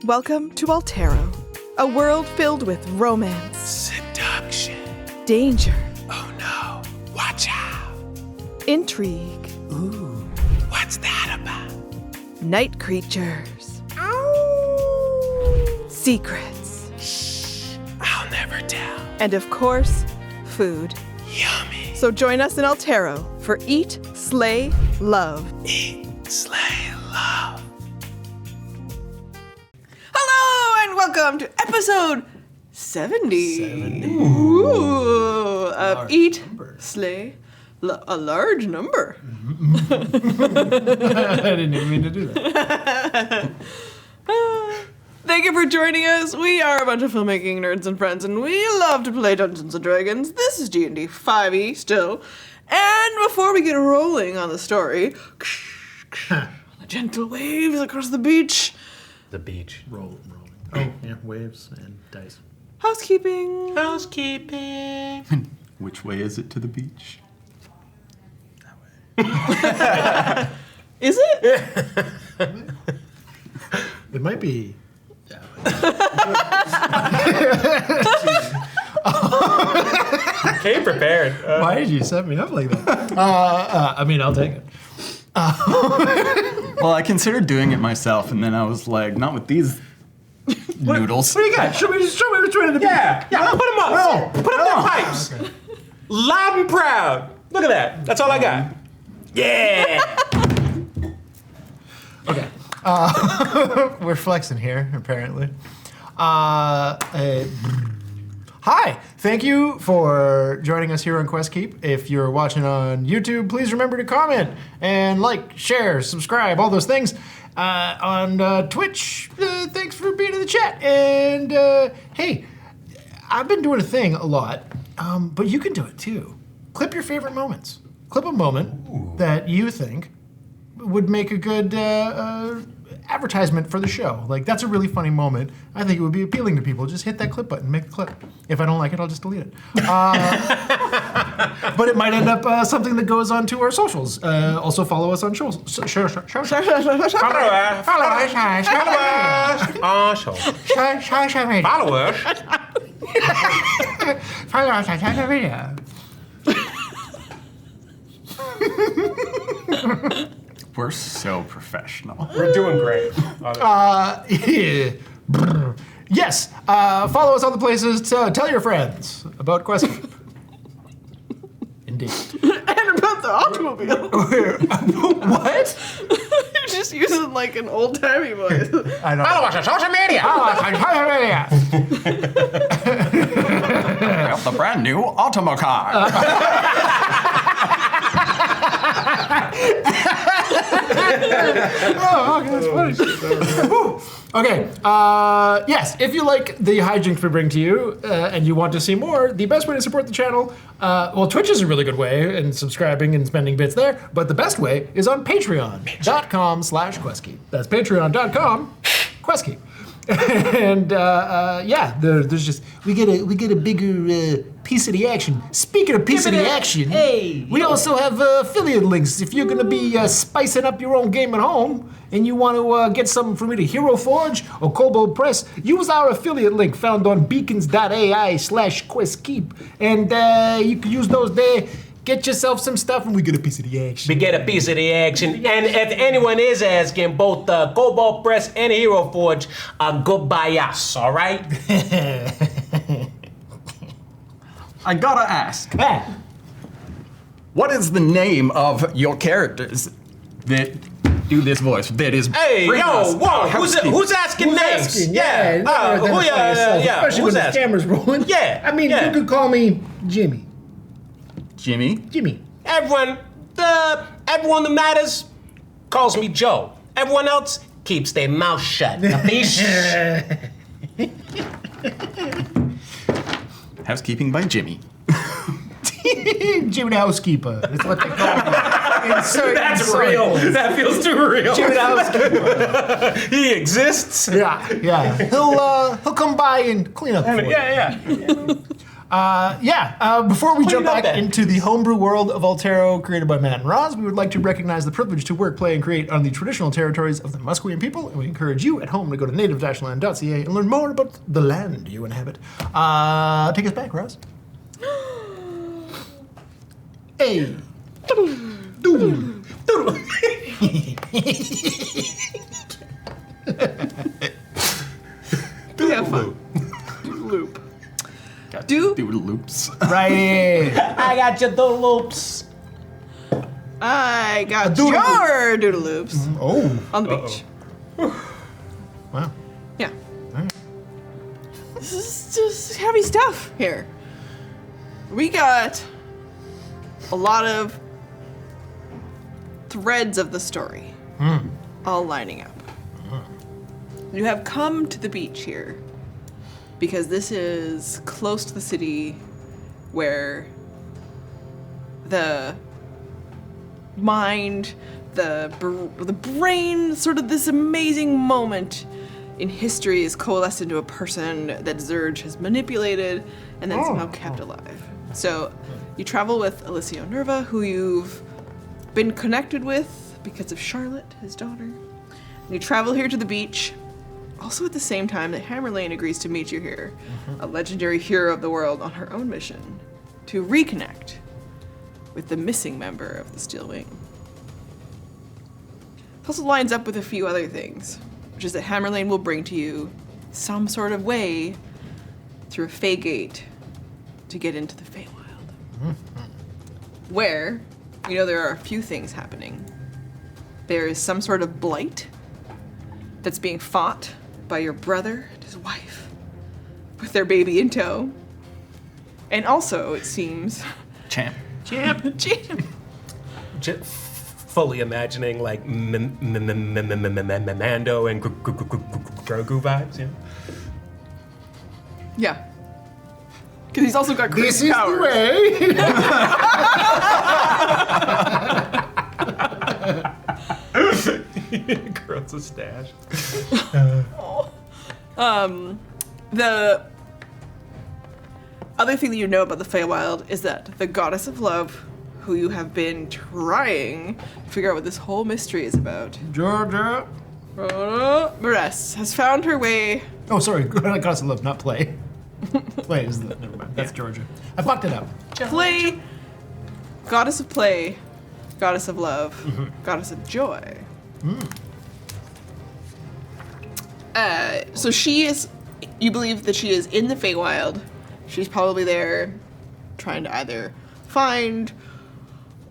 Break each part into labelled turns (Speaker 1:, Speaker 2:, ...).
Speaker 1: Welcome to Altero, a world filled with romance,
Speaker 2: seduction,
Speaker 1: danger,
Speaker 2: oh no, watch out,
Speaker 1: intrigue,
Speaker 2: ooh, what's that about?
Speaker 1: night creatures, ow, secrets,
Speaker 2: Shh, I'll never tell,
Speaker 1: and of course, food.
Speaker 2: Yummy.
Speaker 1: So join us in Altero for Eat, Slay, Love.
Speaker 2: Eat, slay, love.
Speaker 1: Hello and welcome to episode 70. Ooh, of
Speaker 3: Large
Speaker 1: Eat,
Speaker 3: number.
Speaker 1: Slay, a large number.
Speaker 3: I didn't even mean to do that.
Speaker 1: Thank you for joining us. We are a bunch of filmmaking nerds and friends, and we love to play Dungeons & Dragons. This is D&D 5e still. And before we get rolling on the story, the gentle waves across the beach.
Speaker 4: The beach.
Speaker 3: Rolling. Oh, yeah, waves and dice.
Speaker 1: Housekeeping.
Speaker 4: Housekeeping.
Speaker 5: Which way is it to the beach?
Speaker 1: Is it?
Speaker 3: It might be.
Speaker 4: Came prepared.
Speaker 3: Why did you set me up like that? I mean, I'll take it.
Speaker 5: Well, I considered doing it myself, and then I was like, not with these noodles.
Speaker 3: What do you got? Show me which way to the beach.
Speaker 4: Yeah, put them up.
Speaker 3: No.
Speaker 4: Put up them pipes. Loud and proud. Look at that. That's all I got. Yeah.
Speaker 3: Okay. We're flexing here, apparently. Hi, thank you for joining us here on Quest Keep. If you're watching on YouTube, please remember to comment and like, share, subscribe, all those things. On Twitch, thanks for being in the chat. And hey, I've been doing a thing a lot, but you can do it too. Clip your favorite moments. Clip a moment that you think would make a good advertisement for the show. Like, that's a really funny moment. I think it would be appealing to people. Just hit that clip button, make the clip. If I don't like it, I'll just delete it. But it might end up something that goes on to our socials. Also follow us on socials.
Speaker 4: Followers.
Speaker 5: We're so professional.
Speaker 4: We're doing great.
Speaker 3: Yes, follow us on the places. Tell your friends about Quest Keep. Indeed.
Speaker 1: And about the automobile.
Speaker 3: What?
Speaker 1: You're just using like an old-timey voice.
Speaker 3: I don't
Speaker 4: Follow us on social media.
Speaker 5: Well, the brand new Automocar.
Speaker 3: Okay, that's funny. Okay, yes, if you like the hijinks we bring to you and you want to see more, the best way to support the channel, well, Twitch is a really good way, and subscribing and spending bits there, but the best way is on patreon.com/questkeep. That's patreon.com/questkeep. And yeah, there's just we get a bigger piece of the action. Speaking of piece of the action, we also have affiliate links. If you're gonna be spicing up your own game at home and you want to get something from either Hero Forge or Kobold Press, use our affiliate link found on beacons.ai/questkeep, and you can use those there. Get yourself some stuff, and we get a piece of the action.
Speaker 4: We get a piece of the action. And if anyone is asking, both Cobalt Press and Hero Forge are good by us, all right?
Speaker 5: I gotta ask, what is the name of your characters that do this voice? That is.
Speaker 4: Hey,
Speaker 5: bring
Speaker 4: yo,
Speaker 5: us
Speaker 4: whoa,
Speaker 5: our
Speaker 4: who's
Speaker 5: housekeeping?
Speaker 4: asking names?
Speaker 3: Asking?
Speaker 4: Yeah,
Speaker 3: you never identify yourself,
Speaker 4: yeah.
Speaker 3: especially
Speaker 4: Who's
Speaker 3: when
Speaker 4: asking?
Speaker 3: the camera's rolling.
Speaker 4: Yeah,
Speaker 3: I mean,
Speaker 4: yeah.
Speaker 3: you could call me Jimmy.
Speaker 5: Jimmy?
Speaker 4: Everyone that matters calls me Joe. Everyone else keeps their mouth shut. Capiche?
Speaker 5: Housekeeping by Jimmy.
Speaker 3: Jimmy the Housekeeper. That's what they call me.
Speaker 4: That's real. That feels too real.
Speaker 3: Jimmy the Housekeeper.
Speaker 4: He exists.
Speaker 3: Yeah. He'll come by and clean up for you.
Speaker 4: Yeah.
Speaker 3: Before we jump
Speaker 4: you got
Speaker 3: back
Speaker 4: that?
Speaker 3: into the homebrew world of Altero created by Matt and Roz, we would like to recognize the privilege to work, play, and create on the traditional territories of the Musqueam people, and we encourage you at home to go to native-land.ca and learn more about the land you inhabit. Take us back, Roz. Hey.
Speaker 1: Yeah, fun. Loop. Do
Speaker 5: loops.
Speaker 3: Right.
Speaker 4: I got your doodle loops.
Speaker 1: I got
Speaker 3: doodle
Speaker 1: your doodle loops
Speaker 3: Oh.
Speaker 1: on the beach.
Speaker 3: Wow.
Speaker 1: Yeah.
Speaker 3: Alright.
Speaker 1: This is just heavy stuff here. We got a lot of threads of the story all lining up. You have come to the beach here because this is close to the city where the mind, the brain, sort of this amazing moment in history is coalesced into a person that Zurge has manipulated and then somehow kept alive. So you travel with Alicia Nerva, who you've been connected with because of Charlotte, his daughter. And you travel here to the beach, also at the same time that Hammerlane agrees to meet you here, a legendary hero of the world on her own mission to reconnect with the missing member of the Steel Wing. It also lines up with a few other things, which is that Hammerlane will bring to you some sort of way through a Fey gate to get into the Feywild. Where, you know, there are a few things happening. There is some sort of blight that's being fought by your brother and his wife with their baby in tow. And also, it seems...
Speaker 5: Champ.
Speaker 1: Champ.
Speaker 4: Fully imagining like Mando and Grogu vibes, yeah.
Speaker 1: Yeah. Because he's also got
Speaker 3: This
Speaker 1: crazy
Speaker 3: is
Speaker 1: powers.
Speaker 3: the way.
Speaker 4: Girls a stash.
Speaker 1: The other thing that you know about the Feywild is that the goddess of love, who you have been trying to figure out what this whole mystery is about,
Speaker 3: Georgia.
Speaker 1: Maress, has found her way.
Speaker 3: Oh, sorry. Goddess of love, not play. Play is the. Never mind. That's Georgia. I fucked it up.
Speaker 1: Play, goddess of play, goddess of love, goddess of joy. So she is, you believe that she is in the Feywild. She's probably there trying to either find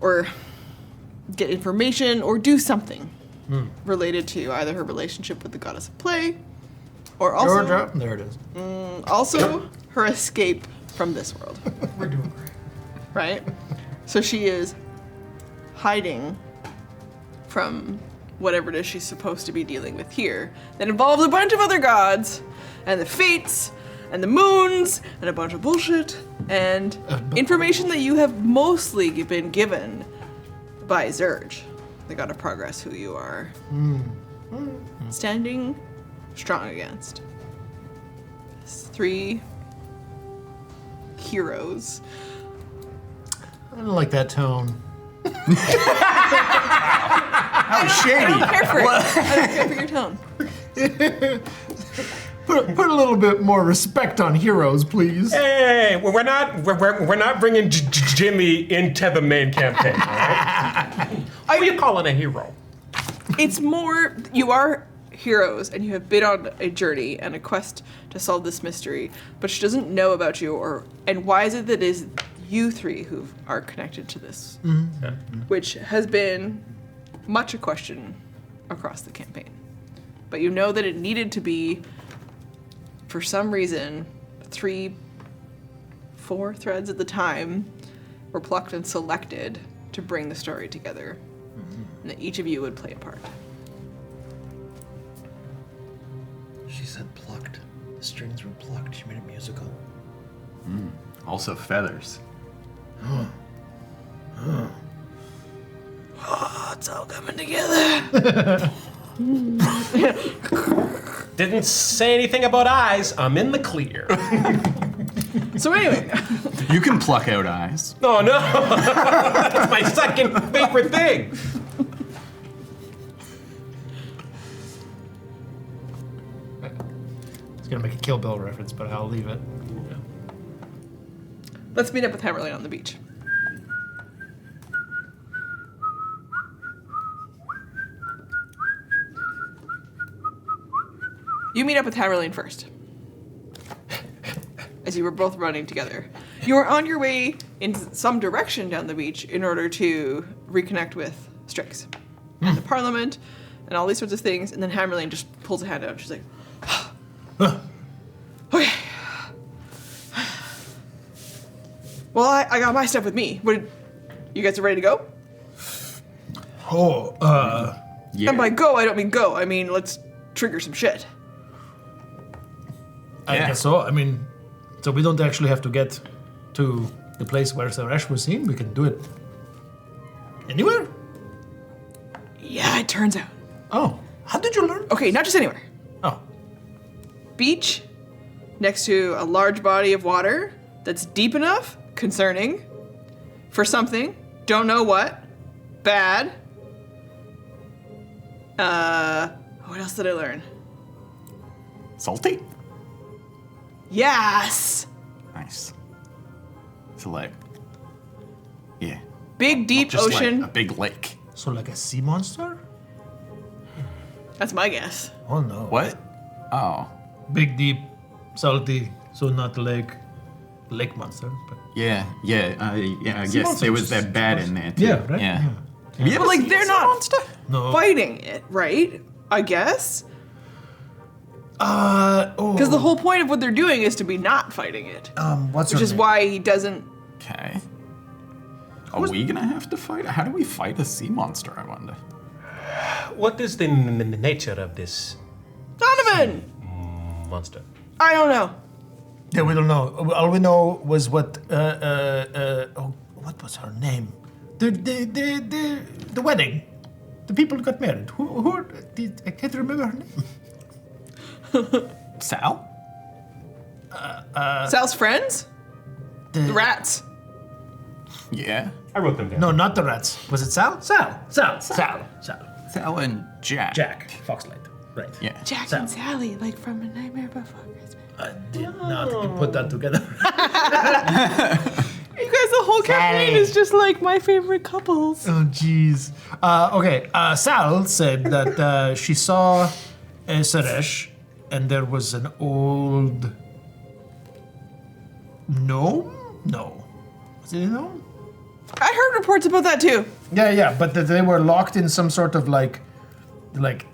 Speaker 1: or get information or do something related to either her relationship with the goddess of play or also,
Speaker 3: Georgia. There it is.
Speaker 1: also her escape from this world.
Speaker 3: We're doing great.
Speaker 1: Right? So she is hiding from whatever it is she's supposed to be dealing with here that involves a bunch of other gods and the fates and the moons and a bunch of bullshit and information that you have mostly been given by Zurge, the god of progress, who you are standing strong against. These three heroes.
Speaker 3: I don't like that tone.
Speaker 5: How shady.
Speaker 1: I don't care for it. I don't care for your tone.
Speaker 3: Put a little bit more respect on heroes, please.
Speaker 4: Hey, we're not bringing Jimmy into the main campaign. All right? Who are you calling a hero?
Speaker 1: It's more, you are heroes and you have been on a journey and a quest to solve this mystery, but she doesn't know about you and why is it that it is you three who are connected to this, which has been much a question across the campaign. But you know that it needed to be, for some reason, 3, 4 threads at the time were plucked and selected to bring the story together, and that each of you would play a part.
Speaker 2: She said plucked. The strings were plucked. She made it musical.
Speaker 5: Also feathers.
Speaker 1: Oh, it's all coming together.
Speaker 4: Didn't say anything about eyes. I'm in the clear.
Speaker 1: So anyway,
Speaker 5: You can pluck out eyes.
Speaker 4: Oh no! That's my second favorite thing.
Speaker 3: It's gonna make a Kill Bill reference, but I'll leave it.
Speaker 1: let's meet up with Hammerlane on the beach. You meet up with Hammerlane first. As you were both running together. You were on your way in some direction down the beach in order to reconnect with Strix and the Parliament and all these sorts of things, and then Hammerlane just pulls a hand out and she's like, okay. Well, I got my stuff with me. You guys are ready to go?
Speaker 5: Yeah.
Speaker 1: And by go, I don't mean go. I mean, let's trigger some shit.
Speaker 3: I
Speaker 5: Yeah.
Speaker 3: guess so. I mean, so we don't actually have to get to the place where Saresh was seen. We can do it anywhere.
Speaker 1: Yeah, it turns out.
Speaker 3: Oh, how did you learn?
Speaker 1: Okay, not just anywhere.
Speaker 3: Oh,
Speaker 1: Beach next to a large body of water that's deep enough, concerning, for something, don't know what, bad. What else did I learn?
Speaker 5: Salty?
Speaker 1: Yes!
Speaker 5: Nice. So like, yeah.
Speaker 1: Big, deep
Speaker 5: Just
Speaker 1: ocean.
Speaker 5: like a big lake.
Speaker 3: so like a sea monster?
Speaker 1: That's my guess.
Speaker 3: Oh no.
Speaker 5: What? Oh.
Speaker 3: Big, deep, salty. So not lake monster. But
Speaker 5: Yeah, I
Speaker 3: Sea
Speaker 5: guess there was
Speaker 3: monsters.
Speaker 5: that bat in there too.
Speaker 3: Yeah, right?
Speaker 5: Yeah.
Speaker 3: Yeah.
Speaker 5: Have you ever
Speaker 1: But, like,
Speaker 5: seen
Speaker 1: they're
Speaker 5: a
Speaker 1: not-
Speaker 5: monster?
Speaker 3: no.
Speaker 1: Fighting it, right? I guess?
Speaker 3: Oh.
Speaker 1: Because the whole point of what they're doing is to be not fighting it.
Speaker 3: What's
Speaker 1: Which
Speaker 3: her
Speaker 1: is
Speaker 3: name?
Speaker 1: why he doesn't.
Speaker 5: Okay. Are we gonna have to fight? How do we fight a sea monster, I wonder?
Speaker 4: What is the nature of this
Speaker 1: Donovan!
Speaker 4: monster?
Speaker 1: I don't know.
Speaker 3: Yeah, we don't know. All we know was what. What was her name? The wedding. The people got married. I can't remember her name.
Speaker 5: Sal?
Speaker 1: Sal's friends? The rats.
Speaker 5: Yeah.
Speaker 4: I wrote them down.
Speaker 3: No, not the rats. Was it Sal? Sal.
Speaker 5: Sal and Jack.
Speaker 3: Jack. Foxlight. Right.
Speaker 5: Yeah.
Speaker 1: Jack
Speaker 3: Sal.
Speaker 1: and Sally, like from A Nightmare Before Christmas.
Speaker 3: I did not put that together.
Speaker 1: You guys, the whole campaign is just like my favorite couples.
Speaker 3: Oh, jeez. Okay, Sal said that she saw Saresh, and there was an old gnome? No. Was it a gnome?
Speaker 1: I heard reports about that too.
Speaker 3: Yeah, but that they were locked in some sort of like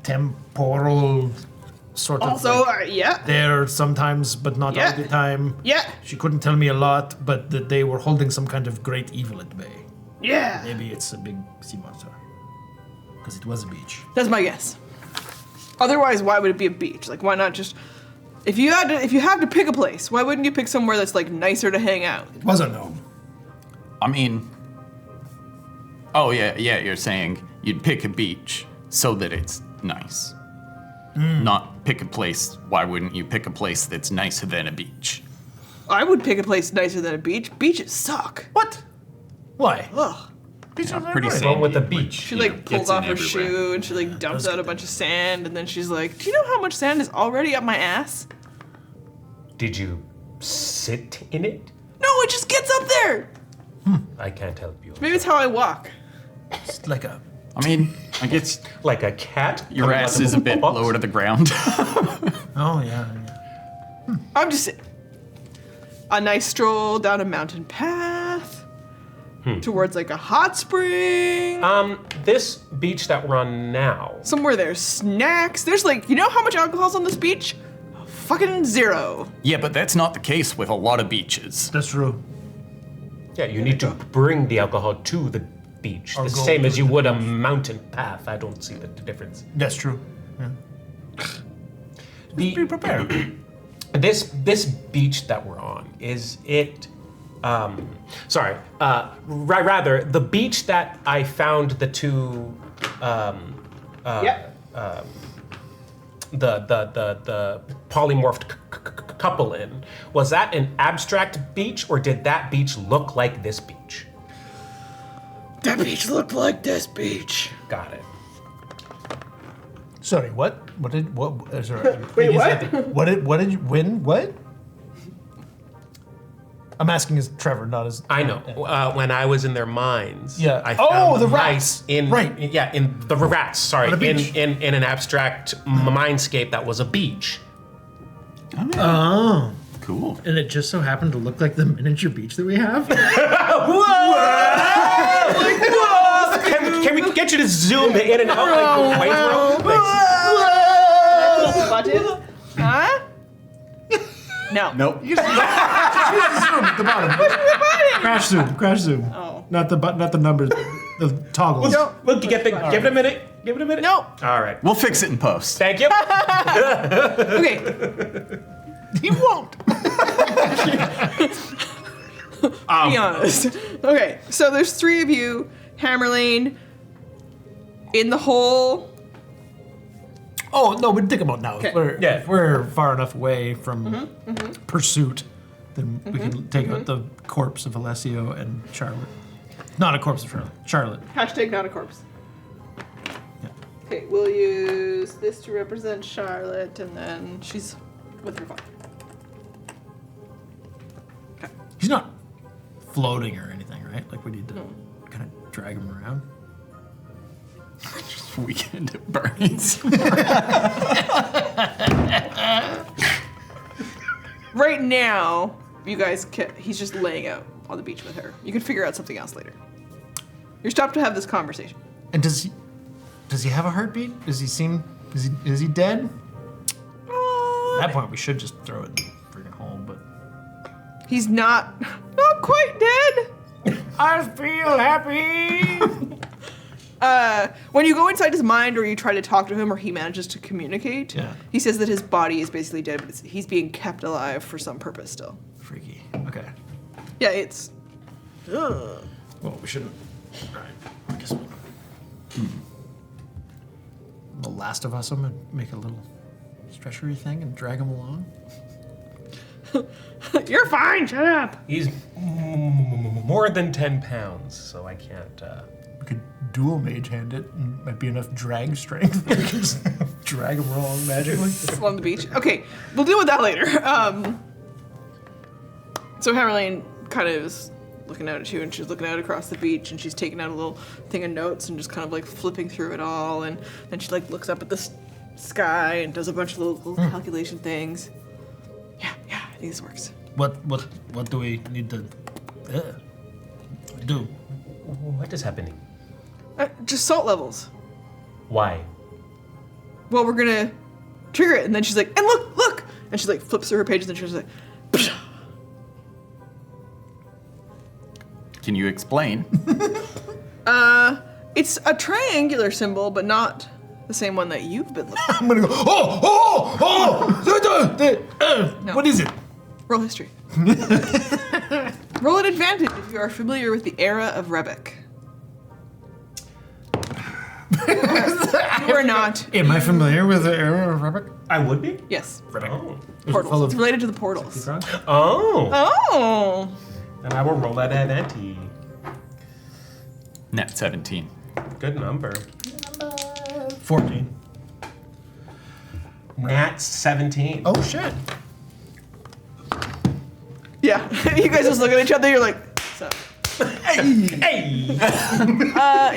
Speaker 3: temporal sort of.
Speaker 1: Also,
Speaker 3: like,
Speaker 1: yeah.
Speaker 3: there sometimes, but not
Speaker 1: Yeah.
Speaker 3: all the time.
Speaker 1: Yeah.
Speaker 3: She couldn't tell me a lot, but that they were holding some kind of great evil at bay.
Speaker 1: Yeah.
Speaker 3: Maybe it's a big sea monster. Because it was a beach.
Speaker 1: That's my guess. Otherwise, why would it be a beach? Like, why not just. If you have to pick a place, why wouldn't you pick somewhere that's like nicer to hang out?
Speaker 3: It was a gnome.
Speaker 5: I mean. Oh, yeah, you're saying you'd pick a beach so that it's nice. Not pick a place. Why wouldn't you pick a place that's nicer than a beach?
Speaker 1: I would pick a place nicer than a beach. Beaches suck.
Speaker 3: What? Why?
Speaker 1: Ugh.
Speaker 3: Beaches are
Speaker 5: pretty
Speaker 3: great.
Speaker 5: sandy.
Speaker 4: Wrong with the beach?
Speaker 1: She like
Speaker 5: gets
Speaker 1: pulls off
Speaker 5: in
Speaker 1: her
Speaker 5: everywhere.
Speaker 1: shoe and she like dumps out a bunch of sand and then she's like, "Do you know how much sand is already up my ass?"
Speaker 4: Did you sit in it?
Speaker 1: No, it just gets up there.
Speaker 4: I can't help you.
Speaker 1: Maybe it's how I walk.
Speaker 3: It's like a.
Speaker 5: I mean, I guess
Speaker 4: Like a cat?
Speaker 5: your
Speaker 4: coming
Speaker 5: ass
Speaker 4: out of
Speaker 5: is a bit
Speaker 4: box?
Speaker 5: lower to the ground.
Speaker 3: Oh, yeah.
Speaker 1: I'm just a nice stroll down a mountain path towards like a hot spring.
Speaker 4: This beach that we're on now.
Speaker 1: Somewhere there's snacks. There's like, you know how much alcohol's on this beach? Fucking zero.
Speaker 5: Yeah, but that's not the case with a lot of beaches.
Speaker 3: That's true.
Speaker 4: Yeah, you need to bring the alcohol to the beach.
Speaker 3: Or
Speaker 4: The
Speaker 3: go
Speaker 4: same
Speaker 3: to
Speaker 4: as you
Speaker 3: the
Speaker 4: would a mountain path. I don't see the difference.
Speaker 3: That's true. Yeah. Be prepared.
Speaker 4: This beach that we're on, is it rather the beach that I found the two
Speaker 1: Yeah.
Speaker 4: the polymorphed couple in. Was that an abstract beach, or did that beach look like this beach?
Speaker 1: That beach looked like this beach.
Speaker 4: Got it.
Speaker 3: Sorry, what? Sorry.
Speaker 1: Wait, what?
Speaker 3: What did you win? What? I'm asking as Trevor, not as.
Speaker 4: I know. When I was in their mines,
Speaker 3: Yeah.
Speaker 4: I found
Speaker 3: the
Speaker 4: mice
Speaker 3: rats.
Speaker 4: in
Speaker 3: Right.
Speaker 4: Yeah, in the rats. Sorry,
Speaker 3: On a beach.
Speaker 4: in an abstract mindscape that was a beach.
Speaker 3: Oh.
Speaker 5: Cool.
Speaker 3: And it just so happened to look like the miniature beach that we have.
Speaker 4: Can we get you to zoom in and out like Wayne's World?
Speaker 1: Button? Huh? No.
Speaker 5: Nope.
Speaker 3: Zoom at the bottom. Crash zoom.
Speaker 1: Oh.
Speaker 3: Not the numbers, the toggles.
Speaker 1: No.
Speaker 4: Look, give it a minute. Give it a minute.
Speaker 1: No.
Speaker 4: All right.
Speaker 5: We'll fix it in post.
Speaker 4: Thank you.
Speaker 1: Okay.
Speaker 3: He won't.
Speaker 1: Be honest. Okay, so there's 3 of you. Hammerlane in the hole.
Speaker 3: Oh no, but think about now.
Speaker 1: Okay.
Speaker 3: If we're far enough away from pursuit, then we can take out the corpse of Alessio and Charlotte. Not a corpse of Charlotte. Charlotte.
Speaker 1: Hashtag not a corpse.
Speaker 3: Yeah.
Speaker 1: Okay, we'll use this to represent Charlotte, and then she's with her father. Okay.
Speaker 3: He's not floating or anything, right? Like we need to kind of drag him around.
Speaker 5: Weekend at Bernie's.
Speaker 1: Right now, you guys he's just laying out on the beach with her. You can figure out something else later. You're stopped to have this conversation.
Speaker 3: And does he have a heartbeat? Does he seem is he dead? At that point, we should just throw it in the freaking hole. But
Speaker 1: He's not quite dead.
Speaker 3: I feel happy.
Speaker 1: When you go inside his mind or you try to talk to him or he manages to communicate,
Speaker 3: Yeah.
Speaker 1: he says that his body is basically dead, but he's being kept alive for some purpose still.
Speaker 3: Freaky. Okay.
Speaker 1: Yeah, it's...
Speaker 3: Well, we shouldn't. All right. I guess we'll. The Last of Us him and make a little stretchery thing and drag him along.
Speaker 1: You're fine, shut up!
Speaker 4: He's more than 10 pounds, so I can't.
Speaker 3: We could dual mage hand it, and might be enough drag strength. We could just drag him along magically.
Speaker 1: On the beach. Okay, we'll deal with that later. So Hammerlane kind of is looking out at you, and she's looking out across the beach, and she's taking out a little thing of notes and just kind of like flipping through it all, and then she like looks up at the sky and does a bunch of little calculation things. Yeah, I think this works.
Speaker 3: What do we need to do?
Speaker 4: What is happening?
Speaker 1: Just salt levels.
Speaker 4: Why?
Speaker 1: Well, we're gonna trigger it, and then she's like, and look! And she like flips through her pages, and she's like, Psha.
Speaker 5: Can you explain?
Speaker 1: It's a triangular symbol, but not the same one that you've been looking at.
Speaker 3: I'm gonna go.
Speaker 1: No.
Speaker 3: What is it?
Speaker 1: Roll history. Roll an advantage if you are familiar with the era of Rebek. You are not.
Speaker 3: Am I familiar with the era of Rebek?
Speaker 4: I would be?
Speaker 1: Yes.
Speaker 4: Oh.
Speaker 1: Portals. It's related to the portals.
Speaker 4: Oh.
Speaker 1: Oh.
Speaker 4: And I will roll that at ante.
Speaker 5: Net 17.
Speaker 4: Good number.
Speaker 3: 14.
Speaker 4: Nat 17.
Speaker 3: Oh shit.
Speaker 1: Yeah. You guys just look at each other. You're like, so.
Speaker 4: Hey!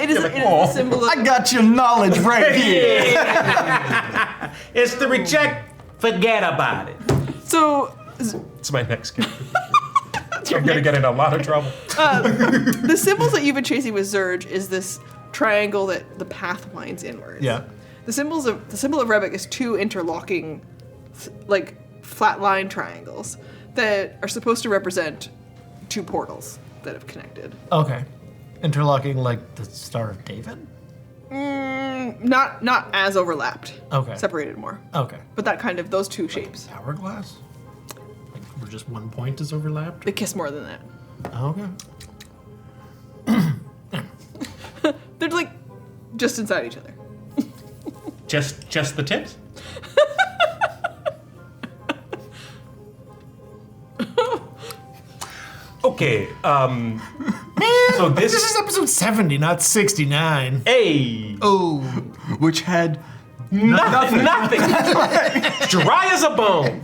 Speaker 1: It is the symbol of.
Speaker 5: I got your knowledge right here.
Speaker 4: It's the reject, forget about it.
Speaker 1: So.
Speaker 4: It's my next character. I'm gonna get in a lot of trouble.
Speaker 1: The symbols that you've been chasing with Zurge is this triangle that the path winds inwards.
Speaker 3: Yeah.
Speaker 1: The symbol of Rebek is 2 interlocking, like flat line triangles that are supposed to represent 2 portals that have connected.
Speaker 3: Okay. Interlocking like the Star of David?
Speaker 1: Not as overlapped.
Speaker 3: Okay.
Speaker 1: Separated more.
Speaker 3: Okay.
Speaker 1: But that kind of those 2 shapes.
Speaker 3: Hourglass? Like where just one point is overlapped?
Speaker 1: They kiss more than that.
Speaker 3: Okay.
Speaker 1: They're like just inside each other.
Speaker 4: Just the tips? Okay. So
Speaker 3: This is episode 70, not 69.
Speaker 4: Hey.
Speaker 3: Oh.
Speaker 5: Which had
Speaker 4: Nothing. Dry as a bone.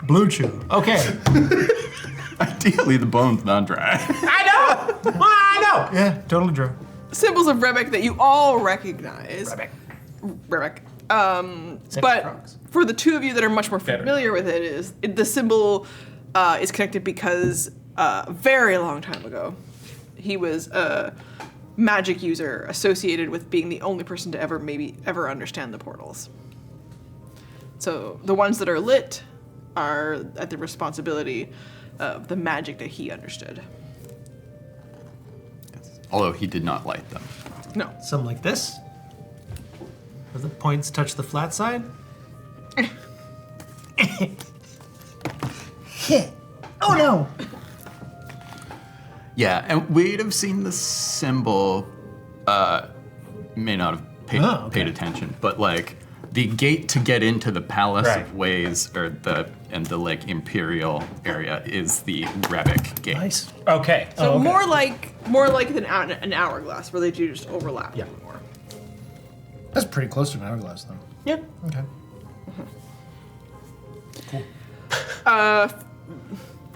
Speaker 3: Blue Chew. Okay.
Speaker 5: ideally the bone's not dry.
Speaker 4: I know.
Speaker 3: Yeah, totally true.
Speaker 1: Symbols of Rebek that you all recognize. Rebek. But
Speaker 3: frogs.
Speaker 1: for the two of you that are much more familiar with it, the symbol is connected because a very long time ago, he was a magic user associated with being the only person to ever understand the portals. So the ones that are lit are at the responsibility of the magic that he understood.
Speaker 5: Although he did not light them.
Speaker 1: No.
Speaker 3: Something like this. Does the points touch the flat side? Oh no!
Speaker 5: Yeah, and we'd have seen the symbol, may not have paid attention, but like the gate to get into the Palace of Ways or the like Imperial area is the Rebek gate.
Speaker 3: Nice.
Speaker 4: Okay.
Speaker 1: So more like an hourglass where they do just overlap.
Speaker 4: Yeah.
Speaker 1: More.
Speaker 3: That's pretty close to an hourglass, though.
Speaker 4: Yeah.
Speaker 3: Okay.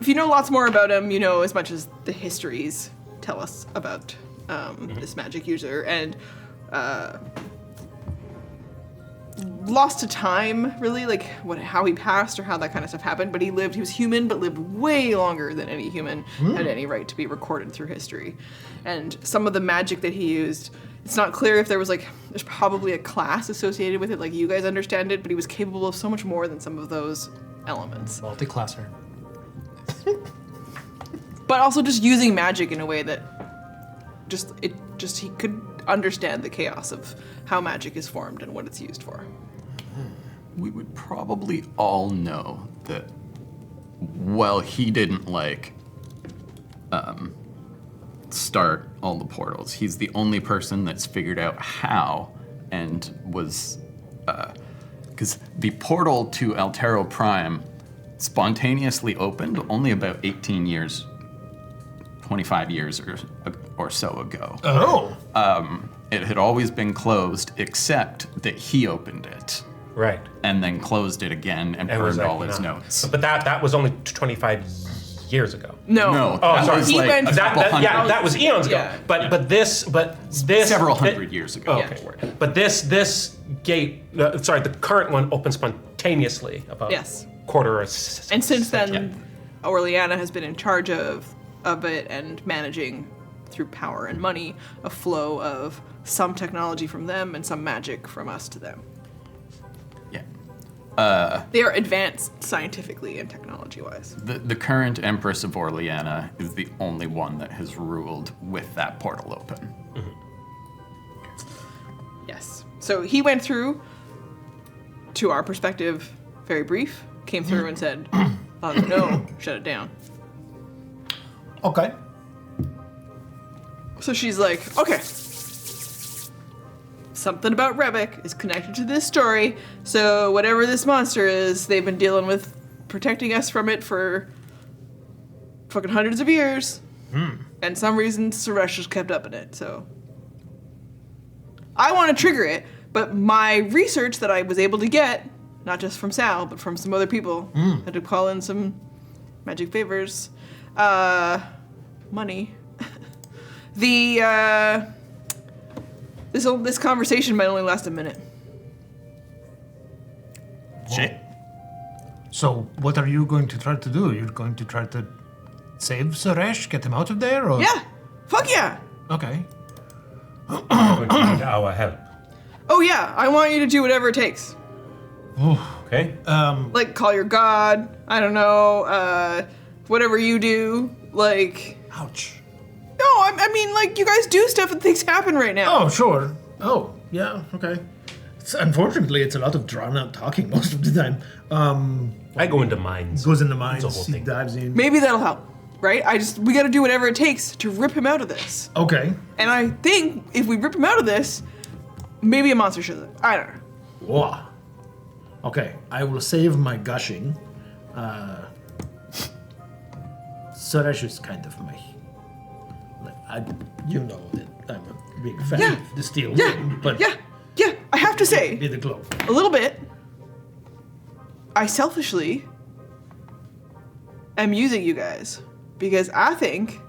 Speaker 1: If you know lots more about him, you know as much as the histories tell us about this magic user, and lost to time, really, like how he passed or how that kind of stuff happened. But he was human, but lived way longer than any human had any right to be recorded through history. And some of the magic that he used, it's not clear if there's probably a class associated with it, like you guys understand it, but he was capable of so much more than some of those elements.
Speaker 3: Multi-classer.
Speaker 1: But also just using magic in a way that he could understand the chaos of how magic is formed and what it's used for.
Speaker 5: We would probably all know that while he didn't start all the portals, he's the only person that's figured out how and was because the portal to Altero Prime spontaneously opened only about 25 years or so ago.
Speaker 3: Oh.
Speaker 5: It had always been closed, except that he opened it.
Speaker 4: Right.
Speaker 5: And then closed it again and burned all his notes.
Speaker 4: But that was only 25 years ago.
Speaker 1: No.
Speaker 5: No.
Speaker 4: Oh,
Speaker 5: that
Speaker 4: sorry.
Speaker 5: was
Speaker 1: He
Speaker 5: like
Speaker 1: went-
Speaker 5: a couple hundred.
Speaker 4: that was eons ago.
Speaker 1: Yeah.
Speaker 4: But this
Speaker 5: Several hundred years ago.
Speaker 4: Oh, okay. Word. But this gate, the current one opens spontaneously about
Speaker 1: Yes.
Speaker 4: quarter or
Speaker 1: And since then, Orleana has been in charge of it and managing, through power and money, a flow of some technology from them and some magic from us to them.
Speaker 5: Yeah.
Speaker 1: They are advanced scientifically and technology-wise.
Speaker 5: The current Empress of Orleana is the only one that has ruled with that portal open.
Speaker 1: Yes. So he went through, to our perspective, very brief, came through and said, no, shut it down.
Speaker 3: Okay.
Speaker 1: So she's like, okay. Something about Rebek is connected to this story, so whatever this monster is, they've been dealing with protecting us from it for fucking hundreds of years. And some reason Suresh has kept up in it, so. I want to trigger it, but my research that I was able to get, not just from Sal, but from some other people, had to call in some magic favors. Money. This conversation might only last a minute.
Speaker 5: Shit.
Speaker 3: So, what are you going to try to do? You're going to try to save Suresh, get him out of there, or?
Speaker 1: Yeah! Fuck yeah!
Speaker 3: Okay.
Speaker 4: We're going to need our help.
Speaker 1: Oh yeah, I want you to do whatever it takes.
Speaker 4: Okay.
Speaker 1: Like, call your god, I don't know, whatever you do, like...
Speaker 3: Ouch.
Speaker 1: No, I mean, like, you guys do stuff and things happen right now.
Speaker 3: Oh, sure. Oh, yeah, okay. Unfortunately, it's a lot of drawn-out talking most of the time.
Speaker 4: I go into mines.
Speaker 3: Goes into mines,
Speaker 4: It's a whole
Speaker 3: he
Speaker 4: thing.
Speaker 3: dives in.
Speaker 1: Maybe that'll help, right? We gotta do whatever it takes to rip him out of this.
Speaker 3: Okay.
Speaker 1: And I think if we rip him out of this, maybe a monster shows up. I don't know.
Speaker 3: Whoa. Okay, I will save my gushing. So that's just kind of my. You know that I'm a big fan
Speaker 1: Yeah.
Speaker 3: of the steel, but
Speaker 1: Yeah, I have to say,
Speaker 3: be the glove.
Speaker 1: a little bit, I selfishly am using you guys because I think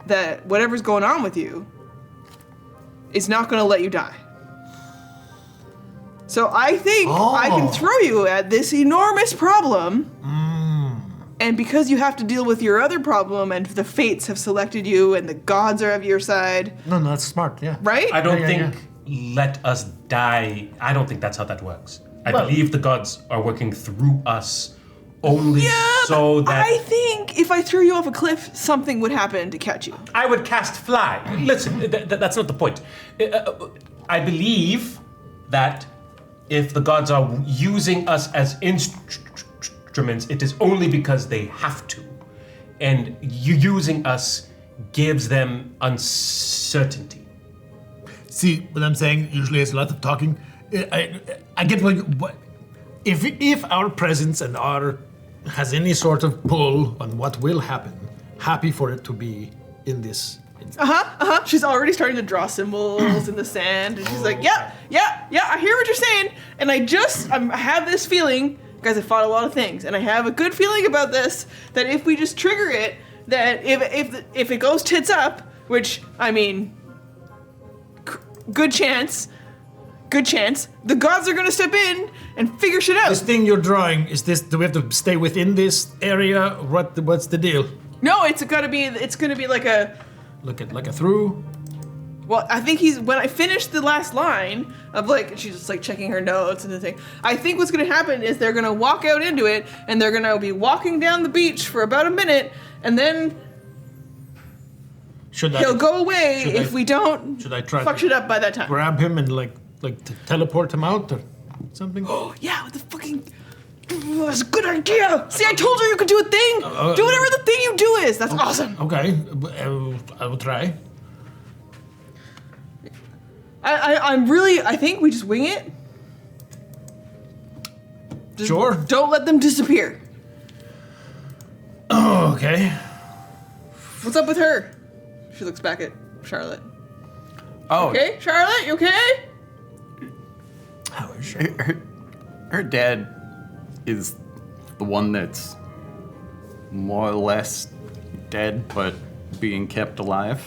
Speaker 1: that whatever's going on with you is not going to let you die. So I think I can throw you at this enormous problem. And because you have to deal with your other problem and the fates have selected you and the gods are of your side,
Speaker 3: No, that's smart. Yeah.
Speaker 1: right?
Speaker 4: I don't
Speaker 3: Yeah,
Speaker 4: think let us die. I don't think that's how that works. I believe the gods are working through us only so that
Speaker 1: I think if I threw you off a cliff, something would happen to catch you.
Speaker 4: I would cast fly. Listen, that's not the point. I believe that if the gods are using us as instruments, it is only because they have to. And you using us gives them uncertainty.
Speaker 3: See, what I'm saying usually is a lot of talking. I get what if our presence and our has any sort of pull on what will happen, happy for it to be in this.
Speaker 1: She's already starting to draw symbols in the sand, and she's like, yeah, I hear what you're saying, and I have this feeling, guys, I fought a lot of things, and I have a good feeling about this, that if we just trigger it, that if it goes tits up, which, I mean, good chance, the gods are gonna step in and figure shit out.
Speaker 3: This thing you're drawing, do we have to stay within this area? What's the deal?
Speaker 1: No, it's gonna be like a,
Speaker 3: Like a through?
Speaker 1: well, I think when I finished the last line of she's just like checking her notes and the thing, I think what's gonna happen is they're gonna walk out into it and they're gonna be walking down the beach for about a minute and then he'll go away if we don't
Speaker 3: should I try
Speaker 1: fuck
Speaker 3: to
Speaker 1: shit up by that time.
Speaker 3: grab him and to teleport him out or something?
Speaker 1: Yeah, with the fucking, that's a good idea. See, I told you could do a thing. Do whatever the thing you do is. That's awesome.
Speaker 3: Okay, I will try.
Speaker 1: I think we just wing it. Just
Speaker 3: Sure.
Speaker 1: Don't let them disappear.
Speaker 3: Oh, okay.
Speaker 1: What's up with her? She looks back at Charlotte.
Speaker 5: Oh,
Speaker 1: Okay, Charlotte, you okay?
Speaker 3: How is she?
Speaker 5: her dad is the one that's more or less dead, but being kept alive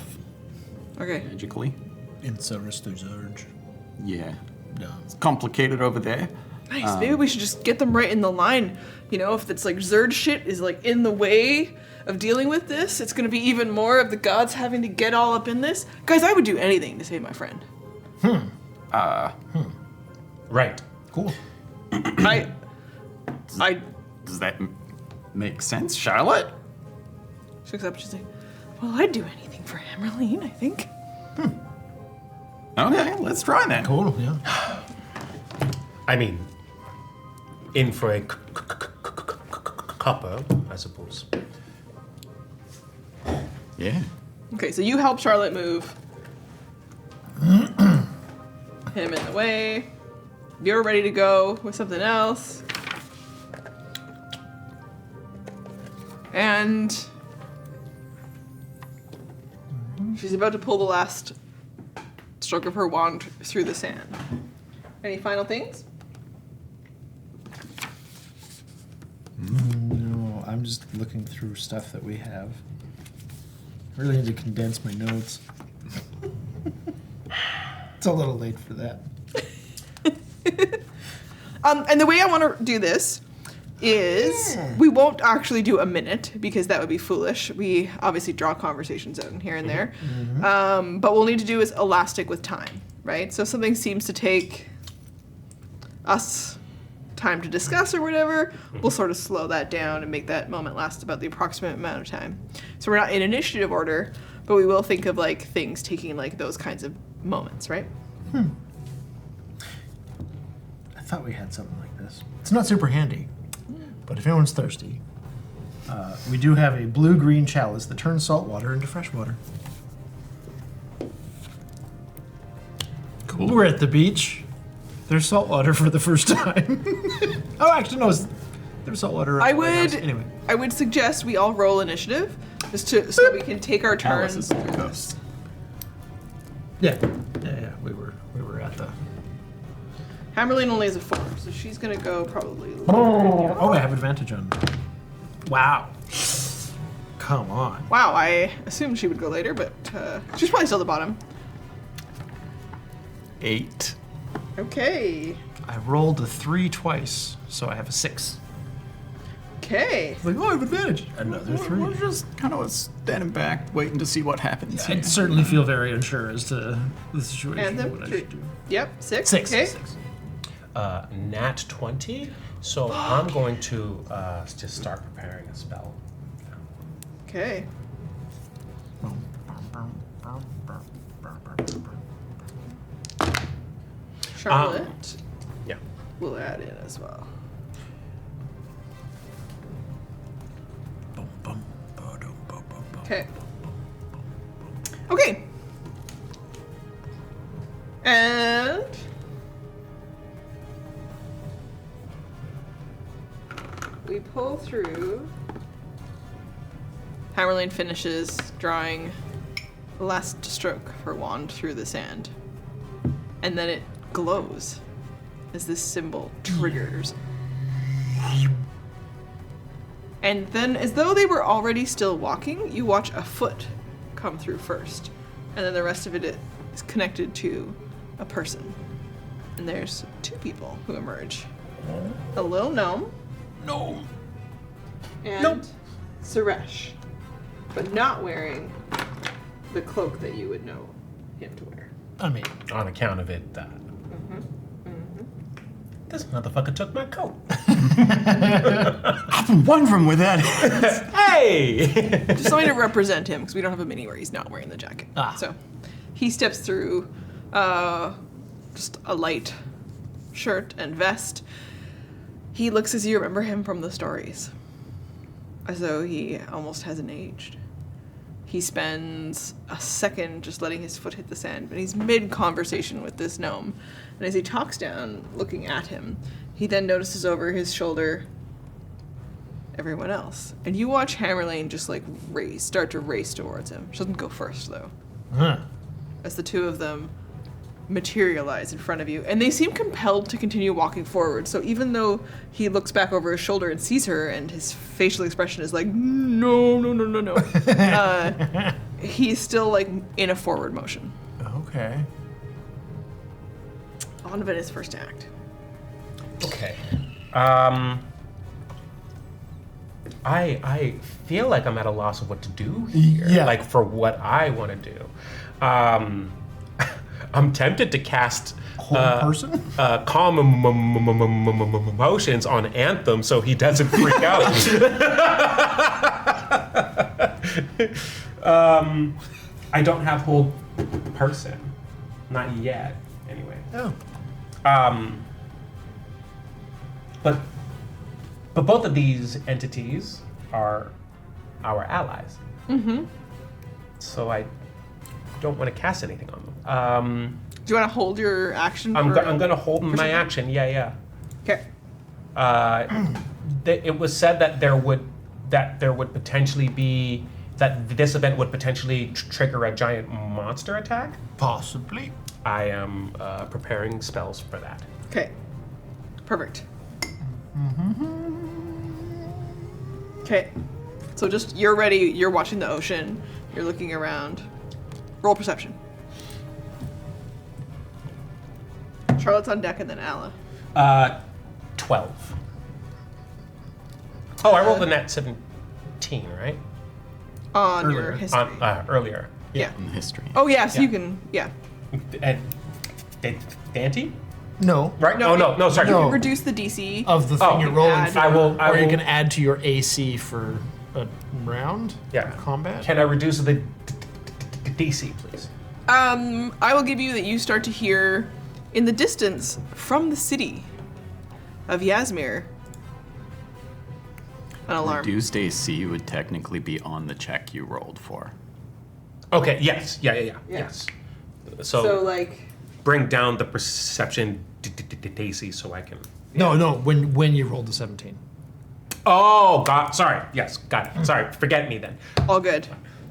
Speaker 1: Okay.
Speaker 5: magically.
Speaker 3: In Sarister's urge.
Speaker 5: Yeah,
Speaker 3: No.
Speaker 5: it's complicated over there.
Speaker 1: Nice. Maybe we should just get them right in the line. You know, if it's Zerd shit is in the way of dealing with this, it's gonna be even more of the gods having to get all up in this. Guys, I would do anything to save my friend.
Speaker 4: Right.
Speaker 3: Cool.
Speaker 1: I
Speaker 5: Does that make sense, Charlotte?
Speaker 1: she looks up. She's like, "Well, I'd do anything for Hammerline. I think."
Speaker 5: Okay, let's try that.
Speaker 3: Cool, yeah.
Speaker 4: I mean, in for a copper, I suppose.
Speaker 5: Yeah.
Speaker 1: Okay, so you help Charlotte move him in the way. You're ready to go with something else. And she's about to pull the last stroke of her wand through the sand. Any final things?
Speaker 2: No, I'm just looking through stuff that we have. I really need to condense my notes. It's a little late for that.
Speaker 1: And the way I want to do this is we won't actually do a minute because that would be foolish. We obviously draw conversations out in here and there. But what we'll need to do is elastic with time, right? So if something seems to take us time to discuss or whatever, we'll sort of slow that down and make that moment last about the approximate amount of time. So we're not in initiative order, but we will think of things taking those kinds of moments, right?
Speaker 2: I thought we had something like this.
Speaker 3: It's not super handy, but if anyone's thirsty.
Speaker 2: We do have a blue-green chalice that turns salt water into fresh water.
Speaker 3: Cool. We're at the beach. There's salt water for the first time. Oh, actually, no. There's salt water.
Speaker 1: I
Speaker 3: around the lighthouse.
Speaker 1: would.
Speaker 3: Anyway.
Speaker 1: I would suggest we all roll initiative, so that we can take our
Speaker 5: Alice
Speaker 1: turns.
Speaker 5: is the ghost.
Speaker 3: Yeah. We were at the.
Speaker 1: Hammerlane only has a 4, so she's gonna go probably.
Speaker 3: Oh, I have advantage on. Wow. Come on.
Speaker 1: Wow, I assumed she would go later, but she's probably still at the bottom.
Speaker 5: 8.
Speaker 1: Okay.
Speaker 3: I rolled a 3 twice, so I have a 6.
Speaker 1: Okay.
Speaker 3: Like, oh, I have advantage. Another 3.
Speaker 5: We're just kind of standing back, waiting to see what happens.
Speaker 3: I certainly feel very unsure as to the situation.
Speaker 1: And then
Speaker 3: what I
Speaker 1: 3.
Speaker 3: should do.
Speaker 1: Yep, 6.
Speaker 3: 6.
Speaker 1: Okay.
Speaker 3: 6.
Speaker 4: Nat 20. So I'm going to just start preparing a spell.
Speaker 1: Okay. Charlotte
Speaker 4: Yeah.
Speaker 1: will add in as well. Okay. Okay. And we pull through. Hammerlane finishes drawing the last stroke of her wand through the sand. And then it glows as this symbol triggers. And then, as though they were already still walking, you watch a foot come through first. And then the rest of it is connected to a person. And there's 2 people who emerge. A little gnome.
Speaker 5: No.
Speaker 1: And Suresh. But not wearing the cloak that you would know him to wear.
Speaker 3: I mean,
Speaker 4: On account of it, this motherfucker took my coat.
Speaker 5: I've been wondering where that is.
Speaker 4: Hey!
Speaker 1: Just something to represent him, because we don't have a mini where he's not wearing the jacket.
Speaker 3: Ah.
Speaker 1: So he steps through just a light shirt and vest. He looks as you remember him from the stories, as though he almost hasn't aged. He spends a second just letting his foot hit the sand, but he's mid-conversation with this gnome. And as he talks down, looking at him, he then notices over his shoulder everyone else. And you watch Hammerlane just like start to race towards him. She doesn't go first though. As the 2 of them materialize in front of you. And they seem compelled to continue walking forward. So even though he looks back over his shoulder and sees her and his facial expression is like, no, he's still like in a forward motion.
Speaker 3: okay.
Speaker 1: On to his first act.
Speaker 4: Okay. I feel like I'm at a loss of what to do here.
Speaker 3: Yeah.
Speaker 4: Like for what I want to do. I'm tempted to cast
Speaker 3: Person?
Speaker 4: calm emotions on Anthem so he doesn't freak out. I don't have hold person. Not yet, anyway.
Speaker 3: Oh.
Speaker 4: But both of these entities are our allies. Mm-hmm. So I don't want to cast anything on them.
Speaker 1: Do you want to hold your action?
Speaker 4: I'm
Speaker 1: for-
Speaker 4: going to hold my action. Yeah.
Speaker 1: Okay.
Speaker 4: It was said that there would potentially be that this event would potentially trigger a giant monster attack.
Speaker 3: Possibly.
Speaker 4: I am preparing spells for that.
Speaker 1: Okay. Perfect. Okay. So just, you're ready, you're watching the ocean, you're looking around. Roll perception. Charlotte's on deck and then Alla.
Speaker 4: 12. Oh, I rolled a nat 17, right?
Speaker 1: On
Speaker 3: Earlier.
Speaker 1: your history.
Speaker 4: Earlier.
Speaker 1: Yeah.
Speaker 5: In the history.
Speaker 1: Oh yeah, so
Speaker 4: Yeah.
Speaker 1: you can, yeah.
Speaker 4: And Dante?
Speaker 3: No.
Speaker 4: Right?
Speaker 1: No,
Speaker 4: No, sorry.
Speaker 3: No.
Speaker 1: Reduce the DC.
Speaker 3: Of the thing
Speaker 4: Oh,
Speaker 3: you're rolling
Speaker 1: add-
Speaker 3: for.
Speaker 4: I will.
Speaker 3: or you can add to your AC for a round?
Speaker 4: Yeah.
Speaker 3: Combat?
Speaker 4: Can I reduce the DC, please?
Speaker 1: I will give you that you start to hear in the distance from the city of Yazmir an alarm.
Speaker 5: Reduced AC would technically be on the check you rolled for.
Speaker 4: Okay. Yes. Yeah. Yes. So,
Speaker 1: like,
Speaker 4: bring down the perception DC so I can.
Speaker 3: No, when you rolled the 17.
Speaker 4: Oh, God. Sorry. Yes, got it. Sorry. Forget me then.
Speaker 1: All good.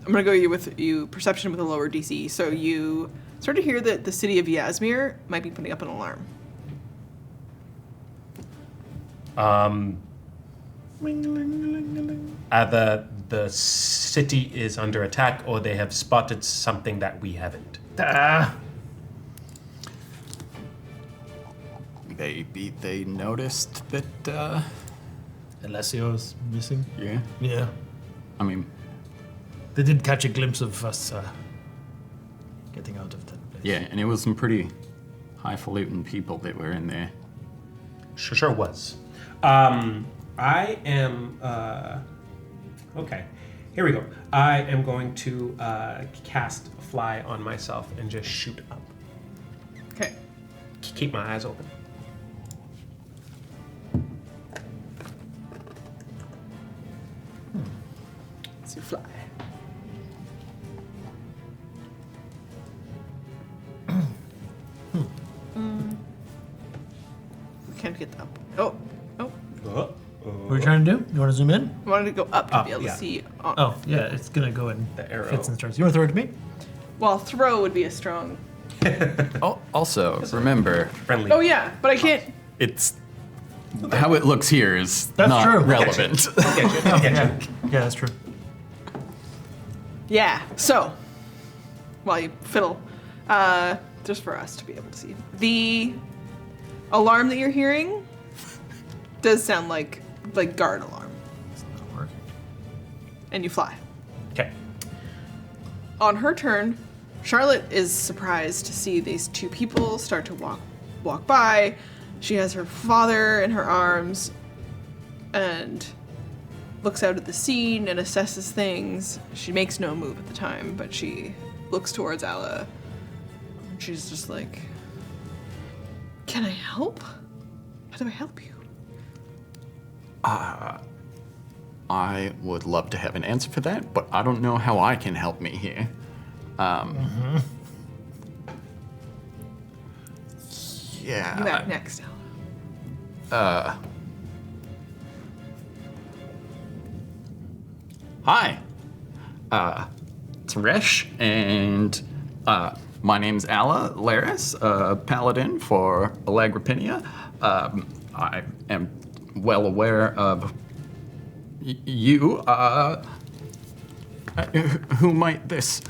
Speaker 1: I'm gonna go with you perception with a lower DC. So you start to hear that the city of Yazmir might be putting up an alarm.
Speaker 4: The city is under attack, or they have spotted something that we haven't.
Speaker 5: They noticed that.
Speaker 3: Alessio's missing.
Speaker 5: Yeah.
Speaker 3: Yeah.
Speaker 5: I mean,
Speaker 3: They did catch a glimpse of us getting out of that place.
Speaker 5: yeah, and it was some pretty highfalutin people that were in there.
Speaker 4: Sure was. I am. Okay, here we go. I am going to cast fly on myself and just shoot up.
Speaker 1: Okay.
Speaker 4: Keep my eyes open.
Speaker 1: So you fly. We can't get up. Oh.
Speaker 3: What are you trying to do? You want to zoom in?
Speaker 1: I wanted to go up to
Speaker 4: Up,
Speaker 1: be able
Speaker 4: yeah.
Speaker 1: to see.
Speaker 3: Oh, yeah, it's gonna go in
Speaker 4: The arrow.
Speaker 3: fits and starts. You want to throw it to me?
Speaker 1: Well, throw would be a strong.
Speaker 5: Oh, also, remember,
Speaker 4: Friendly.
Speaker 1: Oh yeah, but I can't.
Speaker 5: it's how it looks here is
Speaker 3: That's
Speaker 5: not
Speaker 3: true.
Speaker 5: relevant.
Speaker 3: Yeah, that's true.
Speaker 1: Yeah. So, while you fiddle, just for us to be able to see, the alarm that you're hearing does sound like guard alarm,
Speaker 3: It's not working.
Speaker 1: and you fly.
Speaker 4: Okay.
Speaker 1: On her turn, Charlotte is surprised to see these two people start to walk by. She has her father in her arms and looks out at the scene and assesses things. She makes no move at the time, but she looks towards Alla. And she's just like, "Can I help? How do I help you?"
Speaker 5: I would love to have an answer for that, but I don't know how I can help me here. Yeah.
Speaker 1: You act next, Alla.
Speaker 5: Hi. It's Resh, and my name's Alla Laris, paladin for Alagripinia. I am well aware of you. Who might this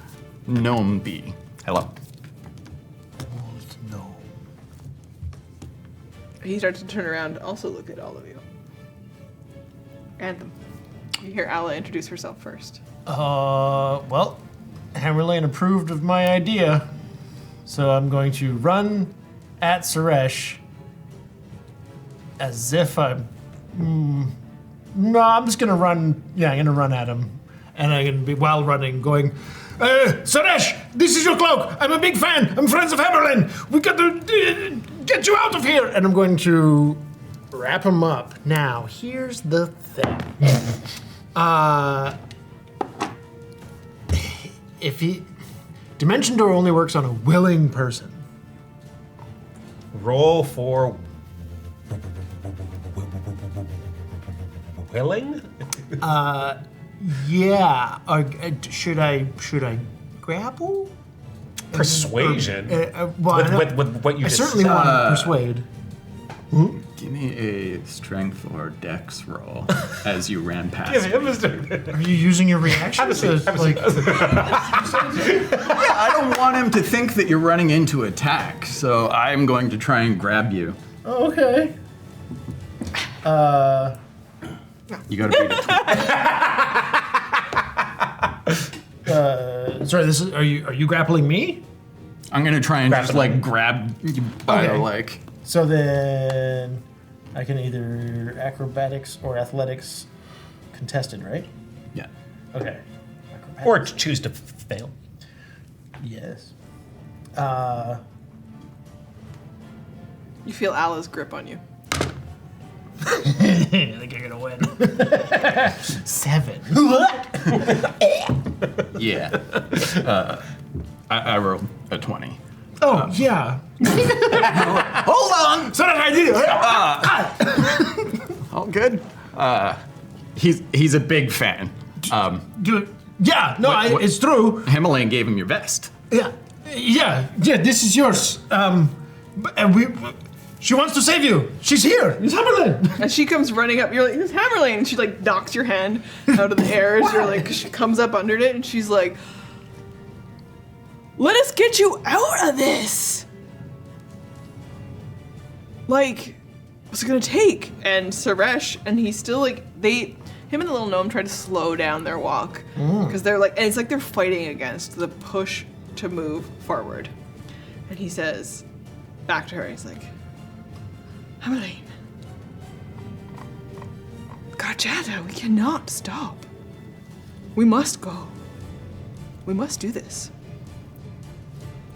Speaker 5: gnome be? Hello.
Speaker 3: No.
Speaker 1: He starts to turn around, also look at all of you. And them. You hear Alla introduce herself first.
Speaker 3: Well, Hammerlane approved of my idea, so I'm going to run at Suresh as if I'm. No, I'm just gonna run. Yeah, I'm gonna run at him, and I'm gonna be while running, going, Suresh, this is your cloak. I'm a big fan. I'm friends of Hammerlane. We got to get you out of here. And I'm going to wrap him up. Now, here's the thing. If he, Dimension Door only works on a willing person.
Speaker 4: Roll for willing.
Speaker 3: Yeah. Should I grapple?
Speaker 4: Persuasion.
Speaker 3: Well, I know-
Speaker 4: with what you
Speaker 3: I
Speaker 4: just
Speaker 3: certainly
Speaker 4: said.
Speaker 3: want to persuade.
Speaker 5: Give me a strength or dex roll as you ran past.
Speaker 4: Give
Speaker 5: me.
Speaker 4: him Mr.
Speaker 3: Are you using your reaction?
Speaker 4: Have a seat, have a seat.
Speaker 5: Yeah, I don't want him to think that you're running into attack, so I'm going to try and grab you.
Speaker 3: Oh, okay.
Speaker 5: You gotta beat a 20.
Speaker 3: Sorry, this is. Are you grappling me?
Speaker 5: I'm gonna try and
Speaker 4: Grab
Speaker 5: just
Speaker 4: him.
Speaker 5: like grab you by the
Speaker 3: Okay.
Speaker 5: like.
Speaker 3: So then, I can either acrobatics or athletics contested, right?
Speaker 5: Yeah.
Speaker 3: Okay.
Speaker 4: Or choose to fail.
Speaker 3: Yes.
Speaker 1: You feel Alla's grip on you.
Speaker 3: I think you're gonna win. 7.
Speaker 5: Yeah. I rolled a 20.
Speaker 3: Oh yeah.
Speaker 5: Hold on!
Speaker 3: So did I do.
Speaker 5: All good. He's a big fan.
Speaker 3: Yeah, no,
Speaker 5: What-
Speaker 3: it's true.
Speaker 5: Himalayan gave him your vest.
Speaker 3: Yeah, this is yours. She wants to save you. She's here. It's Hammerlin.
Speaker 1: And she comes running up. You're like, it's Hammerlane. And she like knocks your hand out of the air as you're like, she comes up under it and she's like, let us get you out of this. Like, what's it gonna take? And Suresh, and he's still like, him and the little gnome try to slow down their walk. Because they're like, and it's like they're fighting against the push to move forward. And he says, back to her, he's like, Hammerlane. Garjada, we cannot stop. We must go. We must do this.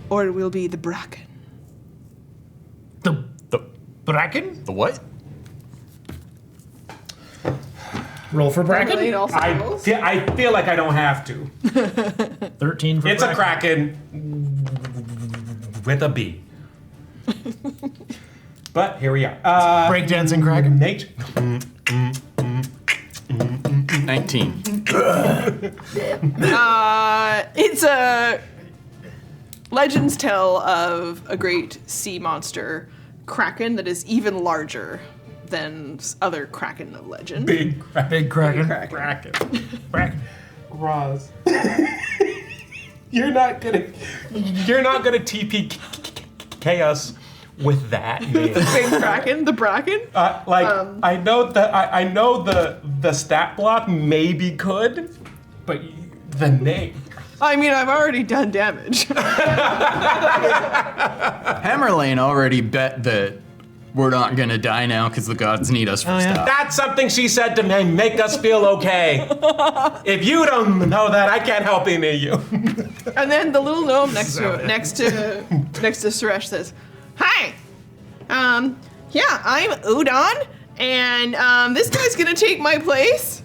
Speaker 1: Or it will be the Bracken.
Speaker 3: The Bracken?
Speaker 5: The what?
Speaker 3: Roll for Bracken.
Speaker 1: Hammerlane also rolls.
Speaker 4: I feel like I don't have to.
Speaker 3: 13 for
Speaker 4: It's a
Speaker 3: Bracken.
Speaker 4: kraken with a B. But here we are.
Speaker 3: Breakdancing Kraken.
Speaker 4: Nate.
Speaker 5: 19.
Speaker 1: It's a legends tell of a great sea monster, Kraken, that is even larger than other Kraken of legend.
Speaker 4: Big
Speaker 3: Big Kraken.
Speaker 1: Kraken.
Speaker 3: Bracken.
Speaker 4: Roz. You're not gonna TPK us with that name.
Speaker 1: Big Kraken, the Bracken.
Speaker 4: I know the stat block maybe could, but the name.
Speaker 1: I mean, I've already done damage.
Speaker 5: Hammerlane already bet that we're not gonna die now because the gods need us for stuff.
Speaker 4: That's something she said to make us feel okay. If you don't know that, I can't help any of you.
Speaker 1: And then the little gnome next to Suresh says, "Hi, yeah, I'm Udon, and this guy's gonna take my place,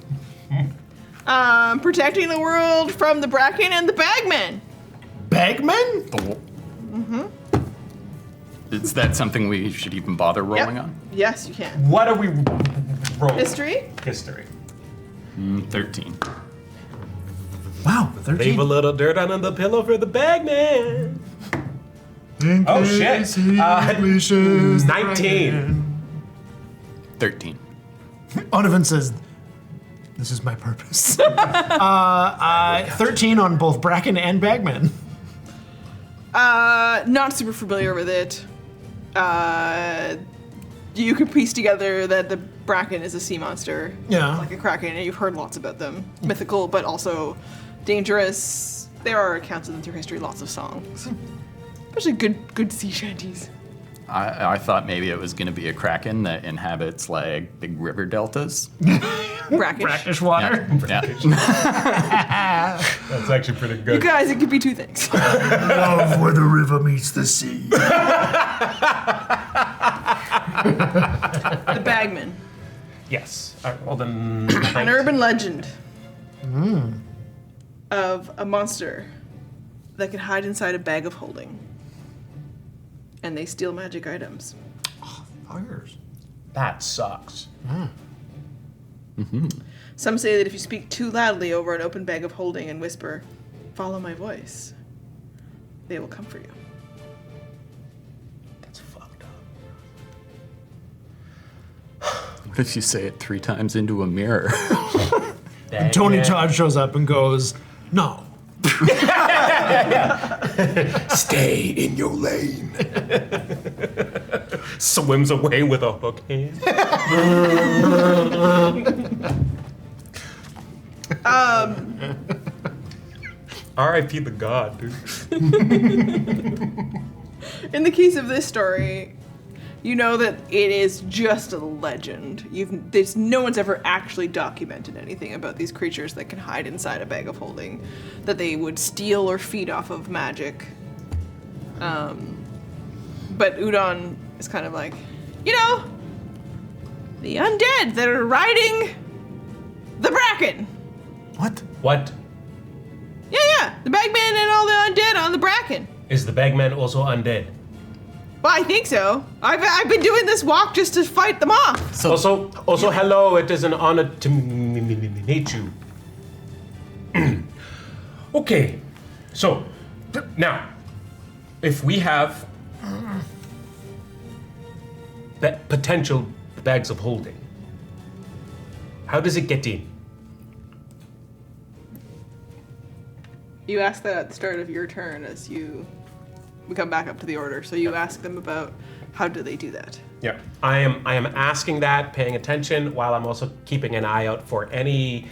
Speaker 1: protecting the world from the Bracken and the Bagmen."
Speaker 3: Bagman?
Speaker 5: Is that something we should even bother rolling on?
Speaker 1: Yes, you can.
Speaker 4: What are we rolling?
Speaker 1: History.
Speaker 5: 13.
Speaker 3: Wow,
Speaker 4: Leave
Speaker 3: 13.
Speaker 4: a little dirt under the pillow for the bagman. Oh, shit. 19.
Speaker 5: 13.
Speaker 3: Onovan says, this is my purpose. 13 on both Bracken and Bagman.
Speaker 1: Not super familiar with it. You can piece together that the Bracken is a sea monster.
Speaker 3: Yeah.
Speaker 1: Like a kraken, and you've heard lots about them. Mythical, but also dangerous. There are accounts of them through history, lots of songs. Especially good sea shanties.
Speaker 5: I thought maybe it was gonna be a kraken that inhabits like big river deltas.
Speaker 1: Brackish.
Speaker 3: Brackish water.
Speaker 5: Yeah.
Speaker 4: That's actually pretty
Speaker 1: You
Speaker 4: good.
Speaker 1: guys, it could be two things.
Speaker 3: Love where the river meets the sea.
Speaker 1: The Bagman.
Speaker 4: Yes. All right, well then.
Speaker 1: An urban legend of a monster that can hide inside a bag of holding. And they steal magic items.
Speaker 3: Fires.
Speaker 4: That sucks.
Speaker 1: Some say that if you speak too loudly over an open bag of holding and whisper, "Follow my voice," they will come for you.
Speaker 4: That's fucked up.
Speaker 5: What if you say it 3 times into a mirror?
Speaker 3: Tony Todd shows up and goes, no.
Speaker 4: Stay in your lane. Swims away with a hook hand. R.I.P. the god, dude.
Speaker 1: In the case of this story, you know that it is just a legend. No one's ever actually documented anything about these creatures that can hide inside a bag of holding, that they would steal or feed off of magic. But Udon is kind of like, the undead that are riding the Bracken.
Speaker 4: What?
Speaker 1: Yeah, the Bagman and all the undead on the Bracken.
Speaker 4: Is the bagman also undead?
Speaker 1: Well, I think so. I've been doing this walk just to fight them off.
Speaker 5: So
Speaker 4: Also, hello. It is an honor to meet you. Okay, so now, if we have potential bags of holding, how does it get in?
Speaker 1: You ask that at the start of your turn as we come back up to the order. So you ask them about how do they do that.
Speaker 4: Yeah, I am asking that, paying attention, while I'm also keeping an eye out for any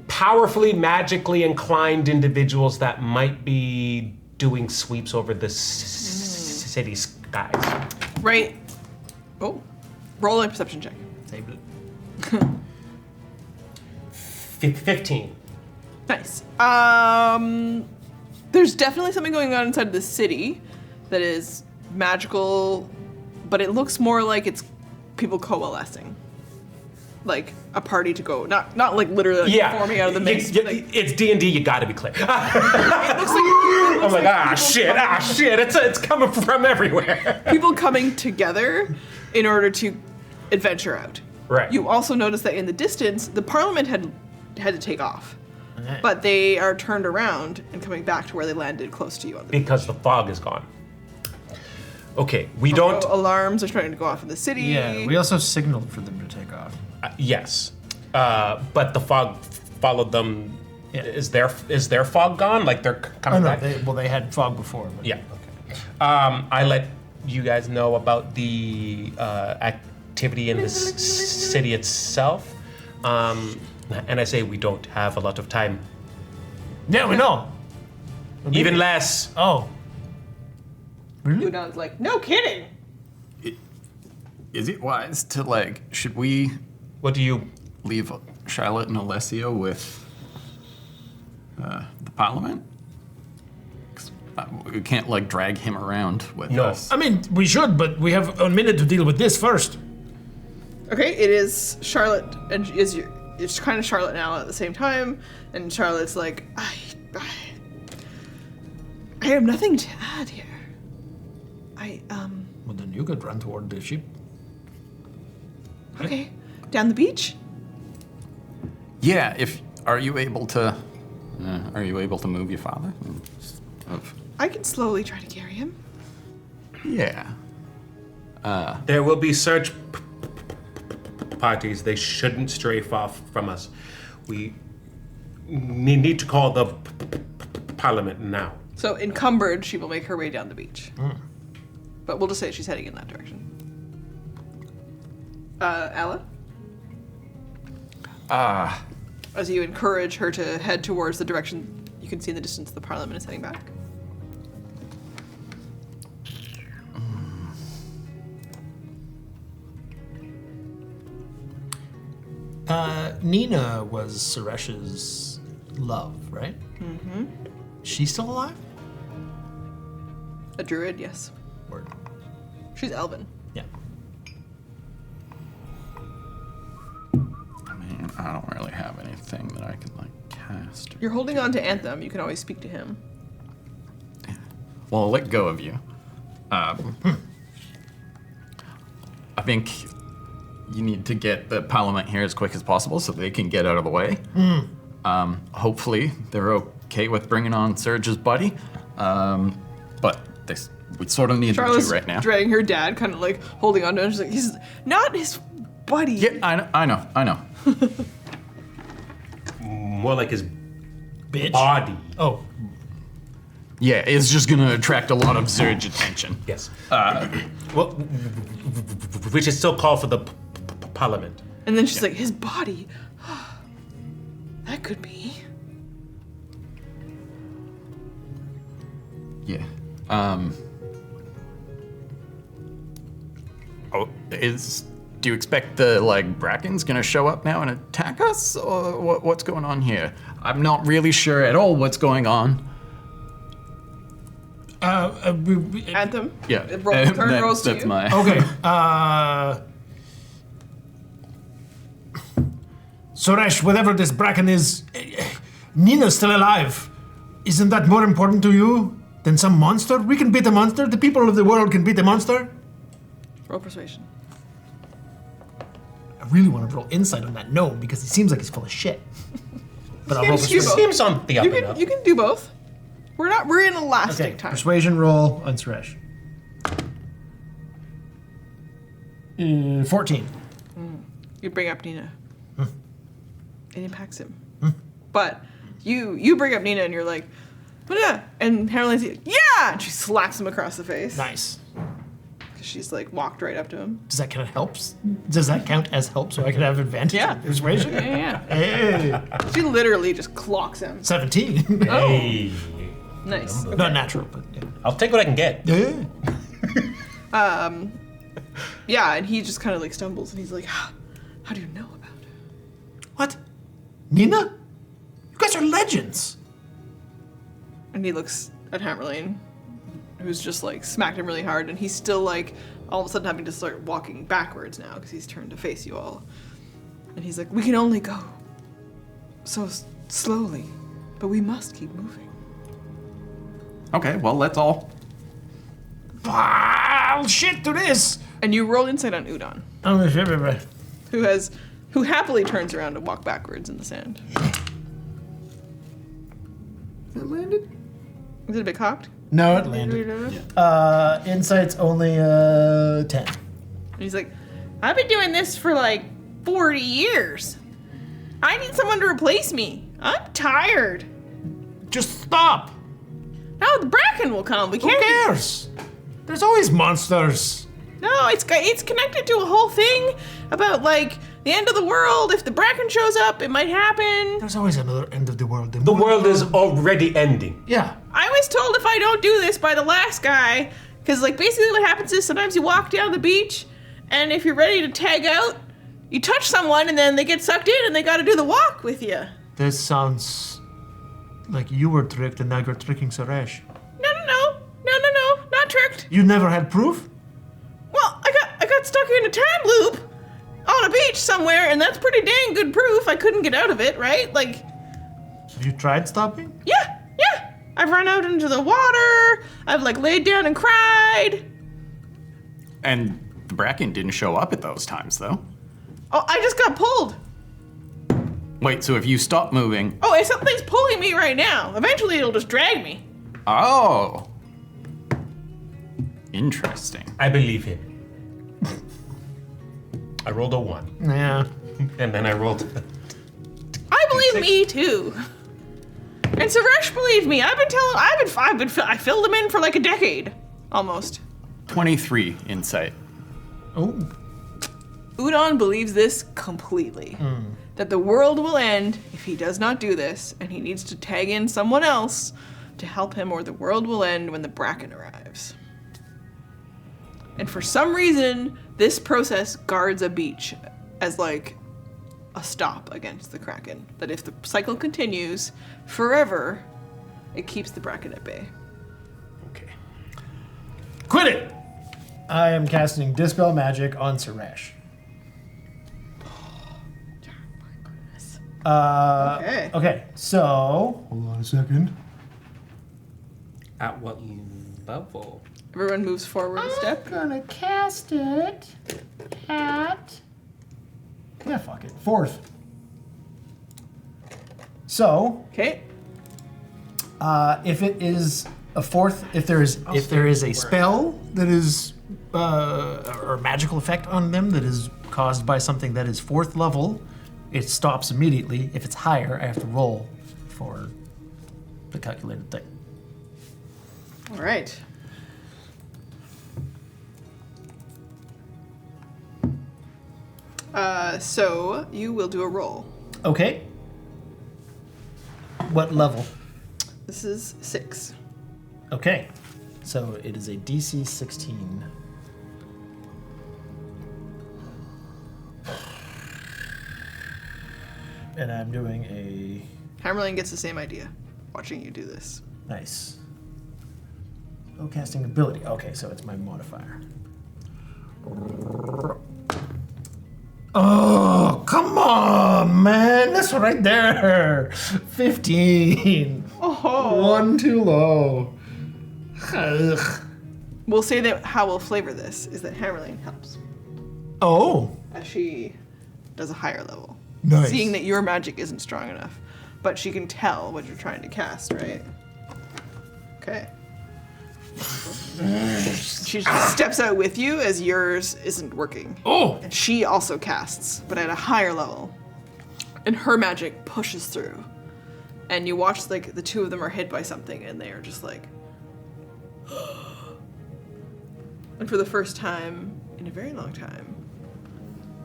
Speaker 4: powerfully, magically inclined individuals that might be doing sweeps over the city skies.
Speaker 1: Right. Oh, roll a perception check.
Speaker 3: Saved it.
Speaker 4: 15.
Speaker 1: Nice. There's definitely something going on inside of the city that is magical, but it looks more like it's people coalescing. Like a party to go, not like literally like forming out of the mix.
Speaker 4: It's D&D. You got to be clear.
Speaker 1: It looks like
Speaker 4: I'm like, shit! It's coming from everywhere.
Speaker 1: people coming together in order to adventure out.
Speaker 4: Right.
Speaker 1: You also notice that in the distance, the Parliament had to take off, but they are turned around and coming back to where they landed close to you on the
Speaker 4: Because the fog is gone. Okay, we don't.
Speaker 1: Alarms are starting to go off in the city.
Speaker 3: Yeah, we also signaled for them to take off.
Speaker 4: Yes, but the fog followed them.
Speaker 3: Yeah.
Speaker 4: Is their fog gone? Like they're coming back?
Speaker 3: They had fog before. But
Speaker 4: Yeah. Okay. I let you guys know about the activity in the city itself, and I say we don't have a lot of time.
Speaker 3: Yeah, we know.
Speaker 4: Even less.
Speaker 3: Oh.
Speaker 1: Udon's like, no kidding.
Speaker 5: is it wise to should we
Speaker 4: What do you?
Speaker 5: leave Charlotte and Alessio with the Parliament? 'Cause, we can't drag him around with
Speaker 4: No.
Speaker 5: us.
Speaker 3: I mean, we should, but we have a minute to deal with this first.
Speaker 1: Okay, it is Charlotte, and it's kind of Charlotte now at the same time, and Charlotte's like, I have nothing to add here.
Speaker 3: Well, then you could run toward the ship.
Speaker 1: Okay, down the beach?
Speaker 5: Yeah, are you able to move your father?
Speaker 1: I can slowly try to carry him.
Speaker 5: Yeah.
Speaker 4: There will be search parties. They shouldn't strafe off from us. We need to call the Parliament now.
Speaker 1: So encumbered, she will make her way down the beach. But we'll just say she's heading in that direction. Ella? As you encourage her to head towards the direction you can see in the distance the Parliament is heading back.
Speaker 3: Nina was Suresh's love, right?
Speaker 1: Mm-hmm.
Speaker 3: She's still alive?
Speaker 1: A druid, yes.
Speaker 3: Word.
Speaker 1: She's elven.
Speaker 3: Yeah.
Speaker 5: I mean, I don't really have anything that I can cast.
Speaker 1: You're holding on to Anthem. You can always speak to him.
Speaker 5: Well, I'll let go of you. I think you need to get the Parliament here as quick as possible so they can get out of the way. Hopefully they're okay with bringing on Serge's buddy, but we sort of need
Speaker 1: Charlotte's
Speaker 5: them to right now.
Speaker 1: dragging her dad, kind of holding on to him. She's like, he's not his buddy.
Speaker 5: Yeah, I know.
Speaker 4: More like his
Speaker 3: Bitch.
Speaker 4: body.
Speaker 3: Oh.
Speaker 5: Yeah, it's just gonna attract a lot of Zerge attention.
Speaker 4: Yes. Well, we should still call for the Parliament.
Speaker 1: And then she's like, his body? That could be.
Speaker 5: Yeah. Do you expect the Bracken's gonna show up now and attack us, or what's going on here? I'm not really sure at all what's going on.
Speaker 1: Anthem?
Speaker 5: Yeah,
Speaker 1: Turn rolls to
Speaker 5: that's
Speaker 1: you.
Speaker 5: my.
Speaker 3: Okay. Suresh, whatever this Bracken is, Nina's still alive. Isn't that more important to you? Then some monster? We can beat the monster? The people of the world can beat the monster?
Speaker 1: Roll persuasion.
Speaker 3: I really want to roll insight on that gnome because he seems like he's full of shit. But I'll roll
Speaker 4: Seems
Speaker 3: persuasion.
Speaker 4: on the up and up.
Speaker 1: You can do both. We're in elastic
Speaker 3: Okay,
Speaker 1: time.
Speaker 3: persuasion roll on Suresh. 14.
Speaker 1: You bring up Nina. It impacts him. But you bring up Nina and you're like, what is that? And Hammerline's like, yeah! And she slaps him across the face.
Speaker 3: Nice.
Speaker 1: Because she's like walked right up to him.
Speaker 3: Does that count helps? Does that count as help so I can have advantage?
Speaker 1: Yeah.
Speaker 3: on persuasion?
Speaker 1: Yeah.
Speaker 3: Hey.
Speaker 1: She literally just clocks him.
Speaker 3: 17.
Speaker 4: Hey.
Speaker 1: Nice.
Speaker 3: Not natural, but yeah.
Speaker 4: I'll take what I can get.
Speaker 3: Yeah.
Speaker 1: Yeah, and he just kind of like stumbles and he's like, how do you know about it?
Speaker 3: What? Nina? You guys are legends.
Speaker 1: And he looks at Hammerlane, who's just like smacked him really hard, and he's still like all of a sudden having to start walking backwards now because he's turned to face you all. And he's like, we can only go so slowly, but we must keep moving.
Speaker 5: Okay, well, let's all.
Speaker 3: I'll shit to this.
Speaker 1: And you roll insight on Udon,
Speaker 3: Oh, shit.
Speaker 1: who happily turns around to walk backwards in the sand.
Speaker 2: That landed?
Speaker 1: Is it a bit cocked?
Speaker 3: No, it landed. Insight's only 10.
Speaker 1: And he's like, I've been doing this for like 40 years. I need someone to replace me. I'm tired.
Speaker 3: Just stop.
Speaker 1: No, the Bracken will come. We
Speaker 3: Who
Speaker 1: can't.
Speaker 3: cares? There's always monsters.
Speaker 1: No, it's connected to a whole thing about like the end of the world. If the Bracken shows up, it might happen.
Speaker 3: There's always another end of the world.
Speaker 4: The world is already ending.
Speaker 3: Yeah.
Speaker 1: I was told if I don't do this by the last guy, because like basically what happens is sometimes you walk down the beach, and if you're ready to tag out, you touch someone and then they get sucked in and they got to do the walk with you.
Speaker 3: This sounds like you were tricked and now you're tricking Suresh.
Speaker 1: No, not tricked.
Speaker 3: You never had proof?
Speaker 1: Well, I got stuck in a time loop on a beach somewhere, and that's pretty dang good proof I couldn't get out of it, right? Like,
Speaker 3: Have you tried stopping?
Speaker 1: yeah. I've run out into the water. I've like laid down and cried.
Speaker 5: And the Bracken didn't show up at those times, though.
Speaker 1: Oh, I just got pulled.
Speaker 5: Wait, so if you stop moving.
Speaker 1: Oh, if something's pulling me right now, eventually it'll just drag me.
Speaker 5: Oh. Interesting.
Speaker 4: I believe him. I rolled a 1.
Speaker 3: Yeah.
Speaker 4: And then I rolled.
Speaker 1: I believe me too. And Suresh believed me. I filled him in for like a decade, almost.
Speaker 5: 23 insight.
Speaker 3: Oh.
Speaker 1: Udon believes this completely. That the world will end if he does not do this, and he needs to tag in someone else to help him, or the world will end when the Bracken arrives. And for some reason, this process guards a beach as like a stop against the Kraken. That if the cycle continues forever, it keeps the Bracken at bay.
Speaker 4: Okay.
Speaker 3: Quit it! I am casting Dispel Magic on Suresh.
Speaker 1: Okay.
Speaker 3: Okay, so. Hold on a second.
Speaker 4: At what level?
Speaker 1: Everyone moves forward a step.
Speaker 3: Gonna cast it at. Yeah, fuck it. 4th. So,
Speaker 1: Okay.
Speaker 3: if it is a 4th, if there is a spell that is or magical effect on them that is caused by something that is 4th level, it stops immediately. If it's higher, I have to roll for the calculated thing.
Speaker 1: All right. So you will do a roll.
Speaker 3: Okay. What level?
Speaker 1: This is 6.
Speaker 3: Okay. So it is a DC 16. And I'm doing a
Speaker 1: Hammerlane gets the same idea, watching you do this.
Speaker 3: nice. Oh, casting ability. Okay, so it's my modifier. Oh, come on, man. That's right there. 15.
Speaker 1: Oh.
Speaker 3: One too low. Ugh.
Speaker 1: We'll say that how we'll flavor this is that Hammerlane helps
Speaker 3: Oh,
Speaker 1: as she does a higher level.
Speaker 3: nice.
Speaker 1: Seeing that your magic isn't strong enough, but she can tell what you're trying to cast, right? Okay. She just steps out with you as yours isn't working.
Speaker 3: Oh,
Speaker 1: And she also casts, but at a higher level. And her magic pushes through. And you watch like the two of them are hit by something and they are just like and for the first time in a very long time,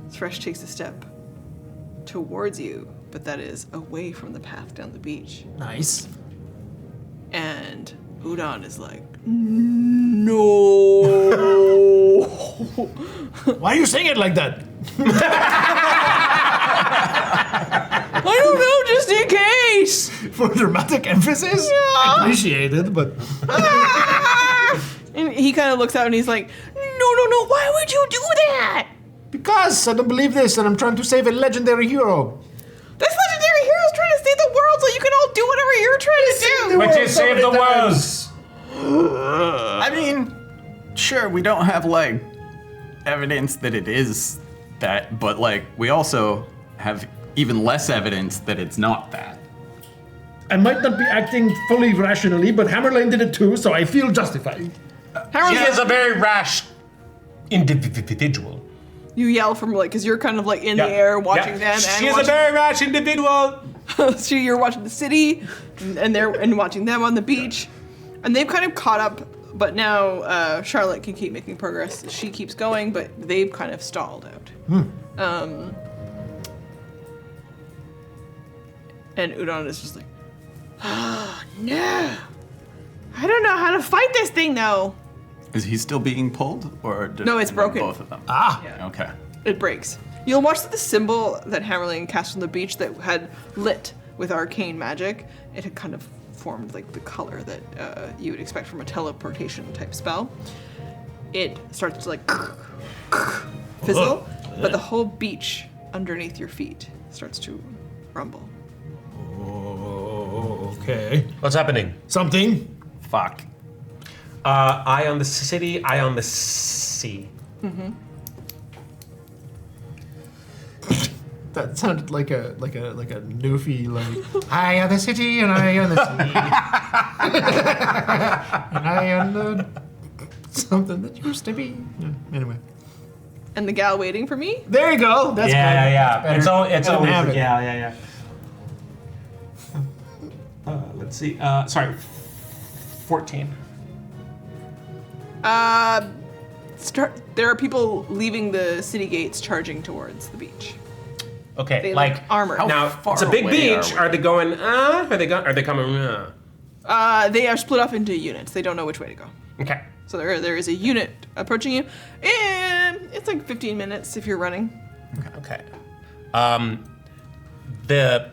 Speaker 1: Thresh takes a step towards you, but that is away from the path down the beach.
Speaker 3: nice.
Speaker 1: And Udon is like, no.
Speaker 3: Why are you saying it like that?
Speaker 1: I don't know, just in case.
Speaker 3: For dramatic emphasis?
Speaker 1: Yeah.
Speaker 3: Appreciate it, but
Speaker 1: And he kind of looks out and he's like, no, why would you do that?
Speaker 3: because I don't believe this, and I'm trying to save a legendary hero.
Speaker 1: This legendary hero's trying to save the world so you can all do whatever you're trying to do.
Speaker 4: Which is save the world.
Speaker 5: I mean, sure, we don't have like evidence that it is that, but like we also have even less evidence that it's not that.
Speaker 3: I might not be acting fully rationally, but Hammerlane did it too, so I feel justified.
Speaker 4: She is a very rash individual.
Speaker 1: You yell from like, because you're kind of like in the air watching them. And
Speaker 4: She is a very rash individual.
Speaker 1: so you're watching the city and watching them on the beach. And they've kind of caught up, but now Charlotte can keep making progress. She keeps going, but they've kind of stalled out. And Udon is just like, oh, no. I don't know how to fight this thing, though.
Speaker 5: Is he still being pulled, or
Speaker 1: No, it's broken.
Speaker 5: Both of them.
Speaker 3: Ah,
Speaker 5: Okay.
Speaker 1: It breaks. You'll watch the symbol that Hammerlane cast on the beach that had lit with arcane magic. It had kind of formed like the color that you would expect from a teleportation type spell. It starts to like fizzle, but the whole beach underneath your feet starts to rumble.
Speaker 3: oh, okay.
Speaker 4: What's happening?
Speaker 3: Something.
Speaker 5: Fuck.
Speaker 4: Eye on the city, eye on the sea.
Speaker 3: That sounded like a newfie, like eye on the city and eye on the sea. And eye on the something that used to be. Yeah, anyway.
Speaker 1: And the gal waiting for me?
Speaker 3: There you go. That's better. That's better.
Speaker 4: It's
Speaker 3: I don't
Speaker 4: always
Speaker 3: have it.
Speaker 4: yeah. Let's see. Sorry, 14.
Speaker 1: There are people leaving the city gates charging towards the beach.
Speaker 4: Okay,
Speaker 1: They
Speaker 4: like
Speaker 1: look armored.
Speaker 4: now
Speaker 5: far
Speaker 4: it's a big
Speaker 5: away
Speaker 4: beach.
Speaker 5: are we?
Speaker 4: Are they going? Are they coming?
Speaker 1: They are split up into units. They don't know which way to go.
Speaker 4: Okay.
Speaker 1: So there is a unit approaching you, and it's like 15 minutes if you're running.
Speaker 4: Okay. The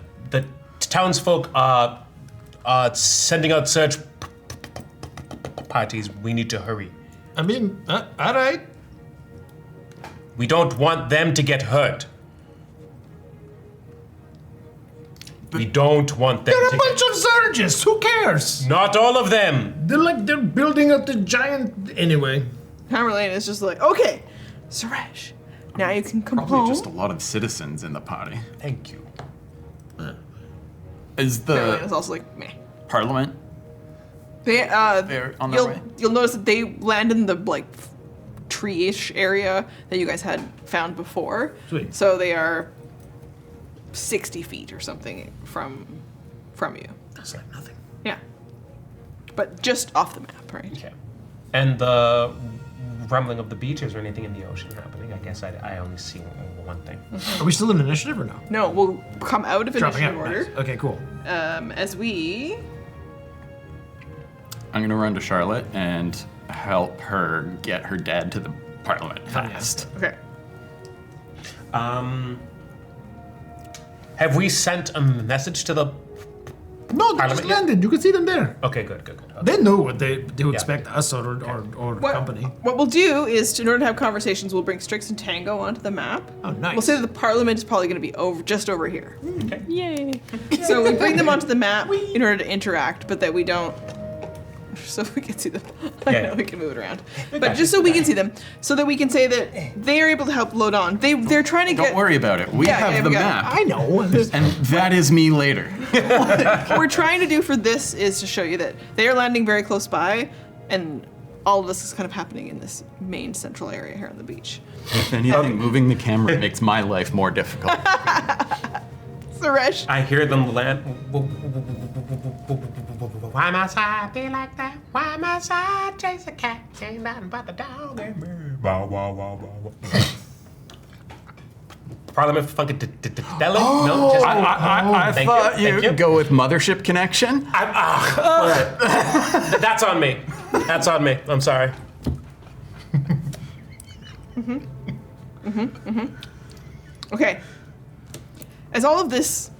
Speaker 4: townsfolk are sending out search parties. We need to hurry.
Speaker 3: I mean, all right.
Speaker 4: We don't want them to get hurt. We don't want them
Speaker 3: They're a
Speaker 4: to
Speaker 3: bunch of Zergists. Who cares?
Speaker 4: Not all of them.
Speaker 3: They're building up the giant anyway.
Speaker 1: Hammerlane is just like, okay, Suresh, now you can come
Speaker 5: Probably
Speaker 1: home.
Speaker 5: just a lot of citizens in the party.
Speaker 4: Thank you.
Speaker 5: Is
Speaker 1: Hammerlane is
Speaker 5: the
Speaker 1: also like, meh.
Speaker 5: parliament?
Speaker 1: They're
Speaker 5: on their way?
Speaker 1: You'll notice that they land in the like tree-ish area that you guys had found before.
Speaker 3: Sweet.
Speaker 1: So they are 60 feet or something from you.
Speaker 3: That's like nothing.
Speaker 1: Yeah. But just off the map, right?
Speaker 4: Okay. And the rumbling of the beach, is there anything in the ocean happening? I guess I only see one thing.
Speaker 3: Are we still in initiative or no?
Speaker 1: No, we'll come out of
Speaker 3: Dropping
Speaker 1: initiative
Speaker 3: out.
Speaker 1: order
Speaker 3: Nice. Okay, cool.
Speaker 1: as we.
Speaker 5: I'm gonna run to Charlotte and help her get her dad to the parliament fast.
Speaker 1: Okay.
Speaker 4: Have we sent a message to the?
Speaker 3: No, they just
Speaker 4: Parliament, yeah.
Speaker 3: landed. You can see them there.
Speaker 4: Okay, good. Okay.
Speaker 3: They know what they do expect us or the company.
Speaker 1: What we'll do is, in order to have conversations, we'll bring Strix and Tango onto the map.
Speaker 3: Oh, nice.
Speaker 1: We'll say that the Parliament is probably going to be just over here.
Speaker 4: Okay.
Speaker 1: Yay! So we bring them onto the map in order to interact, but that we don't so we can see them. I
Speaker 4: Yeah.
Speaker 1: know we can move it around, but just so we can see them, so that we can say that they are able to help load on. They're trying to get.
Speaker 5: Don't worry about it. We
Speaker 1: Yeah,
Speaker 5: have
Speaker 1: yeah,
Speaker 5: the
Speaker 1: we got
Speaker 5: map.
Speaker 3: I know.
Speaker 5: And that is me later.
Speaker 1: What we're trying to do for this is to show you that they are landing very close by, and all of this is kind of happening in this main central area here on the beach.
Speaker 5: If anything, moving the camera makes my life more difficult.
Speaker 1: Suresh,
Speaker 4: I hear them land. Why must I be like that? Why must I chase a cat? Ain't nothing but the dog and me. Wow, wow, wow, wow, wow. Parliament Funkadelic? No, just
Speaker 5: I
Speaker 4: Thank
Speaker 5: thought
Speaker 4: you,
Speaker 5: you
Speaker 4: thank you.
Speaker 5: would go with Mothership Connection.
Speaker 4: That's on me. That's on me. I'm sorry.
Speaker 1: okay. As all of this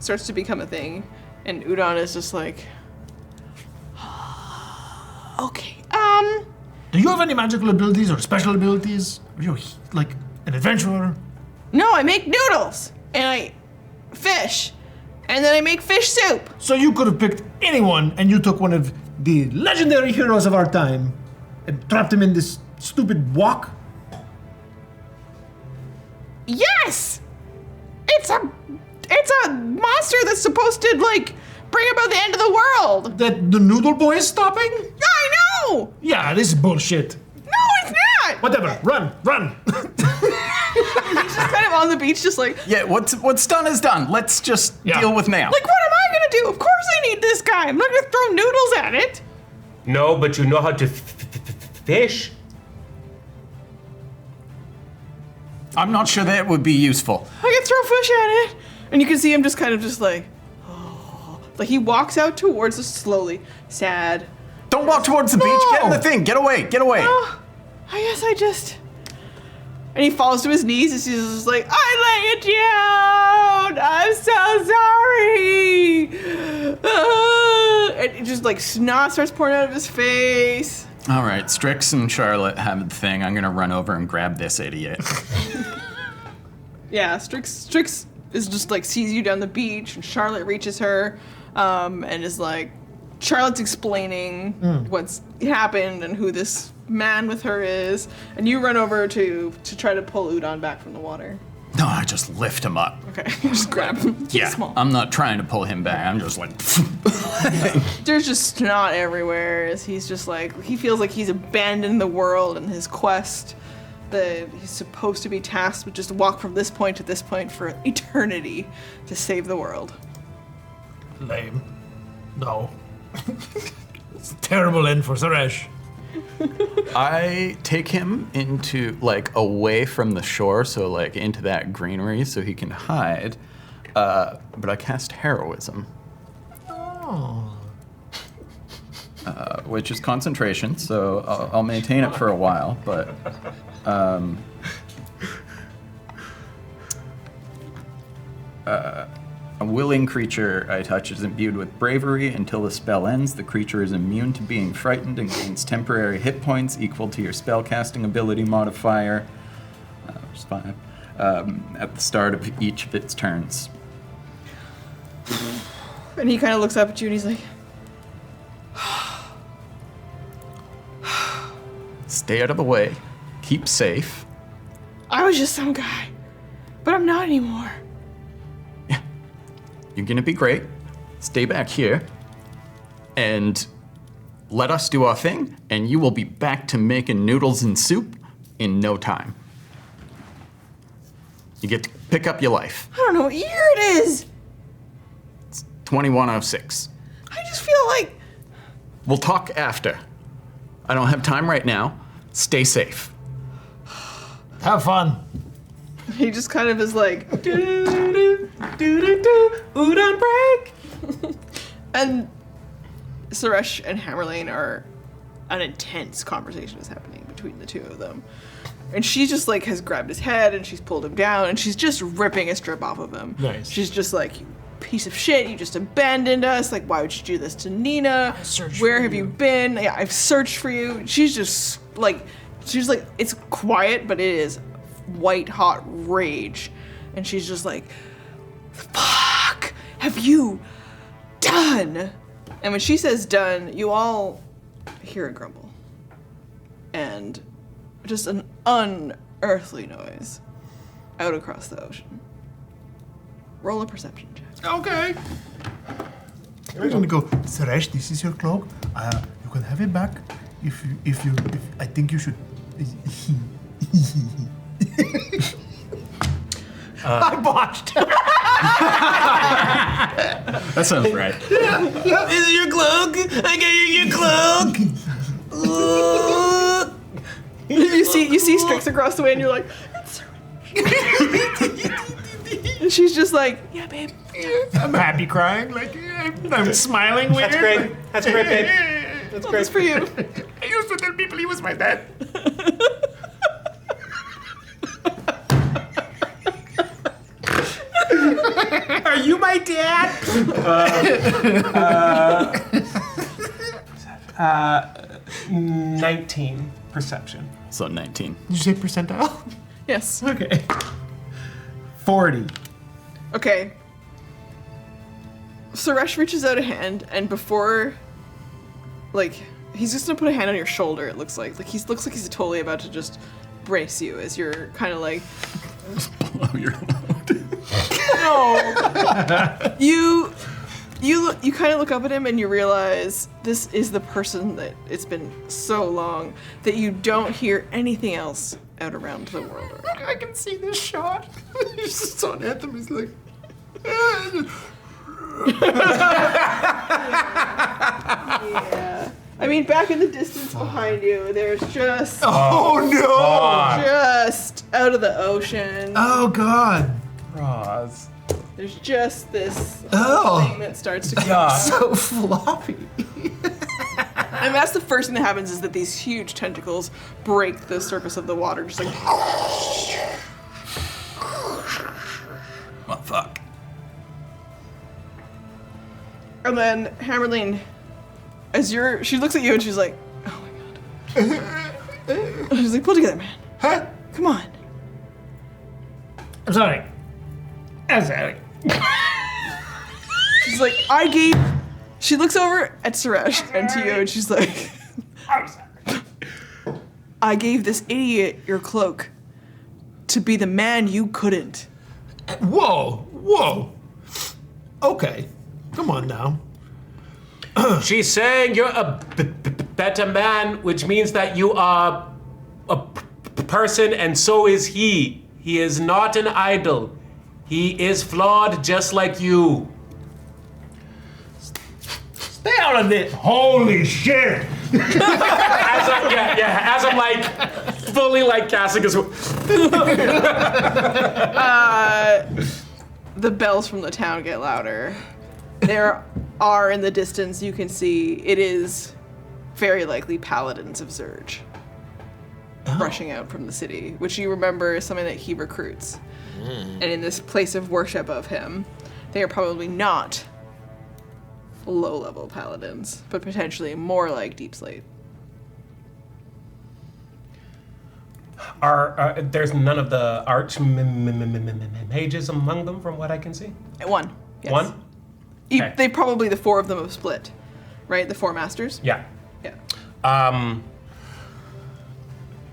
Speaker 1: starts to become a thing, and Udon is just like, okay,
Speaker 3: Do you have any magical abilities or special abilities? Are you like an adventurer?
Speaker 1: no, I make noodles, and I fish, and then I make fish soup.
Speaker 3: So you could have picked anyone, and you took one of the legendary heroes of our time and trapped him in this stupid walk?
Speaker 1: Yes! It's a monster that's supposed to, like, bring about the end of the world.
Speaker 3: That the noodle boy is stopping?
Speaker 1: I know!
Speaker 3: Yeah, this is bullshit.
Speaker 1: No, it's not!
Speaker 3: Whatever, run, run.
Speaker 1: He's just kind of on the beach, just like,
Speaker 5: Yeah, what's done is done. Let's just
Speaker 3: Yeah.
Speaker 5: deal with now.
Speaker 1: like, what am I gonna do? Of course I need this guy. I'm not gonna throw noodles at it.
Speaker 4: No, but you know how to fish.
Speaker 5: I'm not sure that would be useful.
Speaker 1: I can throw fish at it. And you can see him just kind of just like, oh. Like he walks out towards us slowly, sad.
Speaker 5: Don't walk towards the beach. Get in the thing. Get away. Get away.
Speaker 1: Oh, I guess I just. And he falls to his knees and he's just like, I lay it down. I'm so sorry. And it just like snot starts pouring out of his face.
Speaker 5: All right, Strix and Charlotte have the thing. I'm gonna run over and grab this idiot.
Speaker 1: Yeah, Strix is just like sees you down the beach, and Charlotte reaches her, and is like, Charlotte's explaining what's happened and who this man with her is, and you run over to try to pull Udon back from the water.
Speaker 5: No, I just lift him up.
Speaker 1: Okay, you just grab him. He's
Speaker 5: Yeah,
Speaker 1: small.
Speaker 5: I'm not trying to pull him back. I'm just like.
Speaker 1: There's just snot everywhere as he's just like, he feels like he's abandoned the world and his quest. That he's supposed to be tasked with just walk from this point to this point for eternity to save the world.
Speaker 3: Lame. No. It's a terrible end for Suresh.
Speaker 5: I take him into, like, away from the shore, so, like, into that greenery so he can hide. But I cast heroism.
Speaker 3: Oh.
Speaker 5: Which is concentration, so I'll maintain it for a while, but. A willing creature I touch is imbued with bravery. Until the spell ends, the creature is immune to being frightened and gains temporary hit points equal to your spellcasting ability modifier, which is 5, at the start of each of its turns.
Speaker 1: And he kind of looks up at you and he's like,
Speaker 5: Stay out of the way. Keep safe.
Speaker 1: I was just some guy, but I'm not anymore.
Speaker 5: You're gonna be great. Stay back here. And let us do our thing, and you will be back to making noodles and soup in no time. You get to pick up your life.
Speaker 1: I don't know what year it is.
Speaker 5: 2106.
Speaker 1: I just feel like,
Speaker 5: We'll talk after. I don't have time right now. Stay safe.
Speaker 3: Have fun.
Speaker 1: he just kind of is like, do Udon break. And Suresh and Hammerlane are, an intense conversation is happening between the two of them. And she just like has grabbed his head and she's pulled him down and she's just ripping a strip off of him.
Speaker 3: Nice.
Speaker 1: She's just like, you piece of shit, you just abandoned us. Like, why would you do this to Nina?
Speaker 3: searched
Speaker 1: Where
Speaker 3: for
Speaker 1: have you
Speaker 3: you."
Speaker 1: been? Yeah, I've searched for you. She's like, it's quiet, but it is white hot rage. And she's just like, fuck have you done? And when she says done, you all hear a grumble. And just an unearthly noise out across the ocean. Roll a perception check.
Speaker 3: Okay. I'm gonna go, Suresh, this is your cloak. You can have it back if I think you should. I botched.
Speaker 5: That sounds right.
Speaker 1: This is your cloak. I got your cloak. you see Strix across the way, and you're like, it's and she's just like, yeah, babe.
Speaker 3: I'm happy crying, like I'm smiling weird.
Speaker 4: That's great. That's great, babe. That's
Speaker 1: Well,
Speaker 4: great.
Speaker 1: that's for you.
Speaker 3: I used to tell people he was my dad.
Speaker 4: Are you my dad? 19 perception.
Speaker 5: So 19.
Speaker 3: Did you say percentile?
Speaker 1: Yes.
Speaker 3: Okay. 40.
Speaker 1: Okay. Suresh reaches out a hand, and before, like, he's just gonna put a hand on your shoulder. It looks like he looks like he's totally about to just brace you as you're kind of like.
Speaker 5: Blow your load.
Speaker 1: No. You kind of look up at him and you realize this is the person that it's been so long that you don't hear anything else out around the world.
Speaker 3: I can see this shot. He's just on Anthem. He's like.
Speaker 1: Yeah. I mean, back in the distance behind you, there's just just out of the ocean.
Speaker 3: Oh God.
Speaker 4: Roz.
Speaker 1: There's just this thing that starts to come
Speaker 4: God.
Speaker 1: out.
Speaker 3: So floppy.
Speaker 1: And that's the first thing that happens is that these huge tentacles break the surface of the water, just like.
Speaker 5: Well, fuck.
Speaker 1: And then Hammerling, she looks at you and she's like, oh my god. She's like, pull together, man.
Speaker 3: Huh?
Speaker 1: Come on.
Speaker 3: I'm sorry. I'm sorry.
Speaker 1: She's like, she looks over at Suresh and to you and she's like,
Speaker 3: I'm sorry.
Speaker 1: I gave this idiot your cloak to be the man you couldn't.
Speaker 3: Whoa. Okay. Come on now.
Speaker 4: She's saying you're a better man, which means that you are a person, and so is he. He is not an idol. He is flawed just like you.
Speaker 3: Stay out of it. Holy shit.
Speaker 4: As I'm like fully like casting his.
Speaker 1: The bells from the town get louder. There are in the distance, you can see it is very likely paladins of Zurge rushing out from the city, which you remember is something that he recruits. And in this place of worship of him, they are probably not low-level paladins, but potentially more like Deep Slate.
Speaker 4: There's none of the arch mages among them, from what I can see.
Speaker 1: One. Yes.
Speaker 4: One. Okay.
Speaker 1: They probably, the four of them have split, right? The four masters?
Speaker 4: Yeah.
Speaker 1: Yeah.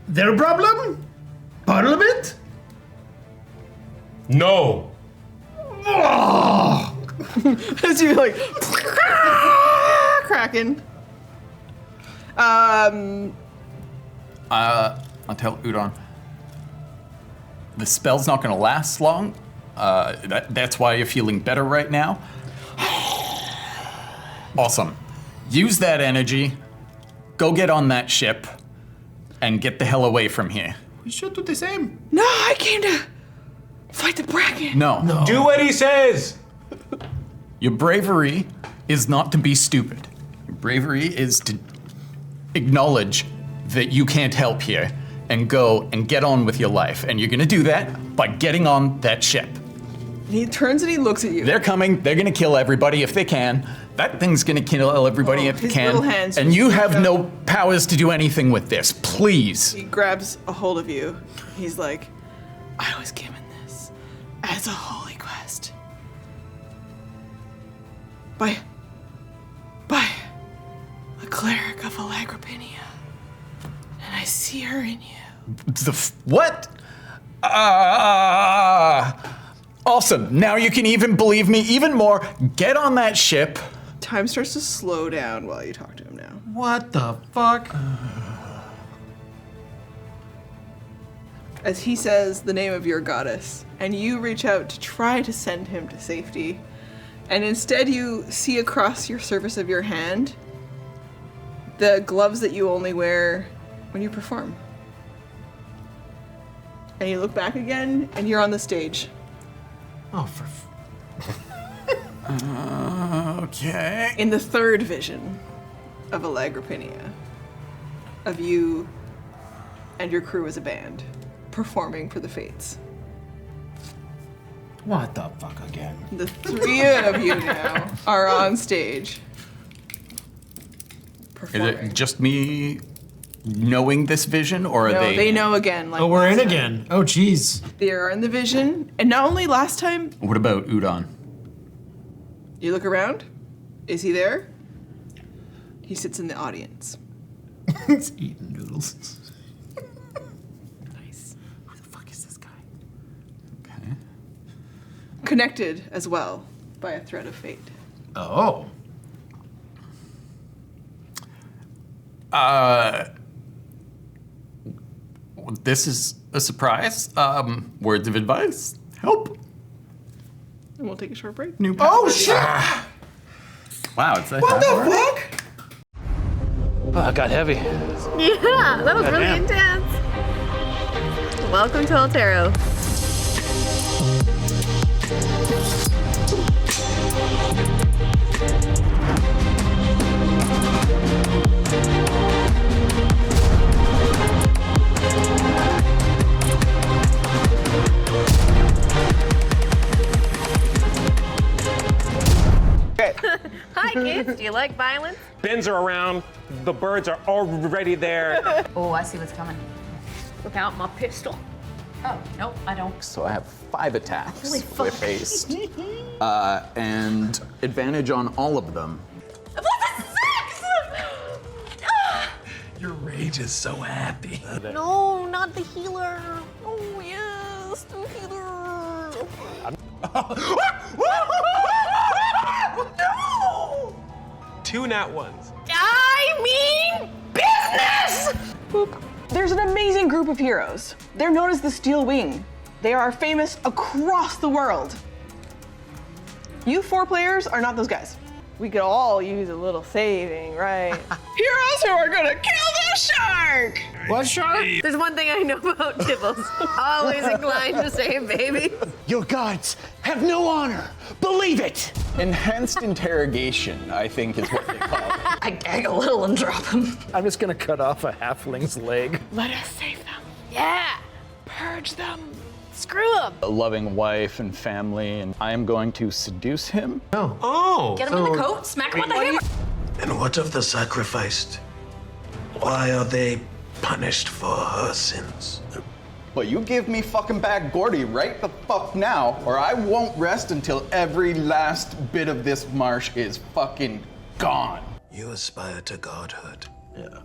Speaker 3: Their problem? Parliament?
Speaker 4: No.
Speaker 1: As you like cracking.
Speaker 5: I'll tell Udon. The spell's not gonna last long. That's why you're feeling better right now. Awesome. Use that energy. Go get on that ship and get the hell away from here.
Speaker 3: We should do the same.
Speaker 1: No, I came to fight the Bracken.
Speaker 5: No.
Speaker 4: Do what he says.
Speaker 5: Your bravery is not to be stupid. Your bravery is to acknowledge that you can't help here and go and get on with your life. And you're gonna do that by getting on that ship.
Speaker 1: He turns and he looks at you.
Speaker 5: They're coming, they're gonna kill everybody if they can. That thing's gonna kill everybody if it
Speaker 1: his
Speaker 5: can.
Speaker 1: little hands
Speaker 5: And
Speaker 1: just
Speaker 5: you
Speaker 1: reach
Speaker 5: have
Speaker 1: out.
Speaker 5: no powers to do anything with this. Please.
Speaker 1: He grabs a hold of you. He's like, I was given this as a holy quest. By the cleric of Alagripinia. And I see her in you.
Speaker 5: What? Awesome. Now you can even believe me even more. Get on that ship.
Speaker 1: Time starts to slow down while you talk to him now.
Speaker 3: What the fuck?
Speaker 1: As he says the name of your goddess, and you reach out to try to send him to safety, and instead you see across your surface of your hand the gloves that you only wear when you perform. And you look back again, and you're on the stage.
Speaker 3: Oh, for
Speaker 5: Okay.
Speaker 1: In the third vision of Alagripinia, of you and your crew as a band, performing for the Fates.
Speaker 3: what the fuck again?
Speaker 1: The three of you now are on stage.
Speaker 5: Is
Speaker 1: Performing.
Speaker 5: it just me knowing this vision, or are
Speaker 1: No,
Speaker 5: they?
Speaker 1: they know again. Like
Speaker 3: Oh, we're in
Speaker 1: last time.
Speaker 3: again. Oh, jeez.
Speaker 1: They are in the vision, and not only last time,
Speaker 5: What about Udon?
Speaker 1: you look around. Is he there? He sits in the audience.
Speaker 3: It's eating noodles.
Speaker 1: Nice.
Speaker 3: Who the fuck is this guy?
Speaker 5: Okay.
Speaker 1: Connected as well by a thread of fate.
Speaker 3: Oh.
Speaker 5: This is a surprise. Words of advice. Help.
Speaker 1: And we'll take a short break.
Speaker 5: New.
Speaker 3: Oh, shit!
Speaker 5: Wow, it's a
Speaker 3: What the fuck?
Speaker 6: Oh, it got heavy.
Speaker 7: Yeah, that was really intense. Welcome to Altero. Hi kids, do you like violence?
Speaker 6: Bins are around. The birds are already there.
Speaker 8: Oh, I see what's coming.
Speaker 7: Look out, my pistol.
Speaker 8: Oh, nope, I don't.
Speaker 5: So I have 5 attacks
Speaker 8: Really
Speaker 5: with
Speaker 8: fucking-
Speaker 5: haste, and advantage on all of them.
Speaker 9: Your rage is so happy.
Speaker 7: No, not the healer. Oh yes, the healer.
Speaker 6: No! 2 nat ones.
Speaker 7: I mean business!
Speaker 10: Boop. There's an amazing group of heroes. They're known as the Steel Wing. They are famous across the world. You 4 players are not those guys. We could all use a little saving, right? Heroes who are gonna kill the shark!
Speaker 3: What shark?
Speaker 7: There's one thing I know about Tibbles. Always inclined to save babies.
Speaker 9: Your gods have no honor. Believe it.
Speaker 5: Enhanced interrogation, I think, is what they call it.
Speaker 8: I gag a little and drop him.
Speaker 2: I'm just gonna cut off a halfling's leg.
Speaker 1: Let us save them.
Speaker 7: Yeah,
Speaker 1: Purge them.
Speaker 7: screw them.
Speaker 5: A loving wife and family, and I am going to seduce him.
Speaker 6: Oh.
Speaker 8: Get him in the coat, smack him with the hammer.
Speaker 9: And what of the sacrificed? Why are they punished for her sins?
Speaker 5: But you give me fucking back Gordy right the fuck now, or I won't rest until every last bit of this marsh is fucking gone.
Speaker 9: You aspire to godhood. Yeah.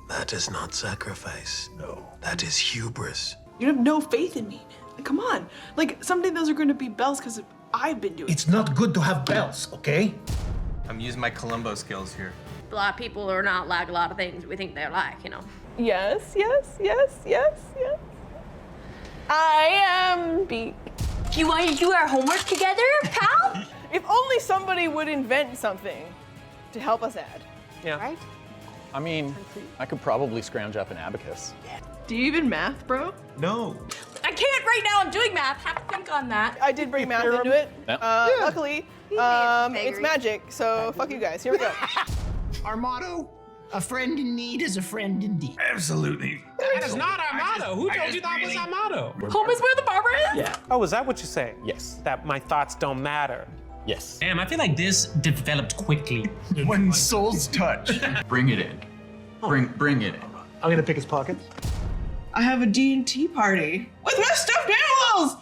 Speaker 9: That is not sacrifice. No. That is hubris.
Speaker 1: You have no faith in me. Come on. Like, someday those are going to be bells because I've been doing it.
Speaker 9: It's not good to have bells, okay?
Speaker 11: I'm using my Columbo skills here.
Speaker 7: A lot of people are not like a lot of things we think they're like, you know.
Speaker 10: Yes, yes, yes, yes, yes. I am Beak.
Speaker 8: You want to do our homework together, pal?
Speaker 10: If only somebody would invent something to help us add.
Speaker 6: Yeah.
Speaker 10: Right?
Speaker 5: I mean, I could probably scrounge up an abacus.
Speaker 1: Do you even math, bro?
Speaker 9: No.
Speaker 8: I can't right now, I'm doing math. Have to think on that.
Speaker 10: I did bring math into it.
Speaker 5: Yep.
Speaker 10: Luckily, it's magic, so fuck you guys. Here we go.
Speaker 9: Our motto? A friend in need is a friend indeed. Absolutely.
Speaker 6: That is not our motto. Who told you that was our motto?
Speaker 8: Home is where the barber is?
Speaker 5: Yeah.
Speaker 6: Oh, is that what you're saying?
Speaker 5: Yes.
Speaker 6: That my thoughts don't matter.
Speaker 5: Yes.
Speaker 12: Damn, I feel like this developed quickly.
Speaker 9: When souls touch.
Speaker 5: Bring it in. Bring it in.
Speaker 3: I'm gonna pick his pockets.
Speaker 1: I have a D&T party with my stuffed animals!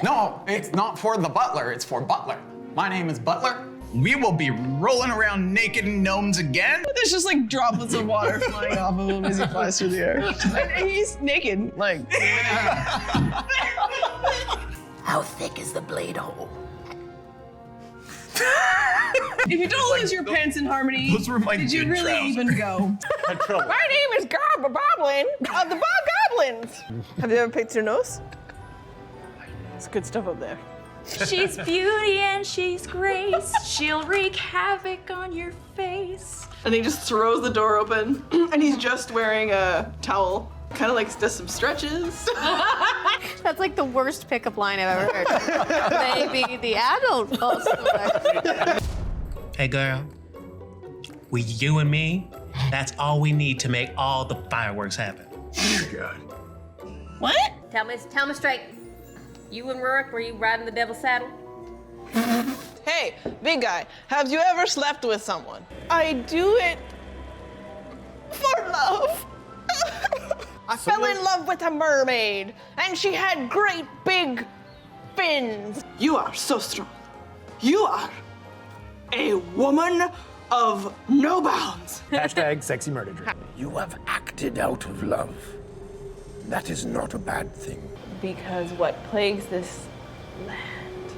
Speaker 5: No, it's not for the butler, it's for Butler. My name is Butler. We will be rolling around naked gnomes again?
Speaker 10: There's just like droplets of water flying off of him as he flies through the air. And he's naked, like.
Speaker 13: How thick is the blade hole?
Speaker 10: If you don't lose your pants in harmony,
Speaker 5: Those were my
Speaker 10: did you
Speaker 5: good
Speaker 10: really
Speaker 5: trousers.
Speaker 10: even go? My name is Goblin of the Bogoblins. Have you ever picked your nose? It's good stuff up there.
Speaker 8: She's beauty and she's grace. She'll wreak havoc on your face.
Speaker 1: And he just throws the door open, and he's just wearing a towel. Kind of like does some stretches.
Speaker 7: That's like the worst pickup line I've ever heard. Maybe the adult schooler.
Speaker 12: Hey girl, with you and me, that's all we need to make all the fireworks happen.
Speaker 10: What?
Speaker 7: Tell me straight. You and Rurik, were you riding the devil's saddle?
Speaker 10: Hey, big guy, have you ever slept with someone? I do it for love. I fell in love with a mermaid, and she had great big fins.
Speaker 1: You are so strong. You are a woman of no bounds.
Speaker 3: Hashtag sexy murder dream.
Speaker 9: You have acted out of love. That is not a bad thing.
Speaker 10: Because what plagues this land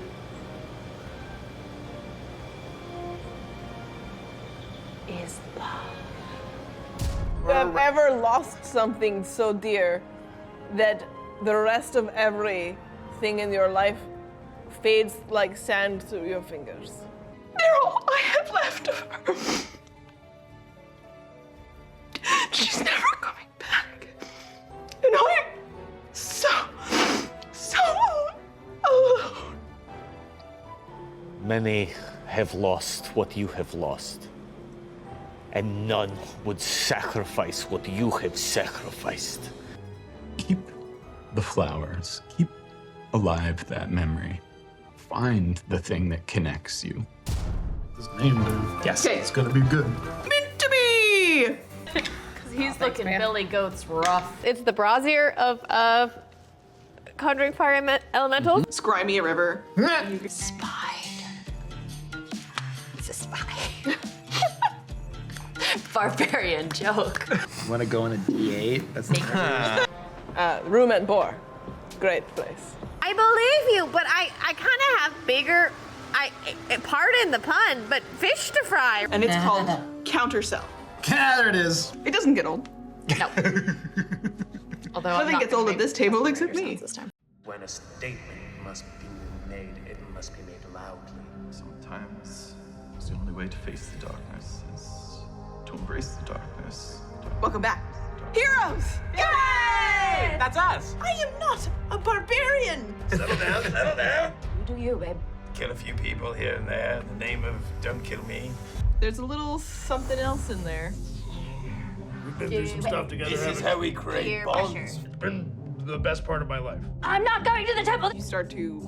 Speaker 10: is love. You have ever lost something so dear that the rest of everything in your life fades like sand through your fingers?
Speaker 1: They're all I have left of her. She's never coming back. And I'm so alone.
Speaker 14: Many have lost what you have lost, and none would sacrifice what you have sacrificed.
Speaker 15: Keep the flowers. Keep alive that memory. Find the thing that connects you.
Speaker 2: His name, dude.
Speaker 3: Yes,
Speaker 1: Okay.
Speaker 3: it's gonna be good.
Speaker 1: Meant to be.
Speaker 8: He's looking Billy Goat's rough.
Speaker 7: It's the brazier of Conjuring Fire Elemental.
Speaker 1: Scry me a river.
Speaker 8: Spider. It's a spy. Barbarian joke.
Speaker 2: Want to go in a D8? That's
Speaker 10: Room and Boar. Great place.
Speaker 7: I believe you, but I kind of have bigger, pardon the pun, but fish to fry.
Speaker 1: And it's called Countercell.
Speaker 2: there it is.
Speaker 1: It doesn't get old.
Speaker 8: No. Although
Speaker 1: Nothing gets old at this table except me.
Speaker 8: This time.
Speaker 14: When a statement must be made, it must be made loudly.
Speaker 15: Sometimes the only way to face the darkness is to embrace the darkness.
Speaker 1: Welcome back. Heroes! Yay!
Speaker 11: That's us.
Speaker 1: I am not a barbarian.
Speaker 9: Settle down, settle down.
Speaker 8: You do you, babe.
Speaker 9: Kill a few people here and there in the name of don't kill me.
Speaker 10: There's a little something else in there.
Speaker 9: We've been through some stuff together. This is how we create
Speaker 8: Peer
Speaker 9: bonds.
Speaker 8: pressure.
Speaker 9: It's been the best part of my life.
Speaker 8: I'm not going to the temple.
Speaker 1: You start to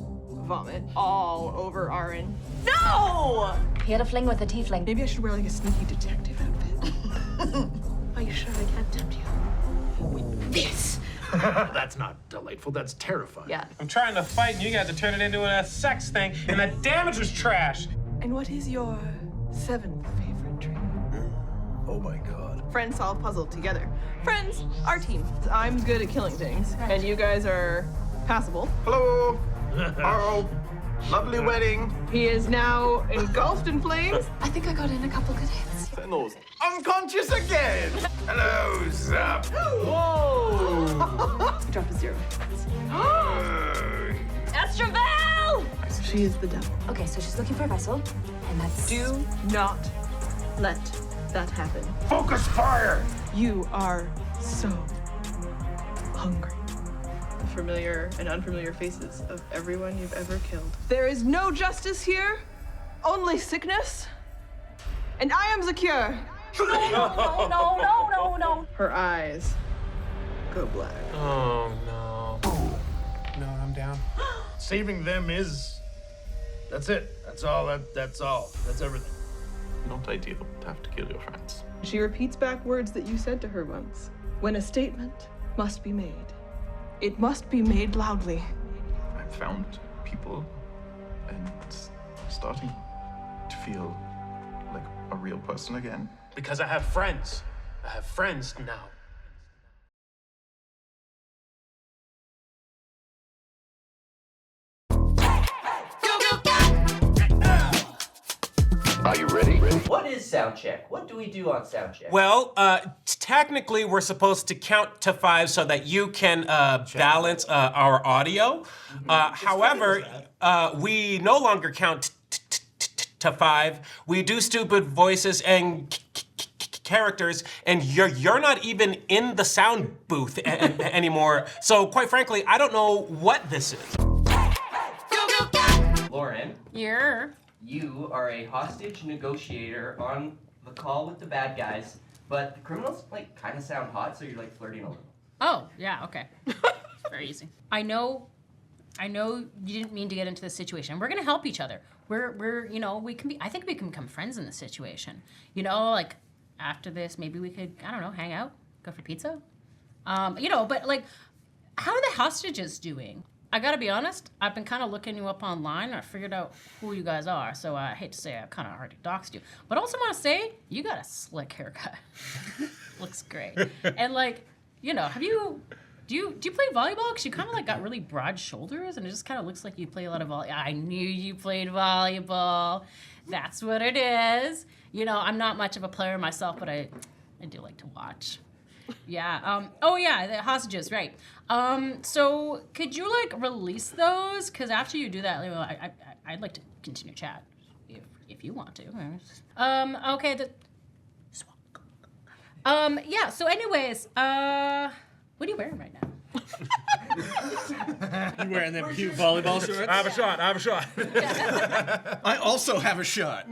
Speaker 1: vomit all over Aaron.
Speaker 10: No!
Speaker 8: He had a fling with a tiefling.
Speaker 1: Maybe I should wear like a sneaky detective outfit. Are you sure I can't tempt you? With this.
Speaker 3: That's not delightful, that's terrifying.
Speaker 8: Yeah.
Speaker 6: I'm trying to fight and you guys are turning it into a sex thing, and that damage was trash.
Speaker 1: And what is your 7th favorite dream?
Speaker 9: Oh my god.
Speaker 1: Friends solve puzzle together. Friends, our team. I'm good at killing things, and you guys are passable.
Speaker 9: Hello. Oh, lovely wedding.
Speaker 1: He is now engulfed in flames.
Speaker 8: I think I got in a couple good hits.
Speaker 9: Fennel's unconscious again. Hello, Zap.
Speaker 1: Whoa! Drop a 0.
Speaker 8: Estravel!
Speaker 1: She is the devil.
Speaker 8: Okay, so she's looking for a vessel, and that's...
Speaker 1: Do not let that happen.
Speaker 9: Focus fire.
Speaker 1: You are so hungry. The familiar and unfamiliar faces of everyone you've ever killed. There is no justice here, only sickness. And I am the cure.
Speaker 8: No.
Speaker 1: Her eyes go black.
Speaker 6: Oh no. No, I'm down.
Speaker 3: Saving them is. That's it. That's all. That's all. That's everything.
Speaker 15: Not ideal to have to kill your friends.
Speaker 1: She repeats back words that you said to her once. When a statement must be made, it must be made loudly.
Speaker 15: I've found people and starting to
Speaker 16: feel like a real person again?
Speaker 12: Because I have friends. I have friends now.
Speaker 17: Are you ready? What is sound check? What do we do on sound check?
Speaker 6: Well, technically, we're supposed to count to 5 so that you can balance our audio. However, we no longer count to 5. We do stupid voices and characters, and you're not even in the sound booth anymore. So, quite frankly, I don't know what this is.
Speaker 17: Lauren.
Speaker 7: Yeah.
Speaker 17: You are a hostage negotiator on the call with the bad guys, but the criminals like kind of sound hot, so you're like flirting a little.
Speaker 18: Oh, yeah, okay. Very easy. I know you didn't mean to get into this situation. We're gonna help each other. We're I think we can become friends in this situation. Like after this, maybe we could, I don't know, hang out, go for pizza. But like, how are the hostages doing? I gotta be honest, I've been kind of looking you up online. I figured out who you guys are, so I hate to say I kind of already doxed you. But I also want to say, you got a slick haircut. Looks great. And like, do you play volleyball? Because you kind of like got really broad shoulders, and it just kind of looks like you play a lot of volleyball. I knew you played volleyball. That's what it is. I'm not much of a player myself, but I do like to watch. Yeah. Oh yeah, the hostages, right? So could you like release those? Because after you do that, I'd like to continue chat if you want to. Okay. Yeah. So anyways, what are you wearing right now?
Speaker 2: You wearing them cute volleyball shorts?
Speaker 6: I have a shot.
Speaker 5: I also have a shot.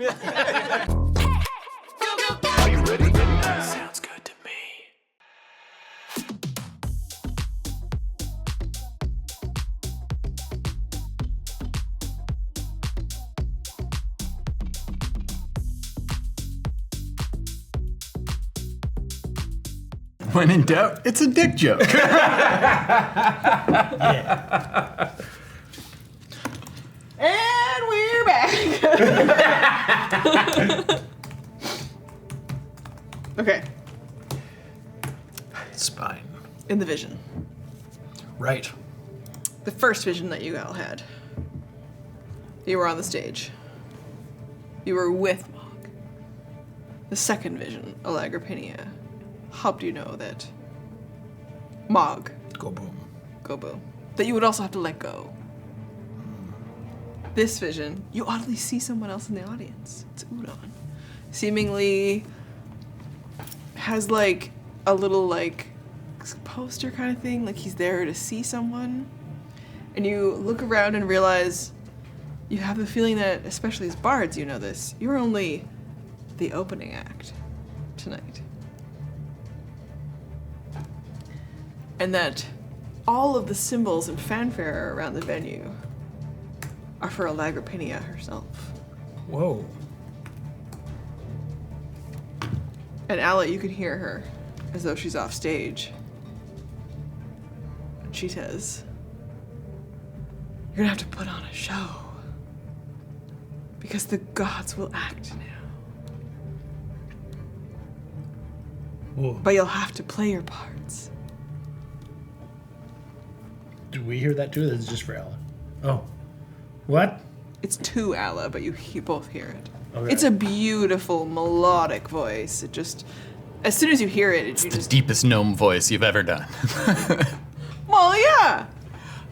Speaker 17: Are you ready? Sounds good to me.
Speaker 5: When in doubt, it's a dick joke.
Speaker 1: Yeah. And we're back. Okay.
Speaker 2: Spine.
Speaker 1: In the vision.
Speaker 2: Right.
Speaker 1: The first vision that you all had. You were on the stage. You were with Mog. The second vision, Alagrapinia, helped you know that Mog.
Speaker 2: Go boom.
Speaker 1: Go boom. That you would also have to let go. This vision, you oddly see someone else in the audience. It's Udon. Seemingly has like a little like poster kind of thing, like he's there to see someone. And you look around and realize you have the feeling that, especially as bards, you know this, you're only the opening act tonight. And that all of the symbols and fanfare around the venue are for Alagrapinia herself.
Speaker 2: Whoa.
Speaker 1: And Alla, you can hear her as though she's off stage. And she says, "You're gonna have to put on a show. Because the gods will act now.
Speaker 2: Whoa.
Speaker 1: But you'll have to play your parts."
Speaker 2: Do we hear that too? Or is it just for Alla? Oh. What?
Speaker 1: It's to Alla, but you both hear it.
Speaker 2: Okay.
Speaker 1: It's a beautiful, melodic voice. It just, as soon as you hear it,
Speaker 5: It's the deepest gnome voice you've ever done.
Speaker 1: Well, yeah.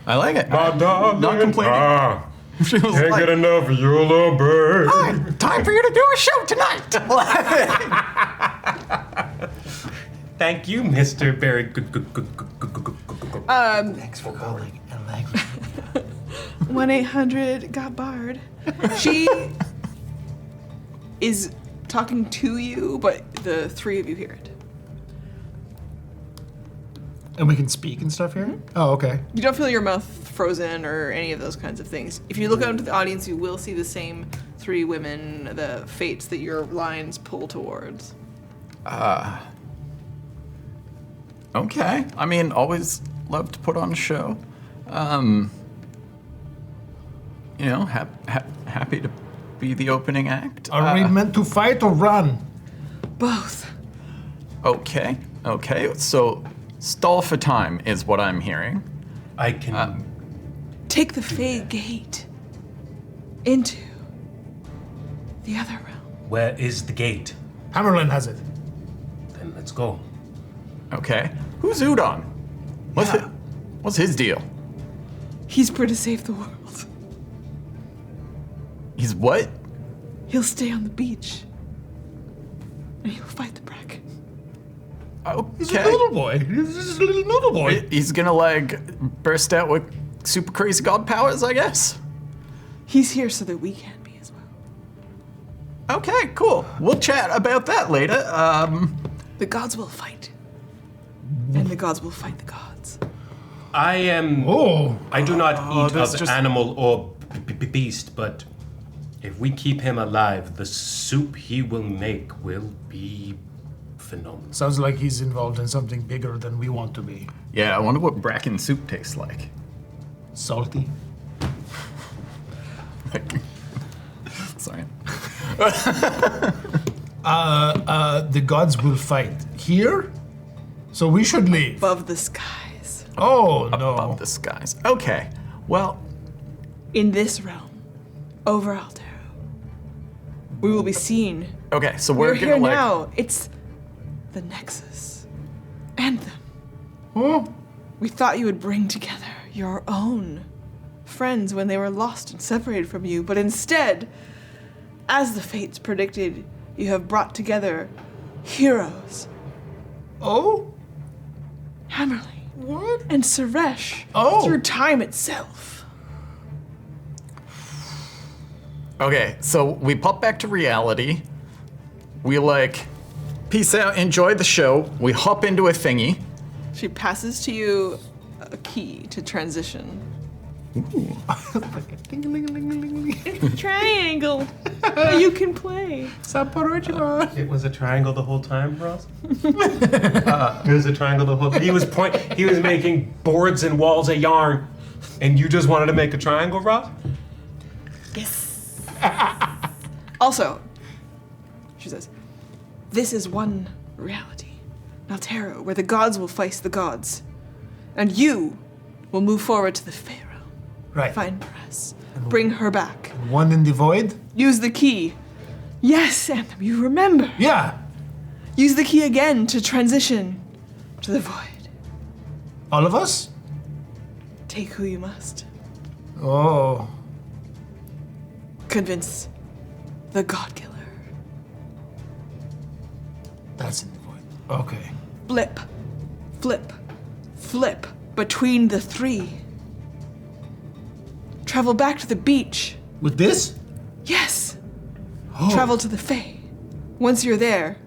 Speaker 5: I like it.
Speaker 6: My darling,
Speaker 5: not complaining.
Speaker 6: Can't get enough of you, little bird.
Speaker 5: Hi, time for you to do a show tonight.
Speaker 6: Thank you, Mr. Barry.
Speaker 2: Thanks for calling.
Speaker 1: 1-800-GOT-BARD. She is talking to you, but the three of you hear it.
Speaker 3: And we can speak and stuff here? Oh, okay.
Speaker 1: You don't feel your mouth frozen or any of those kinds of things. If you look out into the audience, you will see the same three women, the fates that your lines pull towards.
Speaker 5: Okay. I mean, always love to put on a show. Happy to be the opening act.
Speaker 3: Are we meant to fight or run?
Speaker 1: Both.
Speaker 5: Okay. So stall for time is what I'm hearing.
Speaker 4: I can
Speaker 1: Take the Fey gate into the other realm.
Speaker 4: Where is the gate?
Speaker 3: Hammerlin has it.
Speaker 4: Then let's go.
Speaker 5: Okay. Who's Udon? What's his deal?
Speaker 1: He's here to save the world.
Speaker 5: He's what?
Speaker 1: He'll stay on the beach. And he'll fight the Bracken.
Speaker 5: Okay.
Speaker 3: He's a little boy. He's just a little noodle boy.
Speaker 5: He's gonna like burst out with super crazy god powers, I guess.
Speaker 1: He's here so that we can be as well.
Speaker 5: Okay, cool. We'll chat about that later.
Speaker 1: The gods will fight. And the gods will fight the gods.
Speaker 4: I do not eat
Speaker 5: there's
Speaker 4: of
Speaker 5: just-
Speaker 4: animal or beast, but if we keep him alive, the soup he will make will be phenomenal.
Speaker 3: Sounds like he's involved in something bigger than we want to be.
Speaker 5: Yeah, I wonder what bracken soup tastes like.
Speaker 3: Salty.
Speaker 5: Sorry.
Speaker 3: The gods will fight here, so we should leave.
Speaker 1: Above the skies.
Speaker 3: Oh no!
Speaker 5: Above the skies. Okay. Well,
Speaker 1: In this realm, over Altero, we will be seen.
Speaker 5: okay. So we're
Speaker 1: here
Speaker 5: gonna like.
Speaker 1: now. It's the Nexus. And them.
Speaker 3: Oh.
Speaker 1: We thought you would bring together your own friends when they were lost and separated from you, but instead, as the fates predicted, you have brought together heroes.
Speaker 3: Oh?
Speaker 1: Hammerly.
Speaker 3: What?
Speaker 1: And Suresh.
Speaker 3: Oh.
Speaker 1: Through time itself.
Speaker 5: Okay, so we pop back to reality. We like, peace out, enjoy the show. We hop into a thingy.
Speaker 1: She passes to you a key to transition. It's a triangle. You can play.
Speaker 4: It was a triangle the whole time, Ross? It was a triangle the whole time. He was making boards and walls of yarn, and you just wanted to make a triangle, Ross?
Speaker 1: Yes. Also, she says, this is one reality. Altero, where the gods will face the gods. And you will move forward to the Pharaoh.
Speaker 3: Right.
Speaker 1: Find Press. Bring her back.
Speaker 3: One in the void?
Speaker 1: Use the key. Yes, Anthem, you remember.
Speaker 3: Yeah.
Speaker 1: Use the key again to transition to the void.
Speaker 3: All of us?
Speaker 1: Take who you must.
Speaker 3: Oh.
Speaker 1: Convince the God Killer.
Speaker 3: That's in the void. Okay.
Speaker 1: Flip, flip, flip between the three. Travel back to the beach.
Speaker 3: With this?
Speaker 1: Yes.
Speaker 3: Oh.
Speaker 1: Travel to the Fae. Once you're there,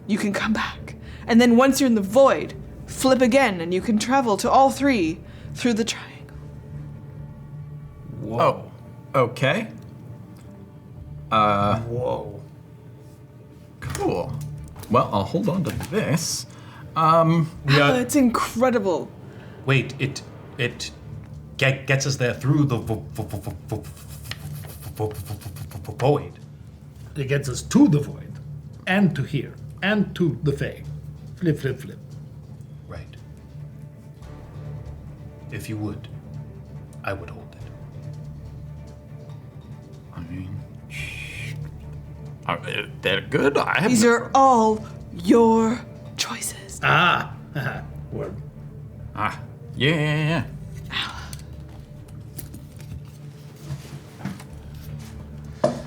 Speaker 1: you can come back. And then once you're in the void, flip again and you can travel to all three through the triangle.
Speaker 5: Whoa. Oh, okay.
Speaker 3: Whoa.
Speaker 5: Cool. Well, I'll hold on to this.
Speaker 1: It's incredible.
Speaker 4: Wait, it gets us there through the void.
Speaker 3: It gets us to the void, and to here, and to the Fae. Flip, flip, flip.
Speaker 4: Right. If you would, I would hold it.
Speaker 5: I mean, they're good.
Speaker 1: These are all your choices.
Speaker 3: Ah. Word.
Speaker 5: Yeah.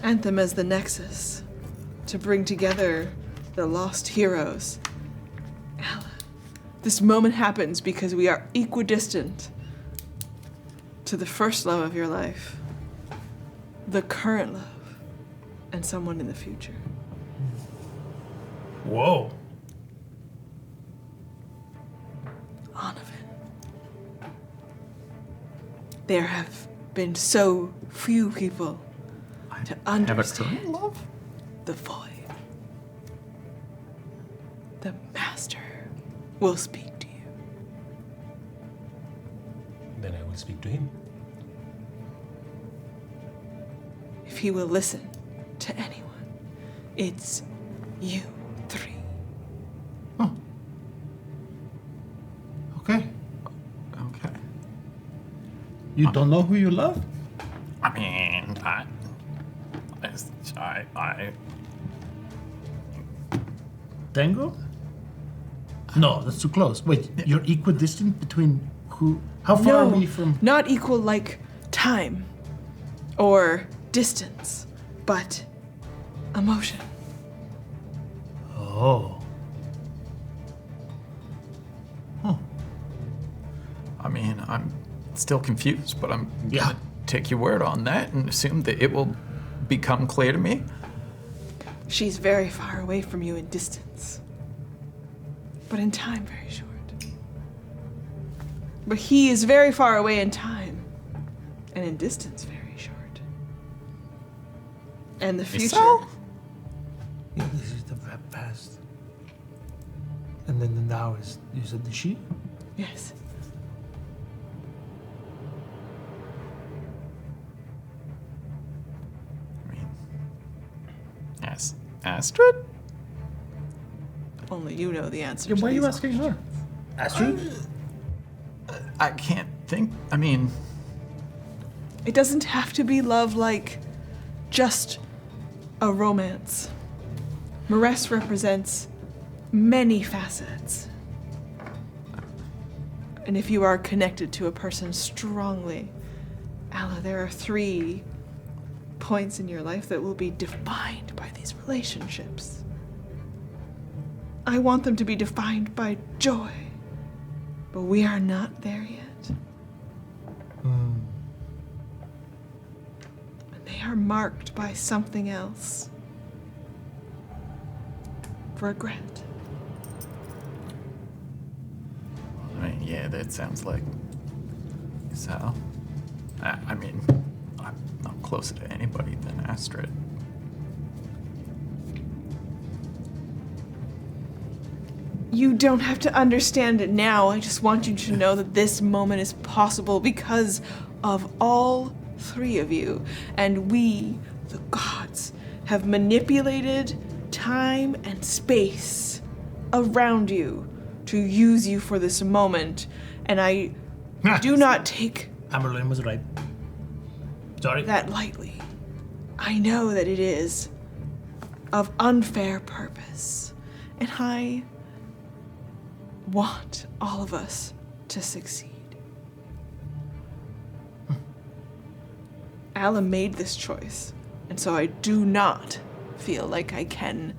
Speaker 1: Anthem as the nexus to bring together the lost heroes. Ella, this moment happens because we are equidistant to the first love of your life, the current love, and someone in the future.
Speaker 3: Whoa.
Speaker 1: Onovan. There have been so few people to understand
Speaker 5: love?
Speaker 1: the void. The master will speak to you.
Speaker 4: Then I will speak to him.
Speaker 1: If he will listen to anyone, it's you three.
Speaker 3: Okay.
Speaker 5: Okay.
Speaker 2: You don't know who you love?
Speaker 5: I mean, I
Speaker 2: Tango? No, that's too close. Wait, you're equidistant between who? How far are we from?
Speaker 1: Not equal like time or distance, but emotion.
Speaker 2: Oh.
Speaker 5: I mean, I'm still confused, but I'm gonna take your word on that and assume that it will become clear to me.
Speaker 1: She's very far away from you in distance, but in time, very short. But he is very far away in time, and in distance, very short. And the future.
Speaker 2: Yeah, this is the past. And then the now is, you said the she?
Speaker 1: Yes.
Speaker 5: Astrid?
Speaker 1: Only you know the answer.
Speaker 2: Yeah,
Speaker 1: to
Speaker 2: why are you
Speaker 1: these
Speaker 2: asking her? Astrid?
Speaker 5: I can't think. I mean,
Speaker 1: It doesn't have to be love like just a romance. Maress represents many facets. And if you are connected to a person strongly, Alla, there are 3 points in your life that will be defined by these relationships. I want them to be defined by joy, but we are not there yet. And they are marked by something else. Regret.
Speaker 5: I mean, yeah, that sounds like Sal. I mean, I'm not closer to anybody than Astrid.
Speaker 1: You don't have to understand it now. I just want you to know that this moment is possible because of all 3 of you. And we, the gods, have manipulated time and space around you to use you for this moment. And I do not take
Speaker 2: Amberlin was right. Sorry.
Speaker 1: that lightly. I know that it is of unfair purpose. And I want all of us to succeed. Alla made this choice, and so I do not feel like I can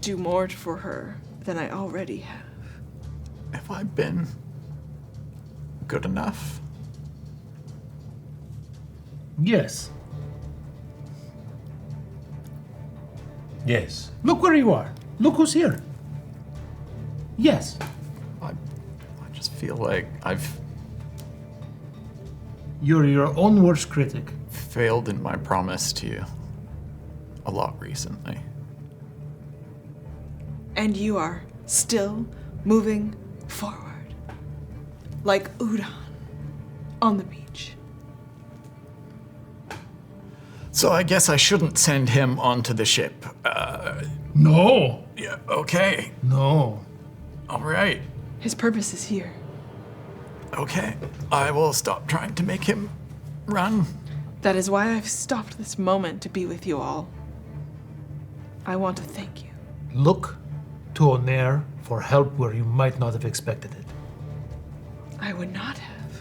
Speaker 1: do more for her than I already have.
Speaker 5: Have I been good enough?
Speaker 2: Yes.
Speaker 12: Yes.
Speaker 2: Look where you are. Look who's here. Yes.
Speaker 5: I just feel like I've
Speaker 2: You're your own worst critic.
Speaker 5: failed in my promise to you a lot recently.
Speaker 1: And you are still moving forward, like Udon on the beach.
Speaker 5: So I guess I shouldn't send him onto the ship.
Speaker 2: No.
Speaker 5: Yeah, okay.
Speaker 2: No.
Speaker 5: All right.
Speaker 1: His purpose is here.
Speaker 5: Okay. I will stop trying to make him run.
Speaker 1: That is why I've stopped this moment to be with you all. I want to thank you.
Speaker 2: Look to Onair for help where you might not have expected it.
Speaker 1: I would not have.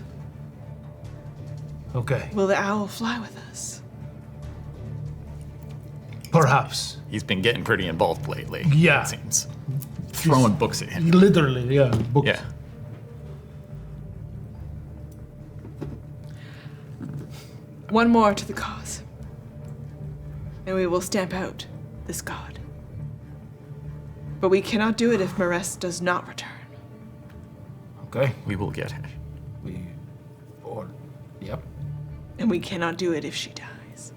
Speaker 2: Okay.
Speaker 1: Will the owl fly with us?
Speaker 2: Perhaps.
Speaker 5: He's been getting pretty involved lately.
Speaker 2: Yeah.
Speaker 5: It seems. Throwing books at him.
Speaker 2: Literally, yeah. Books.
Speaker 5: Yeah.
Speaker 1: One more to the cause. And we will stamp out this god. But we cannot do it if Maress does not return.
Speaker 2: Okay.
Speaker 5: We will get her.
Speaker 2: Yep.
Speaker 1: And we cannot do it if she dies.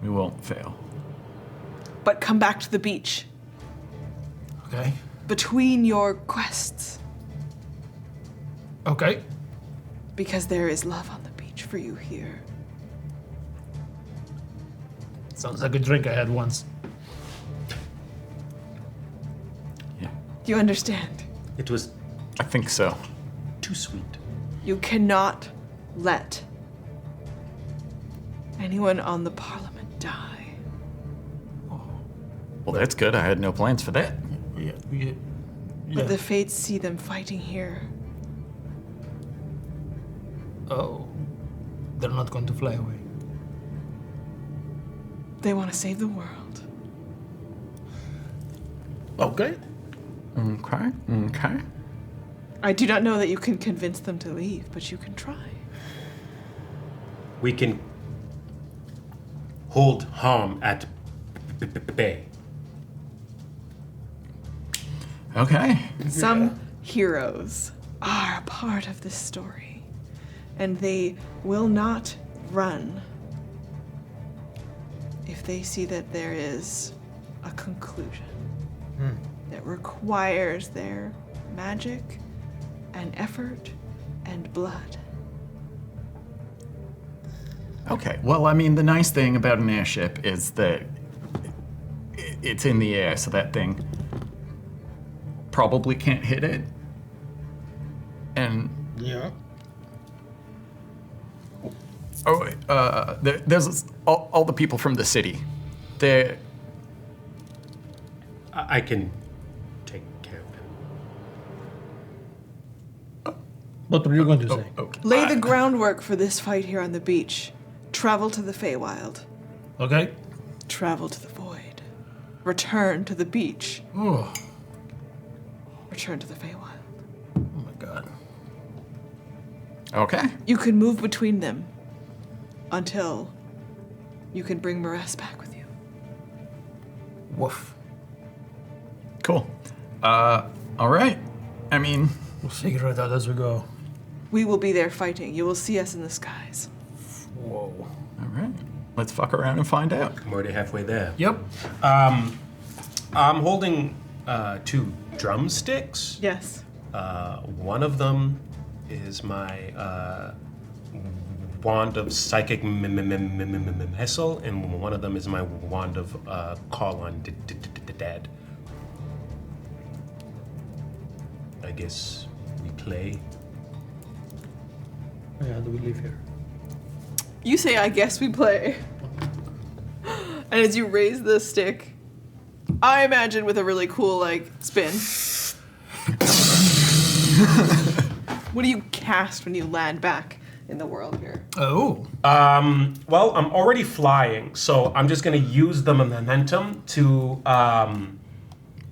Speaker 5: We won't fail.
Speaker 1: But come back to the beach.
Speaker 2: Okay.
Speaker 1: Between your quests.
Speaker 2: Okay.
Speaker 1: Because there is love on the beach for for you here.
Speaker 2: Sounds like a drink I had once.
Speaker 1: Do you understand?
Speaker 4: It was.
Speaker 5: I think so.
Speaker 4: Too sweet.
Speaker 1: You cannot let anyone on the Parliament die.
Speaker 5: Well, that's good. I had no plans for that.
Speaker 2: Yeah.
Speaker 1: But the fates see them fighting here.
Speaker 2: Oh. They're not going to fly away.
Speaker 1: They want to save the world.
Speaker 2: Okay.
Speaker 5: Okay.
Speaker 1: I do not know that you can convince them to leave, but you can try.
Speaker 4: We can hold harm at bay.
Speaker 5: Okay.
Speaker 1: Some heroes are a part of this story, and they will not run if they see that there is a conclusion that requires their magic and effort and blood.
Speaker 5: Okay. Well, I mean, the nice thing about an airship is that it's in the air, so that thing probably can't hit it. And
Speaker 2: yeah.
Speaker 5: There's all the people from the city. They're.
Speaker 4: I can take care of him.
Speaker 2: What were you going to say?
Speaker 1: Lay the groundwork for this fight here on the beach. Travel to the Feywild.
Speaker 2: Okay.
Speaker 1: Travel to the void. Return to the beach.
Speaker 2: Oh.
Speaker 1: Return to the Feywild.
Speaker 2: Oh my god.
Speaker 5: Okay.
Speaker 1: You can move between them until you can bring Maress back with you.
Speaker 2: Woof.
Speaker 5: Cool. All right. I mean,
Speaker 2: we'll figure it out as we go.
Speaker 1: We will be there fighting. You will see us in the skies.
Speaker 2: Whoa.
Speaker 5: All right. Let's fuck around and find out.
Speaker 4: I'm already halfway there.
Speaker 2: Yep.
Speaker 4: I'm holding 2 drumsticks.
Speaker 1: Yes.
Speaker 4: One of them is my wand of psychic missile, and one of them is my wand of call on the dead. I guess we play.
Speaker 2: Yeah, do we leave here?
Speaker 1: You say, I guess we play. And as you raise the stick, I imagine with a really cool, like, spin. What do you cast when you land back in the world here?
Speaker 2: Oh.
Speaker 4: Well, I'm already flying, so I'm just going to use the momentum to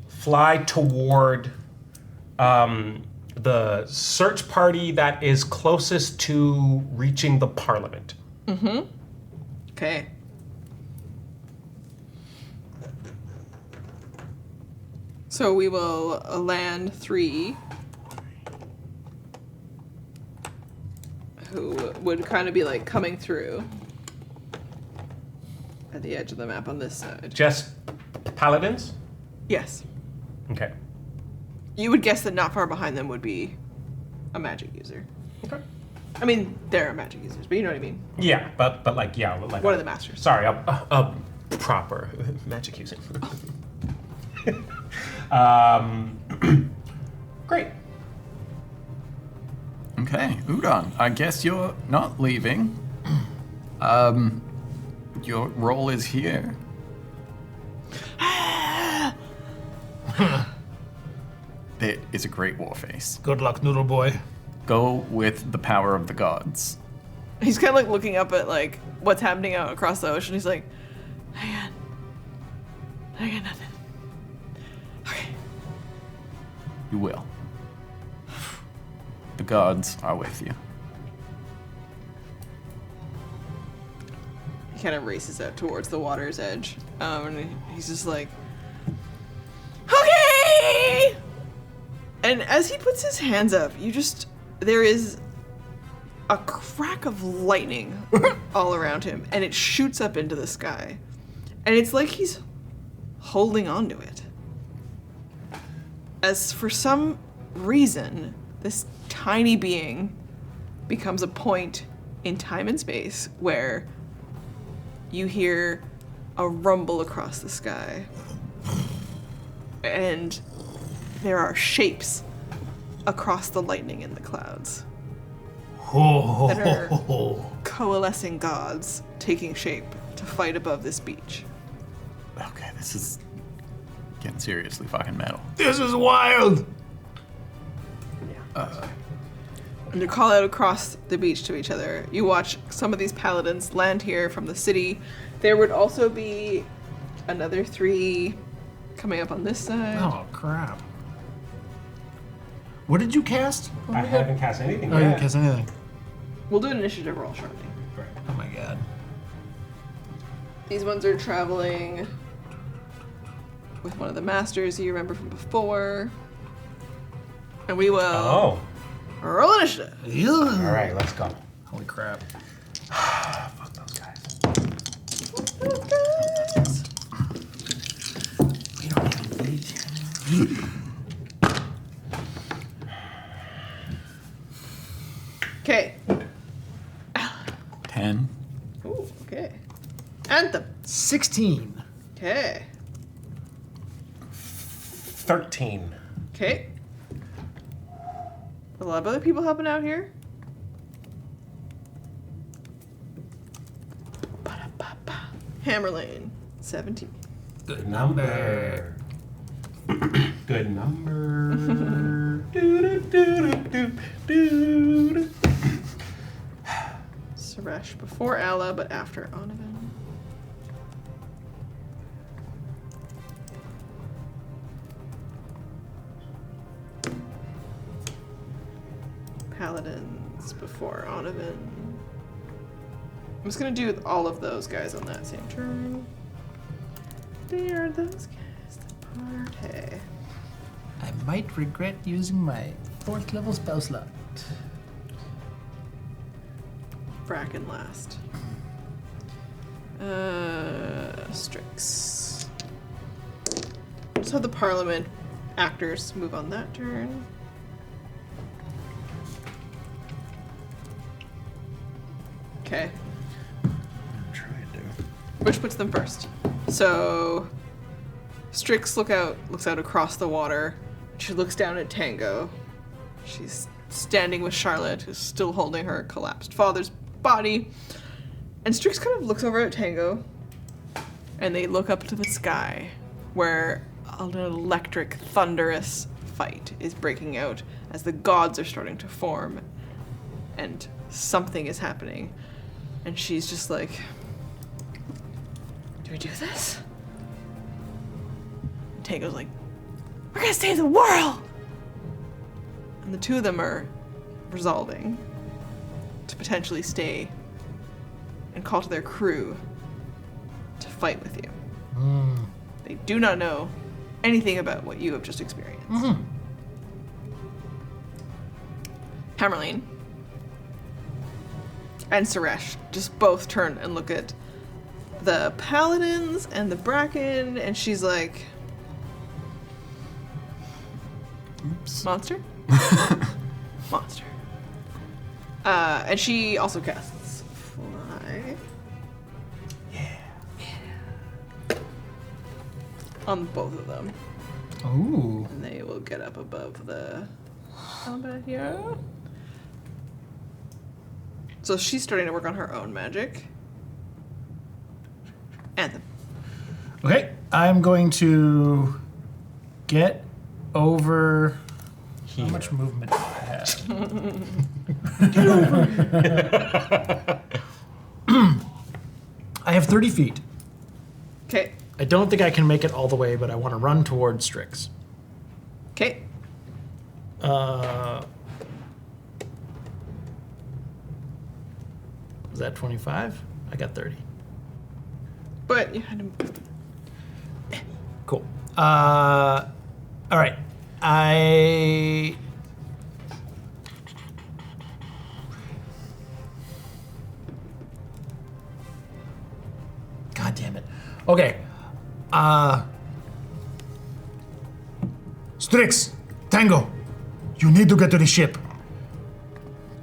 Speaker 4: fly toward the search party that is closest to reaching the Parliament.
Speaker 1: Mm-hmm. Okay. So we will land 3 who would kind of be like coming through at the edge of the map on this side.
Speaker 4: Just paladins?
Speaker 1: Yes.
Speaker 4: Okay.
Speaker 1: You would guess that not far behind them would be a magic user.
Speaker 4: Okay.
Speaker 1: I mean, they're magic users, but you know what I mean.
Speaker 4: Yeah, but like like
Speaker 1: one of the masters.
Speaker 4: Sorry, a proper magic using. Great.
Speaker 5: Okay, Udon, I guess you're not leaving. Your role is here. That is a great war face.
Speaker 2: Good luck, Noodle Boy.
Speaker 5: Go with the power of the gods.
Speaker 1: He's kind of like looking up at like what's happening out across the ocean. He's like, I got nothing.
Speaker 5: You will. The gods are with you.
Speaker 1: He kind of races out towards the water's edge. And he's just like, okay! And as he puts his hands up, there is a crack of lightning all around him, and it shoots up into the sky. And it's like he's holding on to it. As for some reason, this tiny being becomes a point in time and space where you hear a rumble across the sky. And there are shapes across the lightning in the clouds that are coalescing gods taking shape to fight above this beach.
Speaker 5: Okay, this is getting seriously fucking metal.
Speaker 3: This is wild!
Speaker 1: And you call out across the beach to each other. You watch some of these paladins land here from the city. There would also be another 3 coming up on this side.
Speaker 3: Oh, crap. What did you cast?
Speaker 4: I haven't cast anything
Speaker 3: Oh, you
Speaker 4: yet.
Speaker 3: didn't cast anything.
Speaker 1: We'll do an initiative roll shortly.
Speaker 3: Oh my god.
Speaker 1: These ones are traveling with one of the masters you remember from before. And we will roll initiative.
Speaker 4: All right, let's go.
Speaker 3: Holy crap.
Speaker 4: Fuck those guys.
Speaker 2: We don't even bleed.
Speaker 1: 'Kay.
Speaker 5: 10.
Speaker 1: Ooh, okay. Anthem.
Speaker 3: 16.
Speaker 1: Okay.
Speaker 4: 13.
Speaker 1: Okay. A lot of other people helping out here. Hammerlane. 17.
Speaker 4: Good number. Good number.
Speaker 1: Suresh before Alla, but after Onavan. Paladins before Onavan. I'm just gonna do all of those guys on that same turn. They are those guys that party.
Speaker 2: I might regret using my 4th level spell slot.
Speaker 1: Bracken last. Strix. Just have the Parliament actors move on that turn. Okay. Which puts them first? So Strix looks out across the water. She looks down at Tango. She's standing with Charlotte, who's still holding her collapsed father's body. And Strix kind of looks over at Tango, and they look up to the sky, where an electric, thunderous fight is breaking out as the gods are starting to form, and something is happening. And she's just like, do we do this? And Tango's like, we're gonna save the world! And the two of them are resolving to potentially stay and call to their crew to fight with you. They do not know anything about what you have just experienced. Hammerlane and Suresh just both turn and look at the paladins and the Bracken, and she's like, oops. Monster? Monster. And she also casts Fly. Yeah. On both of them.
Speaker 3: Ooh.
Speaker 1: And they will get up above the combat here. So she's starting to work on her own magic. Anthem.
Speaker 3: Okay, I'm going to get over. How much movement do I have? Get over. I have 30 feet.
Speaker 1: Okay.
Speaker 3: I don't think I can make it all the way, but I want to run towards Strix.
Speaker 1: Okay.
Speaker 3: Was that 25? I got 30.
Speaker 1: But you had to.
Speaker 3: Cool. All right. God damn it. Okay. Strix, Tango, you need to get to the ship.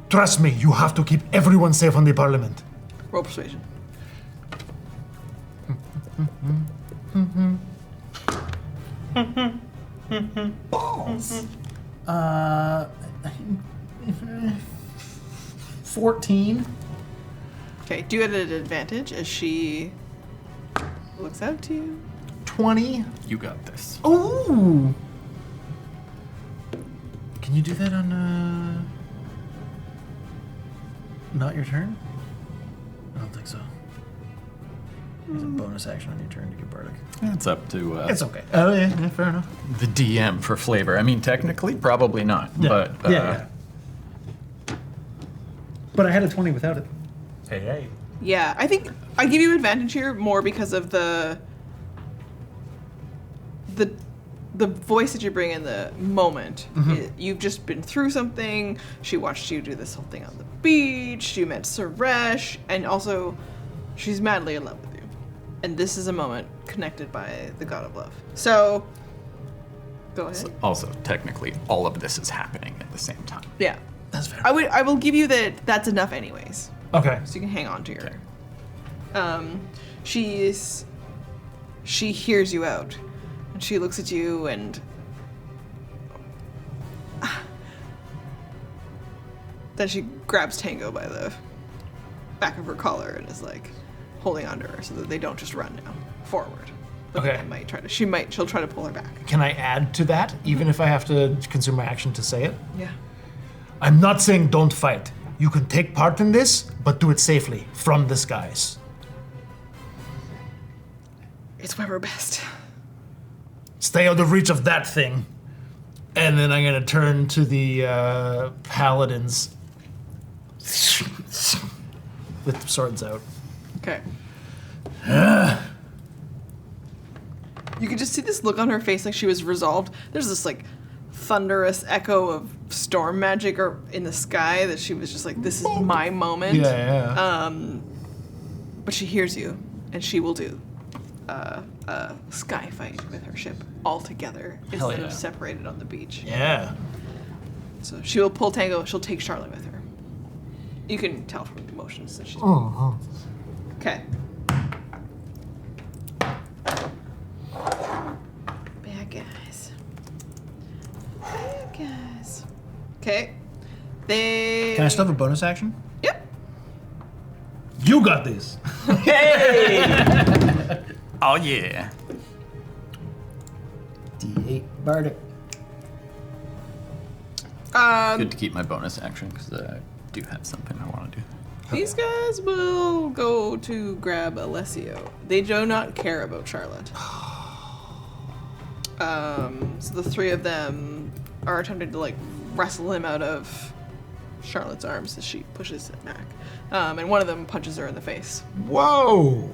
Speaker 3: Trust me, you have to keep everyone safe on the Parliament.
Speaker 1: Roll persuasion.
Speaker 2: Balls. 14.
Speaker 1: Okay, do it at an advantage as she looks out to you.
Speaker 3: 20.
Speaker 5: You got this.
Speaker 3: Ooh. Can you do that on not your turn? I don't think so. There's a bonus action on your turn to get bardic.
Speaker 5: It's up to.
Speaker 3: It's okay. Oh yeah, fair enough.
Speaker 5: The DM for flavor. I mean, technically, probably not.
Speaker 3: Yeah.
Speaker 5: But
Speaker 3: Yeah. But I had a 20 without it.
Speaker 4: Hey.
Speaker 1: Yeah, I think I give you advantage here more because of the voice that you bring in the moment. You've just been through something. She watched you do this whole thing on the beach. You met Suresh, and also she's madly in love with you. And this is a moment connected by the god of love. So, go ahead.
Speaker 5: Also, technically, all of this is happening at the same time.
Speaker 1: Yeah,
Speaker 3: that's fair.
Speaker 1: I will give you that. That's enough, anyways.
Speaker 3: Okay.
Speaker 1: So you can hang on to your. She hears you out, and she looks at you and. Then she grabs Tango by the back of her collar and is like holding onto her so that they don't just run now forward. But
Speaker 3: Okay.
Speaker 1: they might try to. She'll try to pull her back.
Speaker 3: Can I add to that, even if I have to consume my action to say it?
Speaker 1: Yeah.
Speaker 3: I'm not saying don't fight. You can take part in this, but do it safely, from the skies.
Speaker 1: It's Weber best.
Speaker 3: Stay out of reach of that thing. And then I'm gonna turn to the paladins with the swords out.
Speaker 1: Okay. You could just see this look on her face like she was resolved. There's this like thunderous echo of storm magic or in the sky that she was just like, this is my moment.
Speaker 3: Yeah.
Speaker 1: But she hears you, and she will do a sky fight with her ship all together
Speaker 3: Hell
Speaker 1: instead
Speaker 3: yeah.
Speaker 1: of separated on the beach.
Speaker 3: Yeah.
Speaker 1: So she will pull Tango. She'll take Charlotte with her. You can tell from the emotions that she's.
Speaker 3: Oh.
Speaker 1: Okay. Bad guys. Bad guys. Okay. They.
Speaker 3: Can I still have a bonus action?
Speaker 1: Yep.
Speaker 3: You got this.
Speaker 5: Hey! Oh yeah.
Speaker 3: D8 bardic.
Speaker 5: Good to keep my bonus action because I do have something I want to do.
Speaker 1: These guys will go to grab Alessio. They do not care about Charlotte. So the three of them are attempting to like wrestle him out of Charlotte's arms as she pushes it back. And one of them punches her in the face.
Speaker 3: Whoa!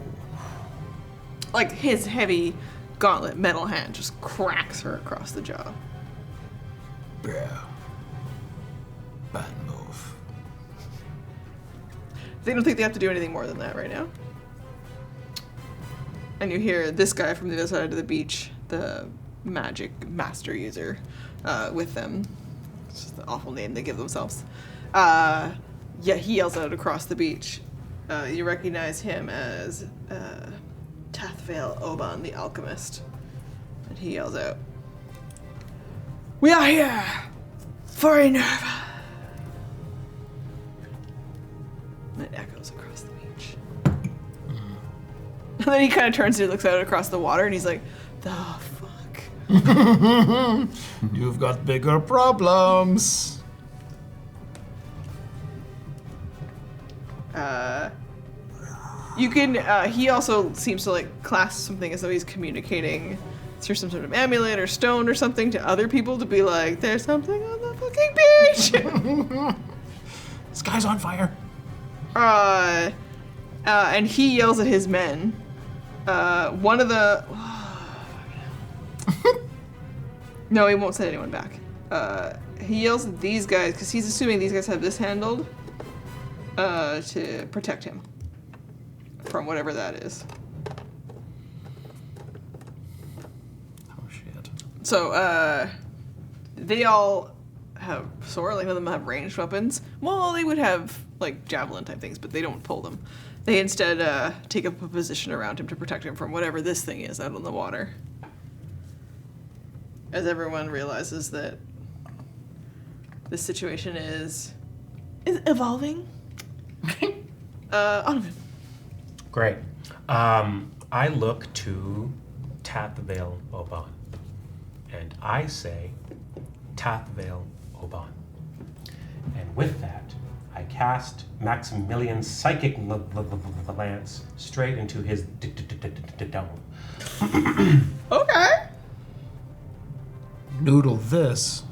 Speaker 1: Like his heavy gauntlet metal hand just cracks her across the jaw.
Speaker 3: Bro. Bad move.
Speaker 1: They don't think they have to do anything more than that right now. And you hear this guy from the other side of the beach, the magic master user, with them. It's just the awful name they give themselves. Yeah, he yells out across the beach. You recognize him as Tathvale Oban, the alchemist. And he yells out, "We are here for Enerva." And it echoes across the beach. And then he kind of turns and looks out across the water and he's like, the fuck?
Speaker 3: You've got bigger problems.
Speaker 1: You can, he also seems to like clasp something as though he's communicating through some sort of amulet or stone or something to other people to be like, there's something on the fucking beach!
Speaker 3: This guy's on fire.
Speaker 1: And he yells at his men. One of the... No, he won't send anyone back. He yells at these guys, because he's assuming these guys have this handled, to protect him from whatever that is.
Speaker 3: Oh, shit.
Speaker 1: So, they all have sword. Like none of them have ranged weapons. Well, they would have like javelin type things, but they don't pull them. They instead take up a position around him to protect him from whatever this thing is out on the water. As everyone realizes that this situation is evolving. Donovan.
Speaker 6: Great. I look to Tathvale Oban, and I say, Tathvale Oban. And with that, I cast Maximilian's Psychic Lance straight into his dome.
Speaker 1: Okay.
Speaker 3: Noodle this.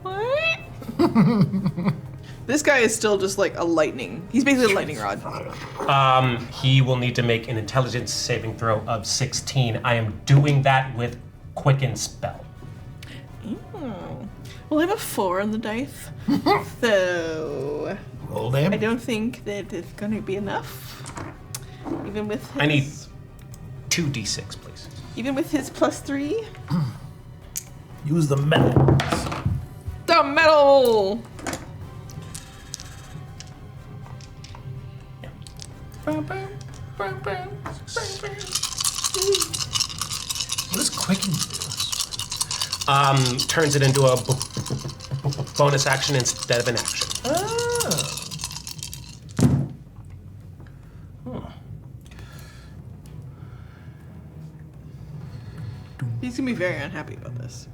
Speaker 1: What? This guy is still just like a lightning. He's basically a lightning rod.
Speaker 6: He will need to make an intelligence saving throw of 16. I am doing that with Quicken Spell.
Speaker 1: Well, I have a 4 on the dice. So
Speaker 3: roll them.
Speaker 1: I don't think that it's gonna be enough. Even with his,
Speaker 6: I need 2d6, please.
Speaker 1: Even with his +3.
Speaker 2: Use the metal.
Speaker 1: The metal!
Speaker 2: What does Quicken do?
Speaker 6: Turns it into a bonus action instead of an action.
Speaker 1: He's gonna be very unhappy about this.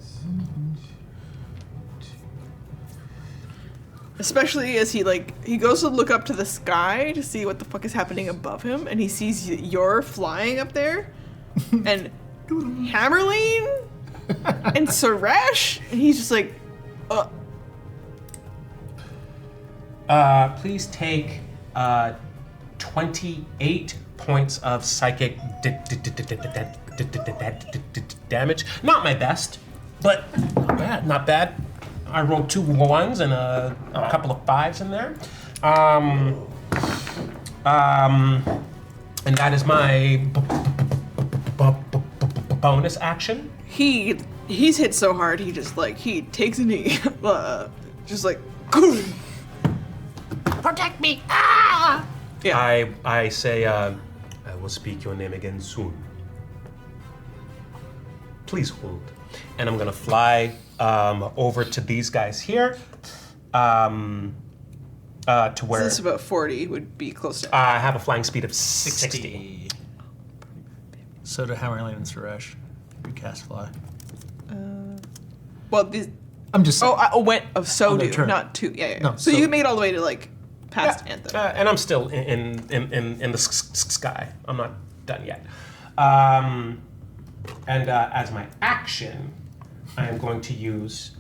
Speaker 1: Especially as he goes to look up to the sky to see what the fuck is happening above him, and he sees you're flying up there, and Hammerlane and Suresh, and he's just like,
Speaker 6: Please take 28 points of psychic damage. Not my best, but not bad. Not bad. I rolled 2 1s and a couple of 5s in there. And that is my bonus action.
Speaker 1: He's hit so hard he just he takes a knee, just like
Speaker 13: Protect me! Ah!
Speaker 6: Yeah. I say I will speak your name again soon. Please hold. And I'm gonna fly over to these guys here. To where
Speaker 1: this is about 40 would be close to.
Speaker 6: I have a flying speed of 60.
Speaker 2: So do Hammerlane and Suresh. You cast fly.
Speaker 1: Well, these.
Speaker 3: I'm just.
Speaker 1: Oh, I went of so
Speaker 2: On their
Speaker 1: do
Speaker 2: turn.
Speaker 1: not 2. Yeah.
Speaker 2: No,
Speaker 1: so you can make it all the way to past Anthem.
Speaker 6: And I'm still in the sky. I'm not done yet. And as my action, I am going to use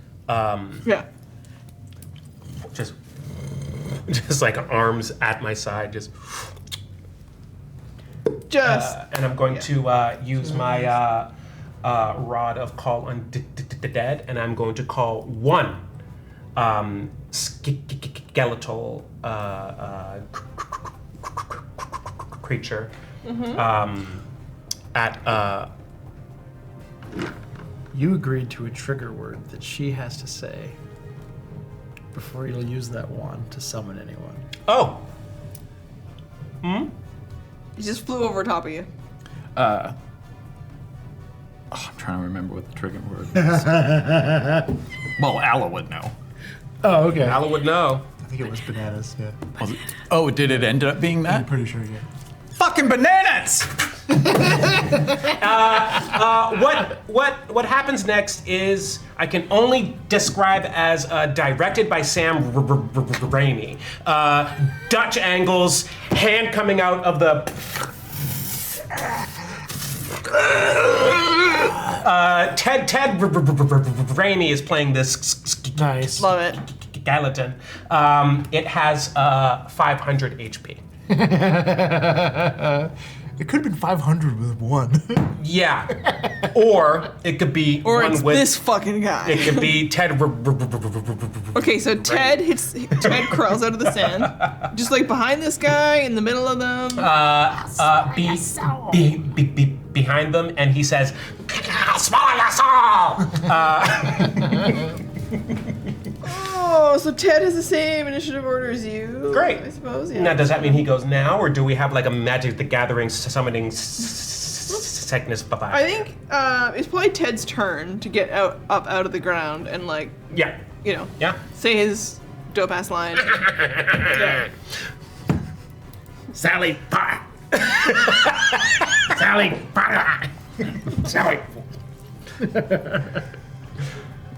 Speaker 6: just like arms at my side, just and I'm going to use my rod of call on the dead, and I'm going to call one skeletal creature at
Speaker 2: You agreed to a trigger word that she has to say before you'll use that wand to summon anyone.
Speaker 6: Oh.
Speaker 1: He just flew over top of you.
Speaker 5: I'm trying to remember what the trigger word is. Well, Alla would know.
Speaker 2: Oh, okay.
Speaker 6: Alla would know.
Speaker 2: I think it was bananas, yeah.
Speaker 5: Was it? Oh, did it end up being that?
Speaker 2: I'm pretty sure, yeah.
Speaker 5: Fucking bananas!
Speaker 6: What happens next is I can only describe as directed by Sam Raimi. Dutch angles, hand coming out of the. Ted Raimi is playing this.
Speaker 2: Nice.
Speaker 1: Love it.
Speaker 6: Skeleton. It has 500 HP.
Speaker 3: It could have been 500 with 1.
Speaker 6: Yeah. Or it could be
Speaker 1: Or
Speaker 6: one
Speaker 1: it's
Speaker 6: with
Speaker 1: this fucking guy.
Speaker 6: It could be Ted.
Speaker 1: Okay, so Ted crawls out of the sand, just behind this guy, in the middle of them.
Speaker 6: behind them, and he says, "Small assault!"
Speaker 1: Oh, so Ted has the same initiative order as you.
Speaker 6: Great.
Speaker 1: I suppose. Yeah.
Speaker 6: Now, does that mean he goes now, or do we have like a Magic the Gathering summoning sickness? Bye-bye.
Speaker 1: I think it's probably Ted's turn to get up out of the ground and like.
Speaker 6: Yeah.
Speaker 1: You know.
Speaker 6: Yeah.
Speaker 1: Say his dope ass line. Yeah.
Speaker 12: Sally Potter. Sally Potter. Sally.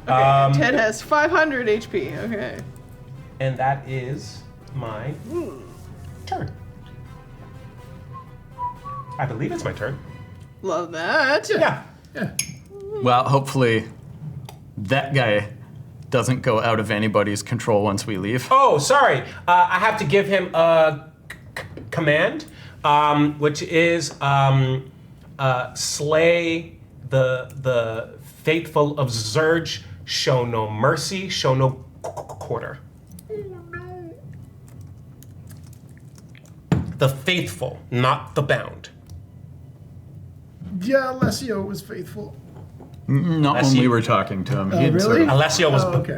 Speaker 1: Ted has 500 HP. Okay.
Speaker 6: And that is my turn. I believe it's my turn.
Speaker 1: Love that.
Speaker 6: Yeah.
Speaker 5: Well, hopefully that guy doesn't go out of anybody's control once we leave.
Speaker 6: Oh, sorry. I have to give him a command, which is slay the faithful of Zurge, show no mercy, show no quarter. The faithful, not the bound.
Speaker 2: Yeah, Alessio was faithful.
Speaker 5: Not when we were talking to him.
Speaker 2: Oh,
Speaker 5: He'd sort
Speaker 2: really?
Speaker 5: of-
Speaker 6: Alessio was
Speaker 2: okay.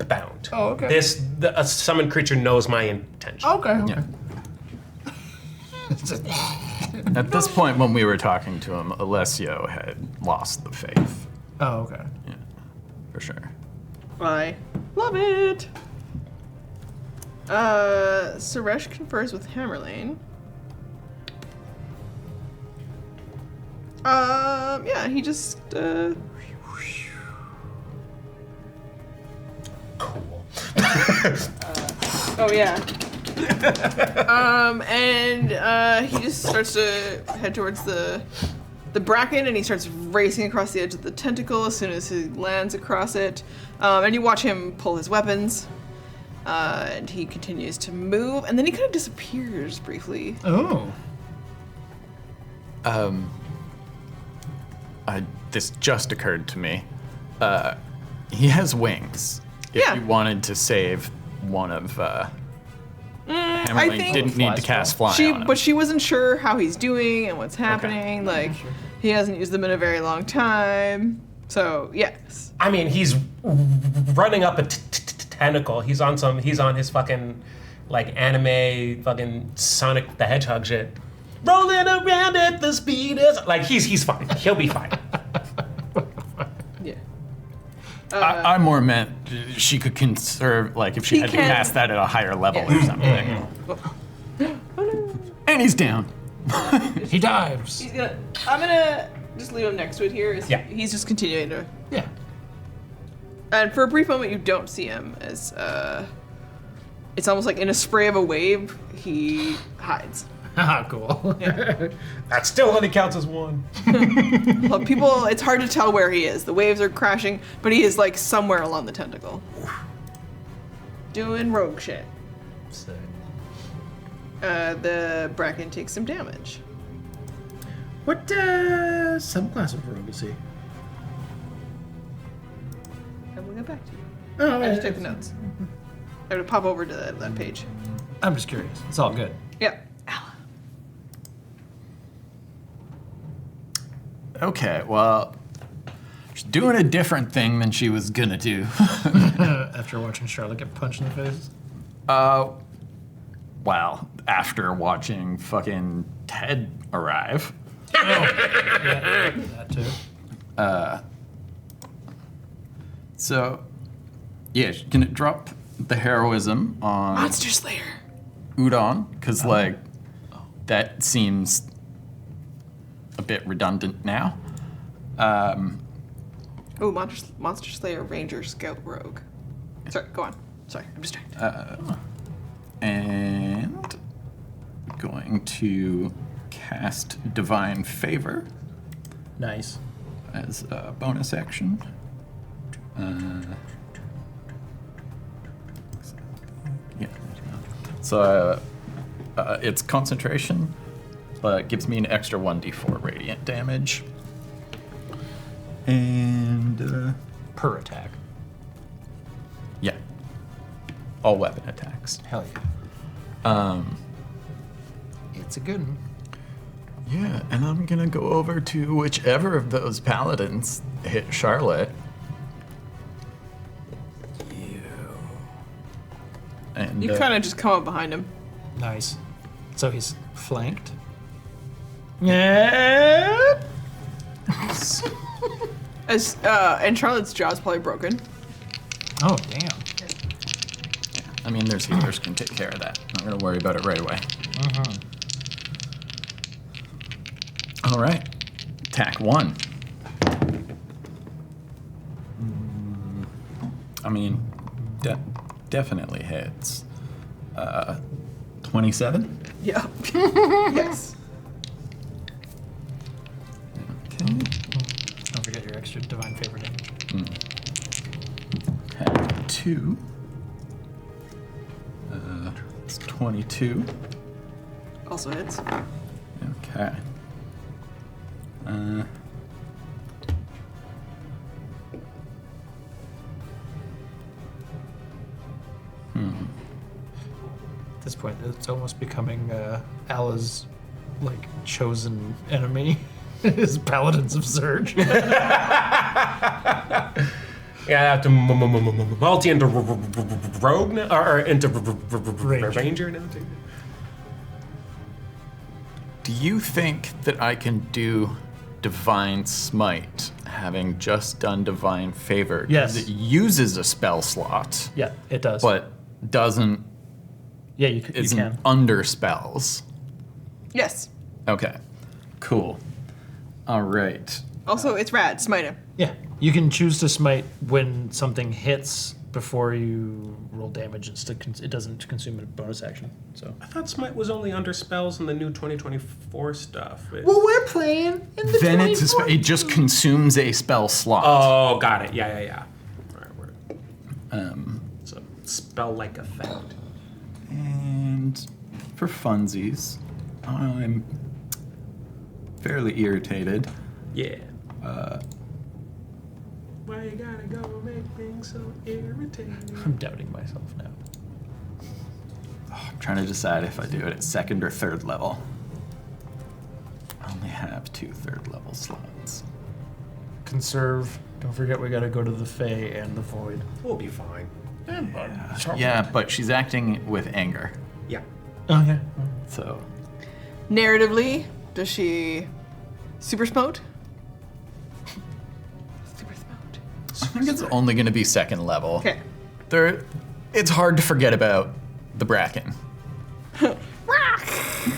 Speaker 6: bound.
Speaker 2: Oh, okay.
Speaker 6: A summoned creature knows my intention.
Speaker 2: Okay.
Speaker 5: Yeah. At this point, when we were talking to him, Alessio had lost the faith.
Speaker 2: Oh, okay.
Speaker 5: Yeah, for sure.
Speaker 1: I love it. Suresh confers with Hammerlane. Yeah, he just
Speaker 6: Cool.
Speaker 1: Oh yeah. And he just starts to head towards the bracken, and he starts racing across the edge of the tentacle as soon as he lands across it. And you watch him pull his weapons, and he continues to move, and then he kind of disappears briefly.
Speaker 2: Oh.
Speaker 5: This just occurred to me. He has wings. If
Speaker 1: Yeah.
Speaker 5: you wanted to save one of
Speaker 1: I
Speaker 5: Hammerlane
Speaker 1: think
Speaker 5: didn't need to cast fly on him.
Speaker 1: But she wasn't sure how he's doing and what's happening. Like, he hasn't used them in a very long time. So yes.
Speaker 6: I mean, he's running up a tentacle. He's on his fucking like anime fucking Sonic the Hedgehog shit. Rolling around at the speed of like he's fine. He'll be fine.
Speaker 1: Yeah.
Speaker 5: I more meant she could conserve, like if she
Speaker 1: He
Speaker 5: had to
Speaker 1: can-
Speaker 5: cast that at a higher level or something. And he's down.
Speaker 2: He dives.
Speaker 1: I'm gonna just leave him next to it here.
Speaker 6: Yeah.
Speaker 1: He's just continuing to.
Speaker 2: Yeah.
Speaker 1: And for a brief moment, you don't see him as it's almost like in a spray of a wave, he hides.
Speaker 2: Ah, cool.
Speaker 6: That still only counts as one.
Speaker 1: Look, people, it's hard to tell where he is. The waves are crashing, but he is like somewhere along the tentacle. Doing rogue shit.
Speaker 2: Sick.
Speaker 1: The bracken takes some damage.
Speaker 2: What subclass of rogue is he?
Speaker 1: And we'll get back to you.
Speaker 2: Oh,
Speaker 1: I just took the notes. I would pop over to that page.
Speaker 2: I'm just curious. It's all good.
Speaker 1: Yeah.
Speaker 5: Okay, well, she's doing a different thing than she was gonna do.
Speaker 2: After watching Charlotte get punched in the face?
Speaker 5: Well, after watching fucking Ted arrive.
Speaker 2: Yeah, that too.
Speaker 5: So, yeah, she's gonna drop the heroism on
Speaker 1: Monster Slayer.
Speaker 5: Udon, because, like, that seems a bit redundant now.
Speaker 1: Oh, Monster Slayer, Ranger, Scout, Rogue. Sorry, go on. Sorry, I'm distracted.
Speaker 5: And going to cast Divine Favor.
Speaker 2: Nice.
Speaker 5: As a bonus action. Yeah. So it's concentration, but it gives me an extra 1d4 radiant damage. And
Speaker 2: per attack.
Speaker 5: Yeah. All weapon attacks.
Speaker 2: Hell yeah. It's a good one.
Speaker 5: Yeah, and I'm gonna go over to whichever of those paladins hit Charlotte. And
Speaker 1: You kind of just come up behind him.
Speaker 3: Nice. So he's flanked. Yeah.
Speaker 1: And Charlotte's jaw's probably broken.
Speaker 3: Oh damn.
Speaker 5: I mean, there's healers can take care of that. Not gonna worry about it right away. All right, attack 1. I mean, definitely hits. 27.
Speaker 1: Yeah. Yes.
Speaker 3: Okay. Don't forget your extra divine favor damage.
Speaker 5: Attack 2. It's 22.
Speaker 1: Also hits.
Speaker 5: Okay.
Speaker 3: At this point, it's almost becoming Alla's like chosen enemy. Is Paladins of Surge.
Speaker 6: Yeah, I have to multi into rogue now, or into ranger now too.
Speaker 5: Do you think that I can do Divine Smite, having just done Divine Favor?
Speaker 3: Yes.
Speaker 5: It uses a spell slot.
Speaker 3: Yeah, it does.
Speaker 5: But doesn't.
Speaker 3: Yeah, you
Speaker 5: isn't
Speaker 3: can.
Speaker 5: under spells.
Speaker 1: Yes.
Speaker 5: Okay. Cool. All right.
Speaker 1: Also, it's rad. Smite him.
Speaker 3: Yeah, you can choose to smite when something hits before you roll damage. It doesn't consume a bonus action. So
Speaker 6: I thought Smite was only under spells in the new 2024 stuff.
Speaker 3: well, we're playing in the
Speaker 5: Then it just consumes a spell slot.
Speaker 6: Oh, got it. Yeah. All right, it's a spell-like effect.
Speaker 5: And for funsies, I'm fairly irritated.
Speaker 6: Yeah. Why you gotta go make things so irritating?
Speaker 3: I'm doubting myself now.
Speaker 5: I'm trying to decide if I do it at 2nd or 3rd level. I only have 2 3rd level slots.
Speaker 3: Conserve. Don't forget we gotta go to the Fae and the Void.
Speaker 6: We'll be fine.
Speaker 5: Yeah, but she's acting with anger.
Speaker 6: Yeah.
Speaker 3: Okay.
Speaker 5: So.
Speaker 1: Narratively, does she super smote?
Speaker 5: I think it's only going to be 2nd level.
Speaker 1: Okay.
Speaker 5: It's hard to forget about the Bracken.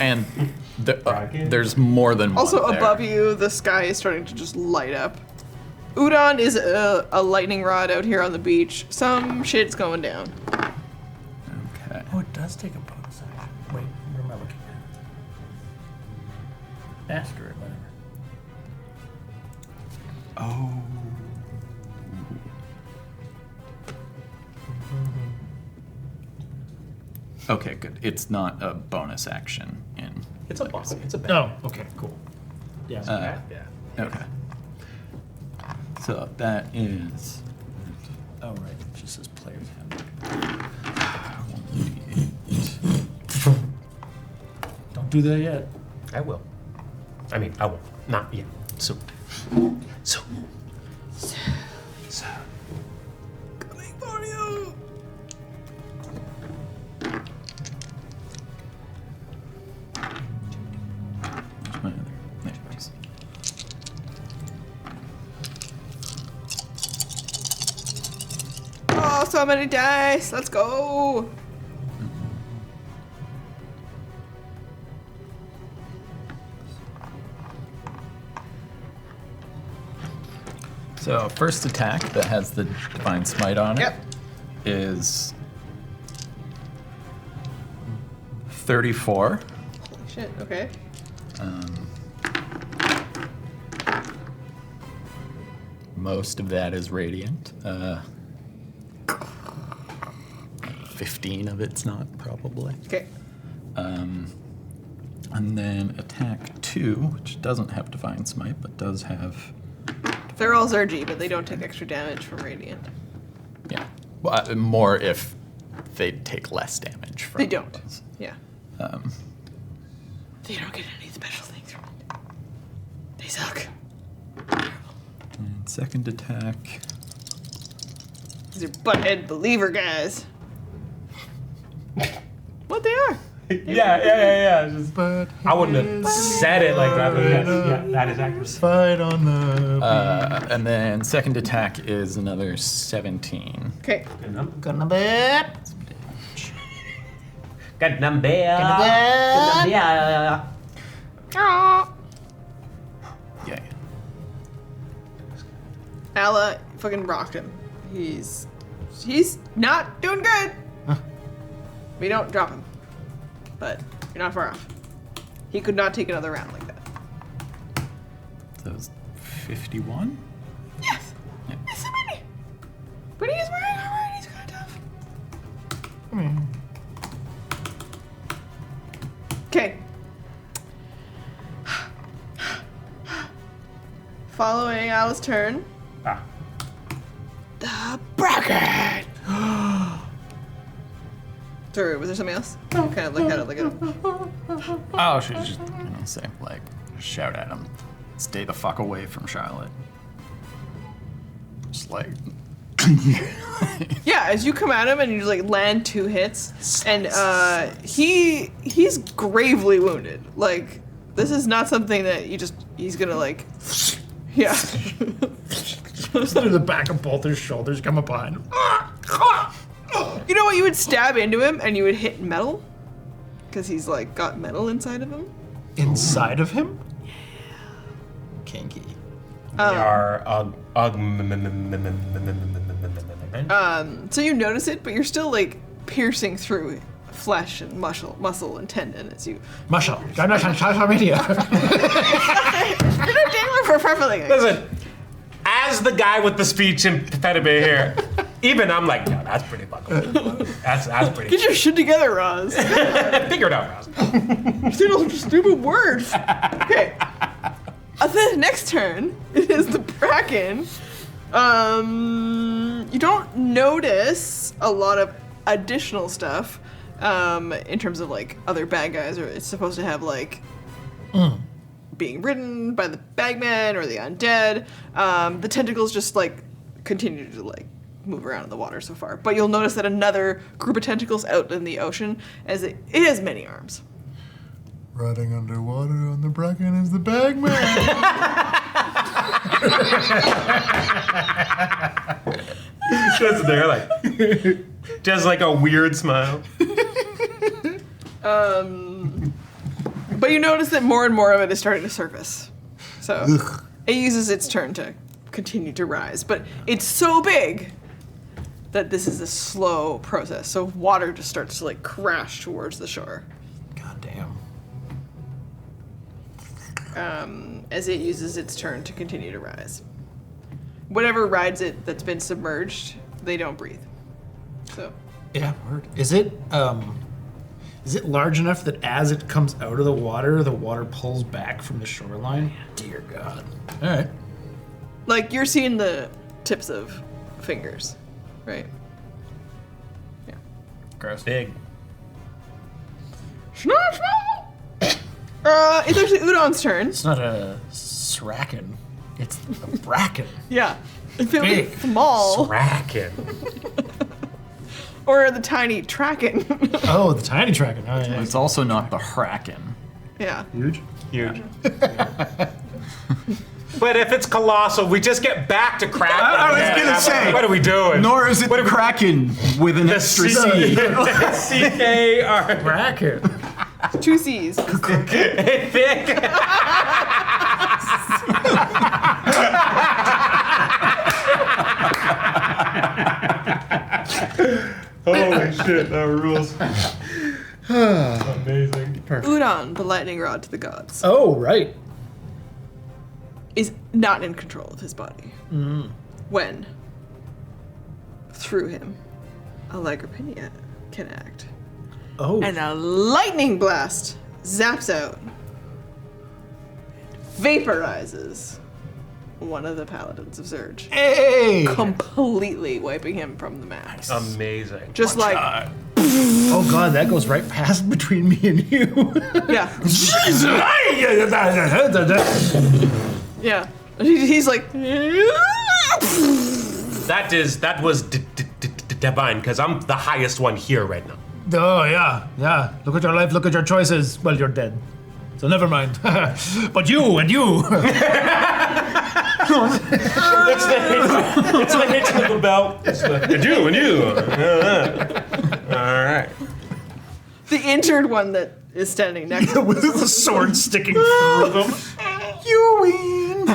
Speaker 5: And there's more than one
Speaker 1: Also,
Speaker 5: there.
Speaker 1: above you, the sky is starting to just light up. Udon is a lightning rod out here on the beach. Some shit's going down.
Speaker 5: Okay.
Speaker 3: Oh, it does take a bonus action. Wait, where am I looking at? Ask her, whatever.
Speaker 5: Oh. Okay, good. It's not a bonus action in.
Speaker 6: It's a boss. It's a
Speaker 3: Oh, okay, cool. Yeah.
Speaker 6: yeah.
Speaker 5: Okay. So that is.
Speaker 3: Oh, right. It just says players Don't do that yet.
Speaker 6: I will. I mean, I will. Not yet. So.
Speaker 1: Coming for you!
Speaker 5: Where's my other? There it is.
Speaker 1: Oh, so many dice. Let's go.
Speaker 5: So first attack that has the Divine Smite on it is 34.
Speaker 1: Holy shit, okay.
Speaker 5: Most of that is radiant. 15 of it's not, probably.
Speaker 1: Okay.
Speaker 5: And then attack 2, which doesn't have Divine Smite, but does have...
Speaker 1: They're all Zergy, but they don't take extra damage from Radiant.
Speaker 5: Yeah. Well, more if they take less damage from
Speaker 1: They don't.
Speaker 5: those.
Speaker 1: Yeah. They don't get any special things from it. They suck.
Speaker 5: And second attack.
Speaker 1: These are butthead believer guys. What they are?
Speaker 4: Yeah. Just, I wouldn't have said it like that, but yes, that is accurate.
Speaker 3: Fight on the.
Speaker 5: And then second attack is another 17.
Speaker 1: Okay.
Speaker 3: Gonna bet.
Speaker 6: Good number.
Speaker 5: Yeah.
Speaker 1: Alla fucking rocked him. He's not doing good. We don't drop him, but you're not far off. He could not take another round like that.
Speaker 5: That was 51?
Speaker 1: Yes.
Speaker 5: Yeah.
Speaker 1: Yes, somebody. But he's wearing armor and he's kind of tough. Okay. Following Alla's turn. The bracket. Sorry, was there something else? Kind of look at it,
Speaker 5: Oh, should just say like shout at him, stay the fuck away from Charlotte. Just like.
Speaker 1: Yeah, as you come at him and you like land 2 hits, and he's gravely wounded. Like this is not something that he's gonna like. Yeah.
Speaker 3: Through the back of both his shoulders, come up behind him.
Speaker 1: You know what? You would stab into him and you would hit metal, because he's like got metal inside of him.
Speaker 3: Inside of him? Yeah. Kinky.
Speaker 4: We are
Speaker 1: So you notice it, but you're still like piercing through flesh and muscle and tendon as you.
Speaker 3: Muscle. I'm not on social media.
Speaker 4: Listen, as the guy with the speech impediment here, even I'm like, no, that's pretty fucking cool. That's pretty.
Speaker 1: Get your shit together, Roz.
Speaker 4: Figure it out, Roz.
Speaker 1: Say those stupid words. Okay. The next turn is the Bracken. You don't notice a lot of additional stuff in terms of like other bad guys, or it's supposed to have like being ridden by the bagman or the undead. The tentacles just like continue to like move around in the water so far, but you'll notice that another group of tentacles out in the ocean, as it has many arms.
Speaker 3: Riding underwater on the Bracken is the bagman.
Speaker 4: Just there, like, just like a weird smile.
Speaker 1: But you notice that more and more of it is starting to surface. So it uses its turn to continue to rise, but it's so big that this is a slow process. So water just starts to like crash towards the shore.
Speaker 3: God damn.
Speaker 1: As it uses its turn to continue to rise. Whatever rides it that's been submerged, they don't breathe. So.
Speaker 3: Yeah, word. Is it large enough that as it comes out of the water pulls back from the shoreline? Dear God. All right.
Speaker 1: Like you're seeing the tips of fingers, right? Yeah.
Speaker 4: Gross. Big.
Speaker 1: It's actually Udon's turn.
Speaker 3: It's not a Sraken. It's a Bracken.
Speaker 1: Yeah. It's really
Speaker 3: Big.
Speaker 1: small.
Speaker 4: Sraken.
Speaker 1: Or the tiny Tracken.
Speaker 3: Oh, the tiny Tracken. Oh, yeah.
Speaker 5: It's also not the Hraken.
Speaker 1: Yeah.
Speaker 3: Huge?
Speaker 4: Huge. But if it's colossal, we just get back to Kraken.
Speaker 5: I was gonna say.
Speaker 4: What are we doing?
Speaker 5: Nor is it the Kraken with an extra C.
Speaker 4: CKR.
Speaker 3: Bracken.
Speaker 1: 2 C's.
Speaker 4: Holy shit, that rules. Amazing.
Speaker 3: Perfect.
Speaker 1: Udon, the lightning rod to the gods,
Speaker 3: Oh, right.
Speaker 1: is not in control of his body. When, through him, a Lycopenia can act.
Speaker 3: Oh.
Speaker 1: And a lightning blast zaps out, vaporizes one of the paladins of Zurge.
Speaker 3: Hey!
Speaker 1: Completely wiping him from the map.
Speaker 4: Amazing.
Speaker 1: Just like,
Speaker 3: Oh God, that goes right past between me and you.
Speaker 1: yeah. Yeah. He's like.
Speaker 6: That was divine, because I'm the highest one here right now.
Speaker 2: Oh, yeah. Look at your life, look at your choices. Well, you're dead. So never mind. But you and you.
Speaker 6: It's the hitch of the belt. It's the and you. All right.
Speaker 1: The injured one that is standing next to him.
Speaker 2: With the sword sticking through them.
Speaker 1: You win.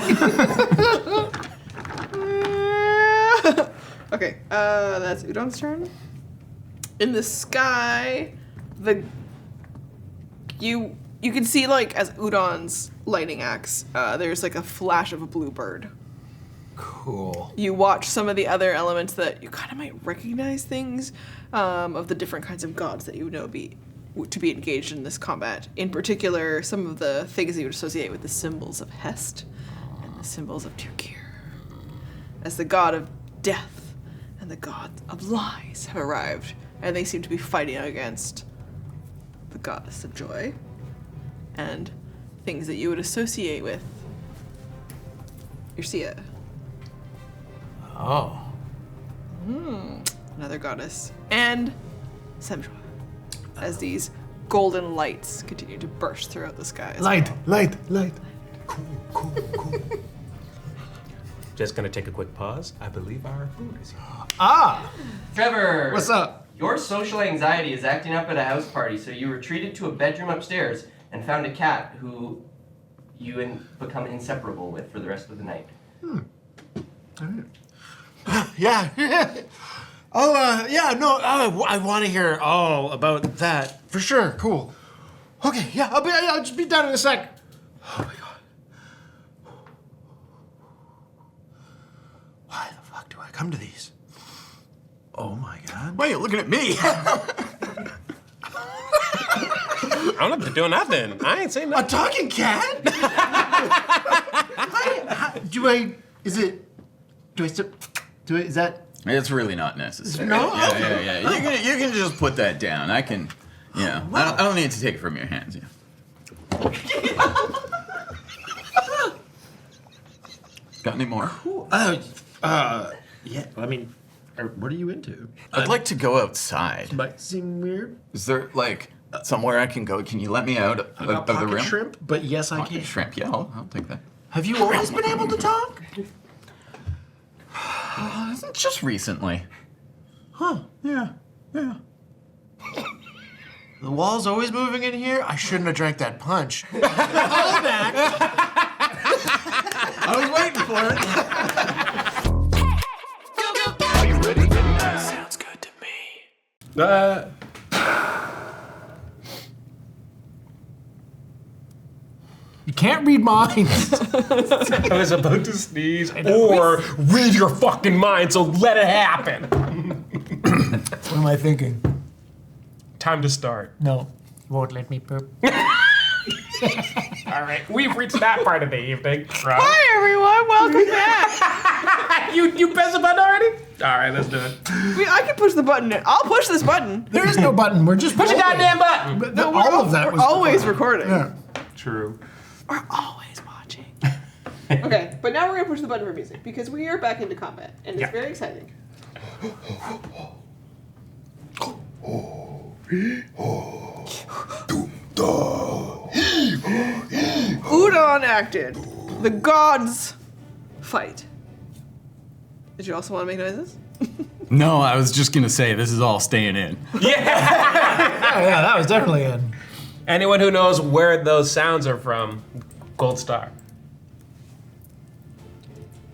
Speaker 1: Okay, that's Udon's turn. In the sky, you can see, like, as Udon's lightning axe, there's like a flash of a blue bird.
Speaker 3: Cool.
Speaker 1: You watch some of the other elements that you kind of might recognize things of the different kinds of gods that you know to be engaged in this combat. In particular, some of the things that you would associate with the symbols of Hest and the symbols of Turkir. As the god of death and the god of lies have arrived, and they seem to be fighting against the goddess of joy and things that you would associate with Ircia.
Speaker 3: Oh.
Speaker 1: Another goddess. And Semjoy. As these golden lights continue to burst throughout the sky.
Speaker 2: Light.
Speaker 3: Cool.
Speaker 6: Just gonna take a quick pause. I believe our food is here.
Speaker 3: Ah!
Speaker 17: Trevor!
Speaker 3: What's up?
Speaker 17: Your social anxiety is acting up at a house party, so you retreated to a bedroom upstairs and found a cat who you become inseparable with for the rest of the night.
Speaker 3: Yeah. I want to hear all about that. For sure, cool. Okay, yeah, I'll just be down in a sec. Oh my god. Why the fuck do I come to these? Oh my god.
Speaker 5: Why are you looking at me?
Speaker 6: I don't have to do nothing. I ain't saying nothing.
Speaker 3: A talking cat? Is that?
Speaker 5: It's really not necessary.
Speaker 3: No?
Speaker 5: Yeah. You can just put that down. I can, I don't need to take it from your hands. Yeah. Got any more?
Speaker 3: Cool. Yeah. I mean, what are you into?
Speaker 5: I'd like to go outside.
Speaker 3: Might seem weird.
Speaker 5: Is there somewhere I can go? Can you let me out of the
Speaker 3: Pocket
Speaker 5: room?
Speaker 3: shrimp, but yes, I
Speaker 5: Pocket
Speaker 3: can.
Speaker 5: shrimp. Yeah, I'll take that.
Speaker 3: Have you always been able to talk?
Speaker 5: Just recently.
Speaker 3: Huh? Yeah. The wall's always moving in here. I shouldn't have drank that punch. Call back. I was waiting for it.
Speaker 9: Are you ready?
Speaker 3: Sounds good to me. You can't read minds.
Speaker 6: I was about to sneeze or read your fucking mind, so let it happen.
Speaker 2: What am I thinking?
Speaker 6: Time to start.
Speaker 2: No, you won't let me poop.
Speaker 6: All right, we've reached that part of the evening. Right?
Speaker 1: Hi everyone, welcome back.
Speaker 6: You press the button already? All right, let's do it.
Speaker 1: I can push the button. I'll push this button.
Speaker 2: There is no button. We're just
Speaker 6: Push the
Speaker 2: rolling.
Speaker 6: goddamn button.
Speaker 1: No,
Speaker 2: all of that
Speaker 1: we're
Speaker 2: was
Speaker 1: always recording.
Speaker 2: Yeah.
Speaker 6: True.
Speaker 1: We're always watching. Okay, but now we're gonna push the button for music because we are back into combat, and it's very exciting. Udon acted. The gods fight. Did you also want to make noises?
Speaker 5: No, I was just gonna say this is all staying in.
Speaker 2: Yeah, that was definitely in.
Speaker 6: Anyone who knows where those sounds are from, gold star.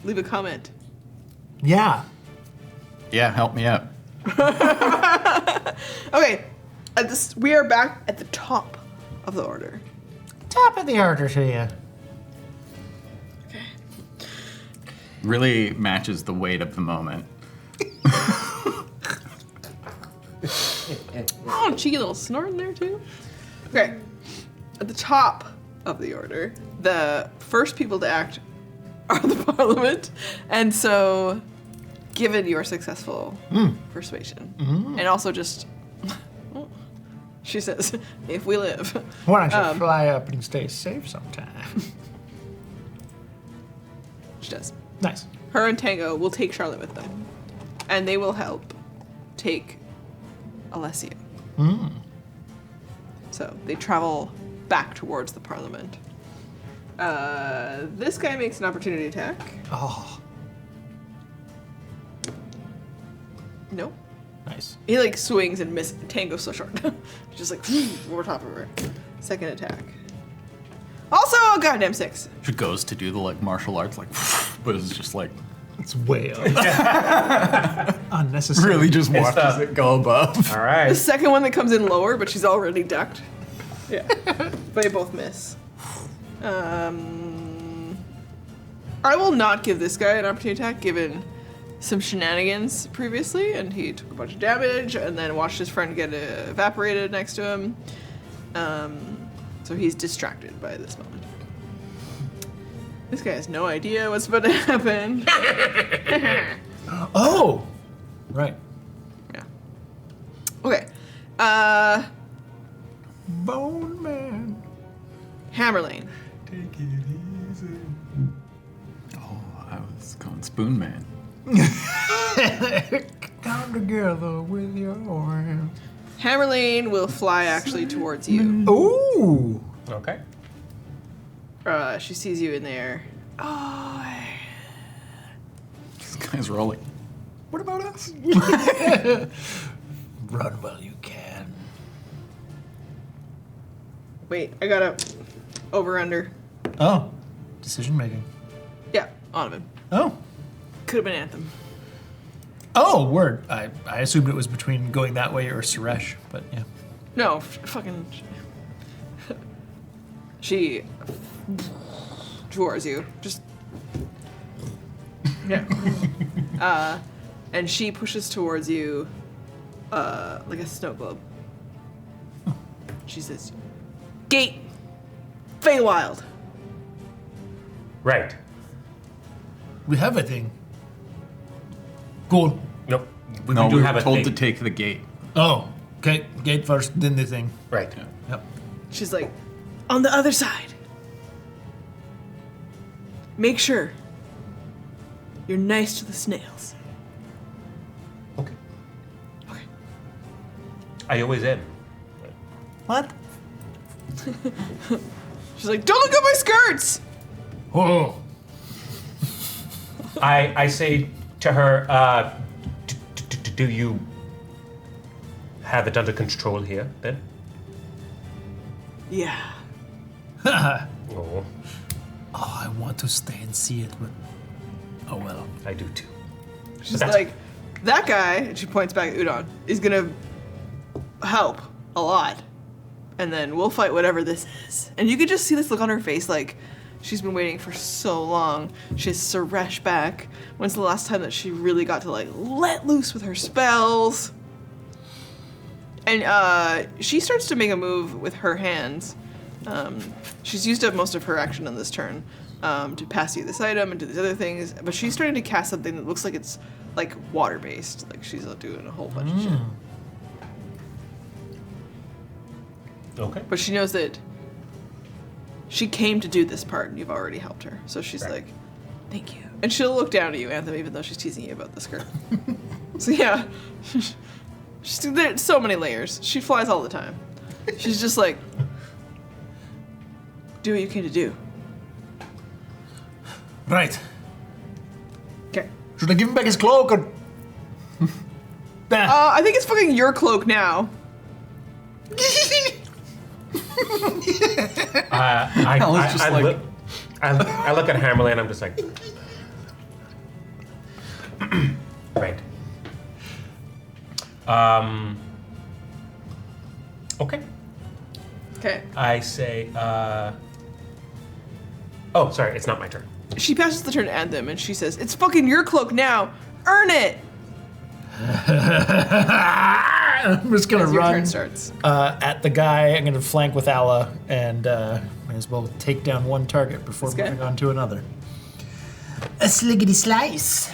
Speaker 1: Leave a comment.
Speaker 2: Yeah.
Speaker 5: Yeah, help me out.
Speaker 1: Okay, we are back at the top of the order.
Speaker 2: Top of the order to you.
Speaker 5: Really matches the weight of the moment.
Speaker 1: Oh, cheeky little snort in there too. Okay, at the top of the order, the first people to act are the Parliament, and so, given your successful persuasion, and also just, she says, if we live,
Speaker 2: Why don't you fly up and stay safe sometime?
Speaker 1: She does.
Speaker 3: Nice.
Speaker 1: Her and Tango will take Charlotte with them. And they will help take Alessio. So they travel back towards the Parliament. This guy makes an opportunity attack.
Speaker 3: Oh.
Speaker 1: Nope.
Speaker 3: Nice.
Speaker 1: He like swings and misses. Tango's so short. Just like over top of her. Second attack. Also a goddamn 6.
Speaker 5: She goes to do the like martial arts, like, but it's just like
Speaker 3: it's way up. Unnecessary.
Speaker 5: Really just watches it go above.
Speaker 6: All right.
Speaker 1: The second one that comes in lower, but she's already ducked. Yeah. But they both miss. I will not give this guy an opportunity attack, given some shenanigans previously, and he took a bunch of damage, and then watched his friend get evaporated next to him. So he's distracted by this moment. This guy has no idea what's about to happen.
Speaker 3: Oh! Right.
Speaker 1: Yeah. Okay.
Speaker 3: Bone Man.
Speaker 1: Hammerlane.
Speaker 5: Take it easy. Oh, I was going Spoon Man.
Speaker 3: Come together with your hands.
Speaker 1: Hammerlane will fly actually towards you.
Speaker 3: Ooh!
Speaker 6: Okay.
Speaker 1: She sees you in there. Oh.
Speaker 5: These guys are all like, what about us?
Speaker 3: Run while you can.
Speaker 1: Wait, I got a over under.
Speaker 3: Oh. Decision making.
Speaker 1: Yeah, on him.
Speaker 3: Oh.
Speaker 1: Could have been Anthem.
Speaker 3: Oh, word. I assumed it was between going that way or Suresh, but yeah.
Speaker 1: No, fucking. She towards you. Just. Yeah. And she pushes towards you, like a snow globe. She says, "Gate, Feywild."
Speaker 6: Right.
Speaker 3: We have a thing. Cool.
Speaker 6: Nope. We
Speaker 5: No,
Speaker 6: do
Speaker 5: we
Speaker 6: have
Speaker 5: were
Speaker 6: a
Speaker 5: told
Speaker 6: thing.
Speaker 5: to take the gate.
Speaker 3: Oh, okay. Gate first, then the thing.
Speaker 6: Right.
Speaker 3: Yep.
Speaker 1: She's like, on the other side. Make sure you're nice to the snails.
Speaker 6: I always am.
Speaker 3: What?
Speaker 1: She's like, don't look at my skirts!
Speaker 3: Oh.
Speaker 6: I say to her, do you have it under control here, then?
Speaker 1: Yeah.
Speaker 6: Oh.
Speaker 3: Oh, I want to stay and see it, but oh well.
Speaker 6: I do too.
Speaker 1: She's like, that guy, and she points back at Udon, is gonna help a lot. And then we'll fight whatever this is. And you could just see this look on her face, like she's been waiting for so long. She has Suresh back. When's the last time that she really got to like let loose with her spells? And she starts to make a move with her hands. She's used up most of her action on this turn to pass you this item and do these other things. But she's starting to cast something that looks like it's like water-based. Like she's doing a whole bunch of shit.
Speaker 6: Okay.
Speaker 1: But she knows that she came to do this part and you've already helped her. So she's like, thank you. And she'll look down at you, Anthem, even though she's teasing you about the skirt. So yeah, there's so many layers. She flies all the time. She's just like, do what you came to do.
Speaker 3: Right.
Speaker 1: Okay.
Speaker 3: Should I give him back his cloak or?
Speaker 1: I think it's fucking your cloak now.
Speaker 6: I look at Hammerlane and I'm just like, right. Okay.
Speaker 1: Okay.
Speaker 6: I say, oh, sorry, it's not my turn.
Speaker 1: She passes the turn to Anthem and she says, it's fucking your cloak now. Earn it.
Speaker 3: I'm just gonna
Speaker 1: As your
Speaker 3: run
Speaker 1: turn starts.
Speaker 3: At the guy. I'm gonna flank with Alla and may as well take down one target before
Speaker 1: This guy?
Speaker 3: moving on to another. A sliggity slice.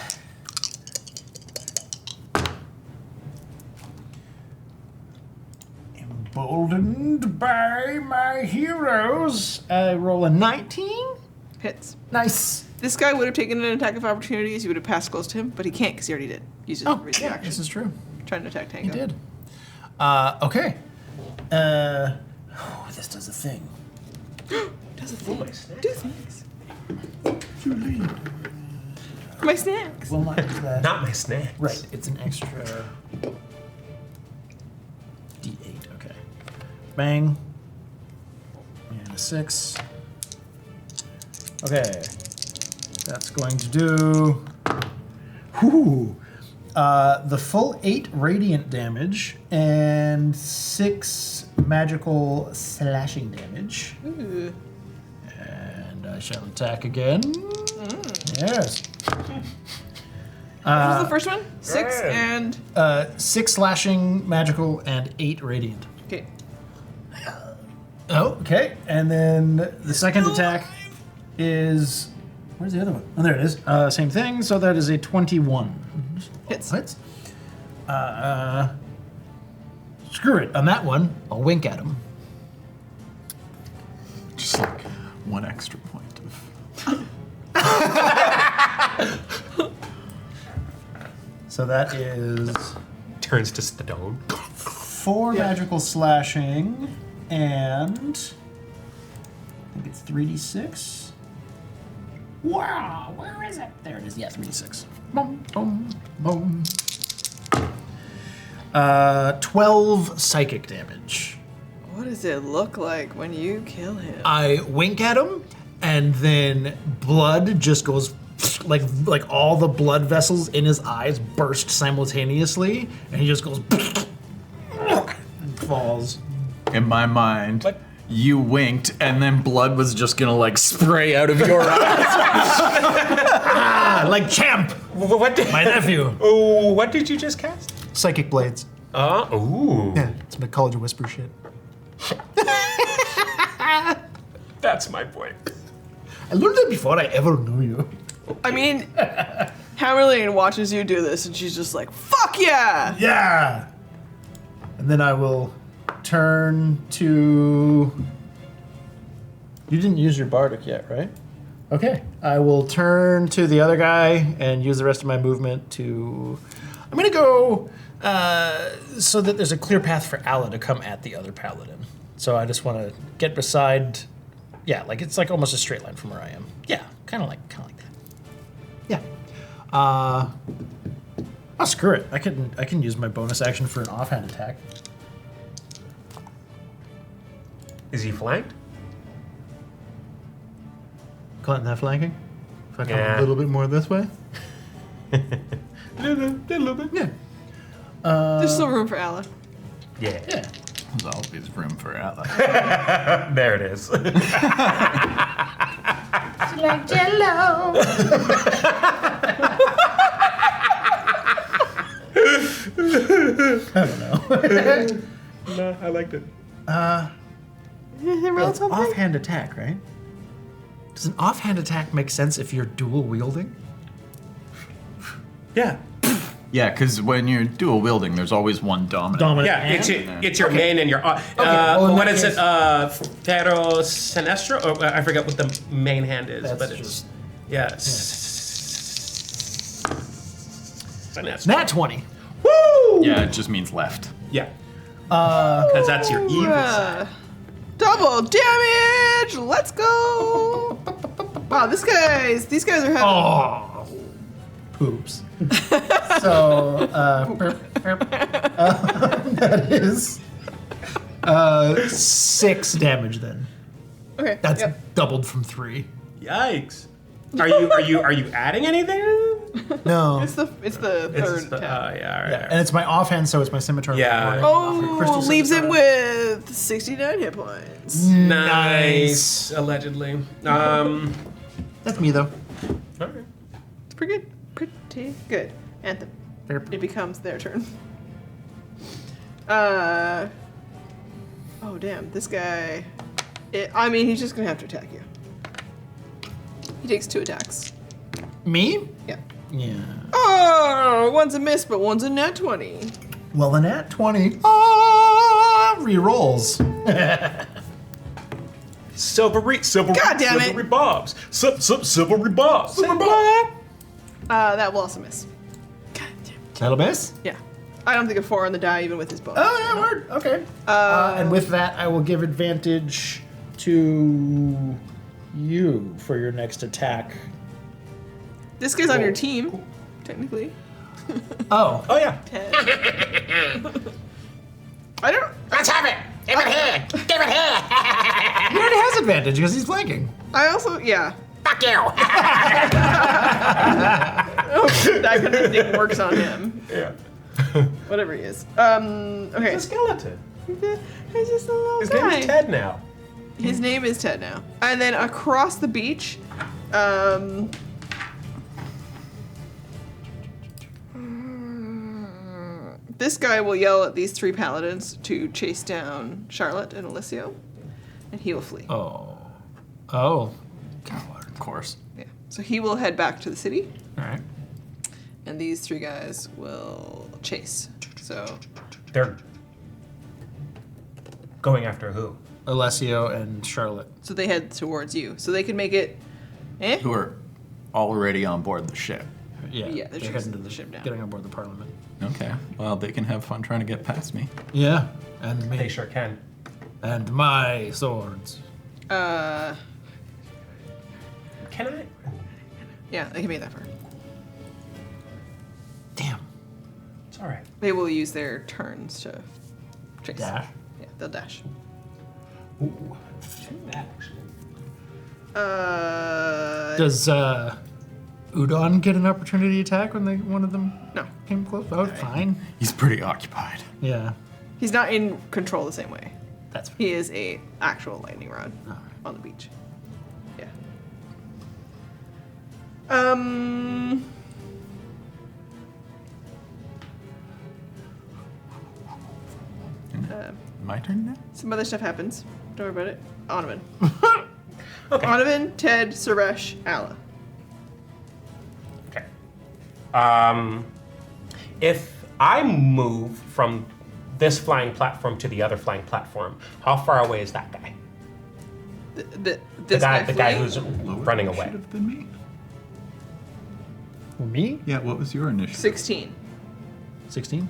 Speaker 3: Emboldened by my heroes. I roll a 19.
Speaker 1: Hits.
Speaker 3: Nice.
Speaker 1: This guy would have taken an attack of opportunity as you would have passed close to him, but he can't because he already did. Use his reaction.
Speaker 3: This is true.
Speaker 1: Trying to attack Tango.
Speaker 3: He did. Okay. This does a thing.
Speaker 1: Does a thing. Do things. My snacks.
Speaker 3: Well, not that.
Speaker 6: Not my snacks.
Speaker 3: Right. It's an extra D8. Okay. Bang. And a 6. Okay. That's going to do. Whoo! The full 8 radiant damage and 6 magical slashing damage.
Speaker 1: Ooh.
Speaker 3: And I shall attack again. Yes.
Speaker 1: What was the first one? 6 and.
Speaker 3: 6 slashing magical and 8 radiant.
Speaker 1: Okay.
Speaker 3: Oh, okay. And then the second attack is. Where's the other one? Oh, there it is. Same thing. So that is a 21.
Speaker 1: Hits.
Speaker 3: Hits. Screw it. On that one, I'll wink at him.
Speaker 5: Just like 1 extra point of.
Speaker 3: So that is
Speaker 6: Turns to stone.
Speaker 3: 4 magical slashing and I think it's 3d6. Wow, where is it? There it is. Yeah, 3d6. Boom, boom, boom. 12 psychic damage.
Speaker 1: What does it look like when you kill him?
Speaker 3: I wink at him, and then blood just goes like all the blood vessels in his eyes burst simultaneously, and he just goes and falls.
Speaker 5: In my mind, you winked, and then blood was just gonna like spray out of your eyes.
Speaker 3: Like Champ,
Speaker 6: What did,
Speaker 3: my nephew.
Speaker 6: Oh, what did you just cast?
Speaker 3: Psychic blades.
Speaker 6: Ooh.
Speaker 3: Yeah, it's my College of Whisper shit.
Speaker 6: That's my point.
Speaker 3: I learned that before I ever knew you.
Speaker 1: I mean, Hammerlane watches you do this, and she's just like, "Fuck yeah!"
Speaker 3: Yeah. And then I will turn to. You didn't use your bardic yet, right? Okay. I will turn to the other guy and use the rest of my movement to. I'm gonna go so that there's a clear path for Allah to come at the other paladin. So I just want to get beside. Yeah, like it's like almost a straight line from where I am. Yeah, kind of like that. Yeah. Oh, screw it. I can use my bonus action for an offhand attack.
Speaker 6: Is he flanked?
Speaker 3: Calling that flanking? If I come
Speaker 6: Yeah.
Speaker 3: a little bit more this way?
Speaker 6: A little bit.
Speaker 3: Yeah.
Speaker 1: There's still room for Allah.
Speaker 6: Yeah.
Speaker 3: Yeah.
Speaker 5: There's always room for Allah.
Speaker 6: There it is.
Speaker 13: She like Jello.
Speaker 3: I don't know.
Speaker 6: No, I liked it.
Speaker 3: It's offhand attack, right? Does an offhand attack make sense if you're dual wielding?
Speaker 6: Yeah.
Speaker 5: Yeah, because when you're dual wielding, there's always one dominant.
Speaker 6: Yeah, it's your main and your.
Speaker 3: well, in
Speaker 6: what
Speaker 3: that
Speaker 6: is
Speaker 3: case-
Speaker 6: it? Pharaoh Sinestro? Or I forget what the main hand is,
Speaker 3: That's
Speaker 6: but it's
Speaker 3: just-
Speaker 6: yeah. Sinestro.
Speaker 3: Nat 20.
Speaker 6: Woo!
Speaker 5: Yeah, it just means left.
Speaker 6: Yeah. Because that's your evil
Speaker 1: Uh,
Speaker 6: side.
Speaker 1: double damage. Let's go. Wow, these guys are having.
Speaker 3: Oh, poops. So, that is 6 damage then.
Speaker 1: Okay.
Speaker 3: That's
Speaker 1: yep.
Speaker 3: doubled from 3.
Speaker 6: Yikes. Are you adding anything?
Speaker 3: No.
Speaker 1: It's the third attack.
Speaker 6: Yeah, all right.
Speaker 3: Yeah, and it's my offhand, so it's my scimitar.
Speaker 6: Yeah.
Speaker 1: Oh, leaves him with 69 hit points.
Speaker 6: Nice. Allegedly.
Speaker 3: That's me though.
Speaker 6: Okay.
Speaker 1: It's pretty good. Pretty good. Anthem. It becomes their turn. Oh damn, this guy. He's just gonna have to attack you. He takes 2 attacks.
Speaker 3: Me?
Speaker 1: Yeah.
Speaker 3: Yeah.
Speaker 1: Oh, one's a miss, but one's a nat 20.
Speaker 3: Well, the nat 20 re-rolls.
Speaker 6: Silvery
Speaker 1: God damn it.
Speaker 6: silvery bobs. Silvery bobs.
Speaker 1: That will also miss.
Speaker 3: That'll miss?
Speaker 1: Yeah. I don't think a 4 on the die, even with his bonus.
Speaker 3: Oh, yeah, word. Okay. And with that, I will give advantage to you for your next attack.
Speaker 1: This guy's on your team, technically.
Speaker 3: Oh.
Speaker 6: Oh, yeah.
Speaker 1: I don't.
Speaker 12: Let's have it. Give it here. Give it here.
Speaker 3: He already has advantage because he's flanking.
Speaker 1: I also, yeah.
Speaker 12: Fuck you.
Speaker 1: That kind of thing works on him.
Speaker 6: Yeah.
Speaker 1: Whatever he is. Okay.
Speaker 6: He's a skeleton.
Speaker 1: He's just a little
Speaker 6: His
Speaker 1: guy.
Speaker 6: name is Ted now.
Speaker 1: His name is Ted now. And then across the beach, this guy will yell at these 3 paladins to chase down Charlotte and Alessio, and he will flee.
Speaker 3: Oh. Oh.
Speaker 5: Of course.
Speaker 1: Yeah. So he will head back to the city,
Speaker 3: All right.
Speaker 1: and these 3 guys will chase. So
Speaker 6: They're going after who?
Speaker 3: Alessio and Charlotte.
Speaker 1: so they head towards you. So they can make it.
Speaker 5: Who are already on board the ship.
Speaker 3: Yeah.
Speaker 1: Yeah, they're
Speaker 3: they're
Speaker 1: chasing
Speaker 3: heading to
Speaker 1: the ship down.
Speaker 3: Getting on board the Parliament.
Speaker 5: Okay. Well, they can have fun trying to get past me.
Speaker 3: Yeah. And me.
Speaker 6: They sure can.
Speaker 3: And my swords.
Speaker 1: Uh.
Speaker 6: Can I?
Speaker 1: Yeah, they can make that far.
Speaker 3: Damn.
Speaker 6: It's all right.
Speaker 1: They will use their turns to chase.
Speaker 3: Dash?
Speaker 1: Yeah, they'll dash.
Speaker 6: Ooh. That actually.
Speaker 3: Does Udon get an opportunity attack when one of them
Speaker 1: No.
Speaker 3: came close? Oh, fine.
Speaker 5: He's pretty occupied.
Speaker 3: Yeah.
Speaker 1: He's not in control the same way.
Speaker 3: That's
Speaker 1: He is a actual lightning rod on the beach. Yeah.
Speaker 5: My turn now?
Speaker 1: Some other stuff happens. Don't worry about it. Onovan. Okay. Onovan, Ted, Suresh, Alla.
Speaker 6: Okay. If I move from this flying platform to the other flying platform, how far away is that guy?
Speaker 1: The
Speaker 6: guy who's running away.
Speaker 16: Should have been me.
Speaker 3: Me?
Speaker 16: Yeah, what was your initiative?
Speaker 1: 16.
Speaker 3: 16?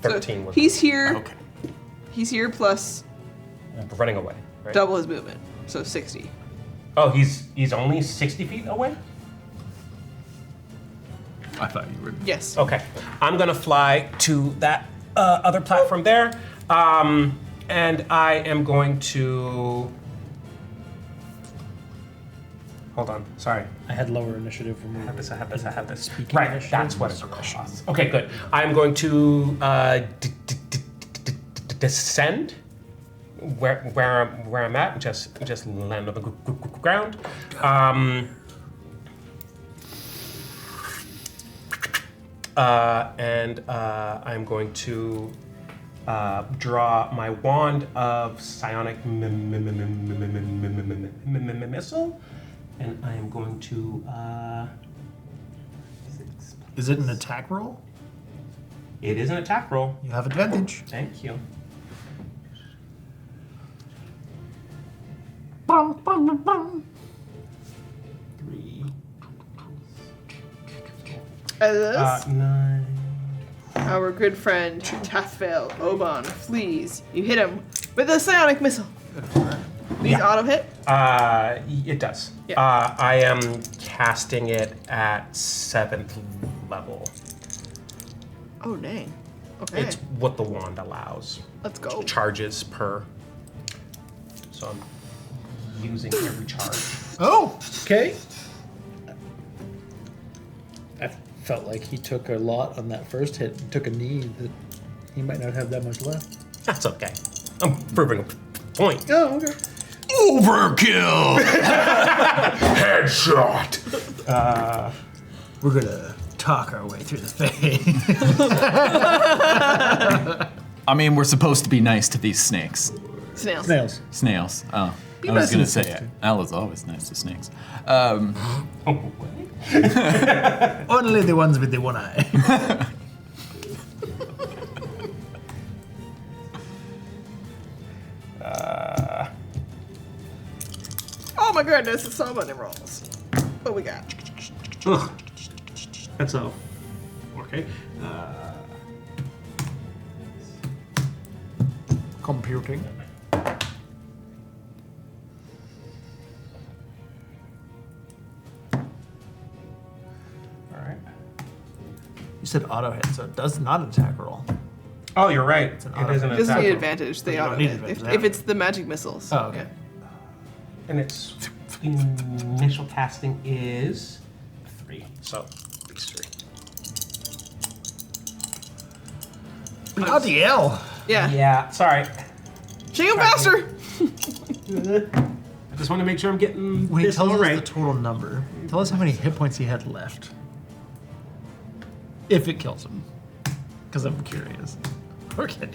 Speaker 6: 13 was
Speaker 1: He's here.
Speaker 6: Okay.
Speaker 1: He's here plus
Speaker 6: running away. Right?
Speaker 1: double his movement, so 60.
Speaker 6: Oh, he's only 60 feet away?
Speaker 16: I thought you were.
Speaker 1: Yes.
Speaker 6: Okay. I'm gonna fly to that other platform there, and I am going to. Hold on. Sorry.
Speaker 3: I had lower initiative for me.
Speaker 6: I have this.
Speaker 3: Speaking
Speaker 6: Right.
Speaker 3: initiative
Speaker 6: That's what
Speaker 3: was
Speaker 6: it
Speaker 3: Suresh.
Speaker 6: costs. Okay, good. I'm going to descend where I'm at. Just land on the ground. And I'm going to draw my wand of psionic missile, and I am going to.
Speaker 3: Is it an attack roll?
Speaker 6: It is an attack roll.
Speaker 3: You have advantage.
Speaker 6: Thank you.
Speaker 3: Bum, bum, bum, bum.
Speaker 6: 3.
Speaker 1: As
Speaker 6: 9.
Speaker 1: our good friend Tathvale Oban flees, you hit him with a psionic missile. These auto hit?
Speaker 6: It does.
Speaker 1: Yeah.
Speaker 6: I am casting it at 7th level.
Speaker 1: Oh, dang. Okay.
Speaker 6: It's what the wand allows.
Speaker 1: Let's go.
Speaker 6: Charges per. So I'm using every charge.
Speaker 3: Oh, okay. I felt like he took a lot on that first hit and took a knee that he might not have that much left.
Speaker 6: That's okay. I'm proving a point.
Speaker 3: Oh, okay.
Speaker 5: Overkill!
Speaker 6: Headshot!
Speaker 3: We're gonna talk our way through the thing.
Speaker 5: I mean, we're supposed to be nice to these snakes.
Speaker 1: Snails.
Speaker 3: Snails.
Speaker 5: Snails. Oh,
Speaker 3: Be
Speaker 5: I was
Speaker 3: nice
Speaker 5: gonna
Speaker 3: to
Speaker 5: say
Speaker 3: snakes,
Speaker 5: it.
Speaker 3: too.
Speaker 5: Ella's always nice to snakes.
Speaker 3: Only the ones with the one eye.
Speaker 1: my goodness, it's so many rolls. What we got?
Speaker 6: Ugh. That's a. Okay.
Speaker 3: Computing.
Speaker 6: Alright.
Speaker 3: You said auto hit, so it does not attack roll.
Speaker 6: Oh, you're right. It
Speaker 3: auto
Speaker 6: isn't
Speaker 3: hit.
Speaker 6: an
Speaker 1: It doesn't
Speaker 6: attack
Speaker 1: need
Speaker 6: roll.
Speaker 1: advantage. They
Speaker 3: You don't
Speaker 1: auto
Speaker 3: need
Speaker 1: hit.
Speaker 3: advantage.
Speaker 1: If it's the magic missiles.
Speaker 3: Oh, okay.
Speaker 6: And its initial casting is 3. So, these 3.
Speaker 3: Bloody hell.
Speaker 1: Yeah.
Speaker 6: Yeah, sorry.
Speaker 1: Shake him faster!
Speaker 6: I just want to make sure I'm getting
Speaker 3: When he
Speaker 6: this
Speaker 3: tells
Speaker 6: all
Speaker 3: us
Speaker 6: right.
Speaker 3: the total number, tell us how many hit points he had left. If it kills him. Because I'm curious. Okay.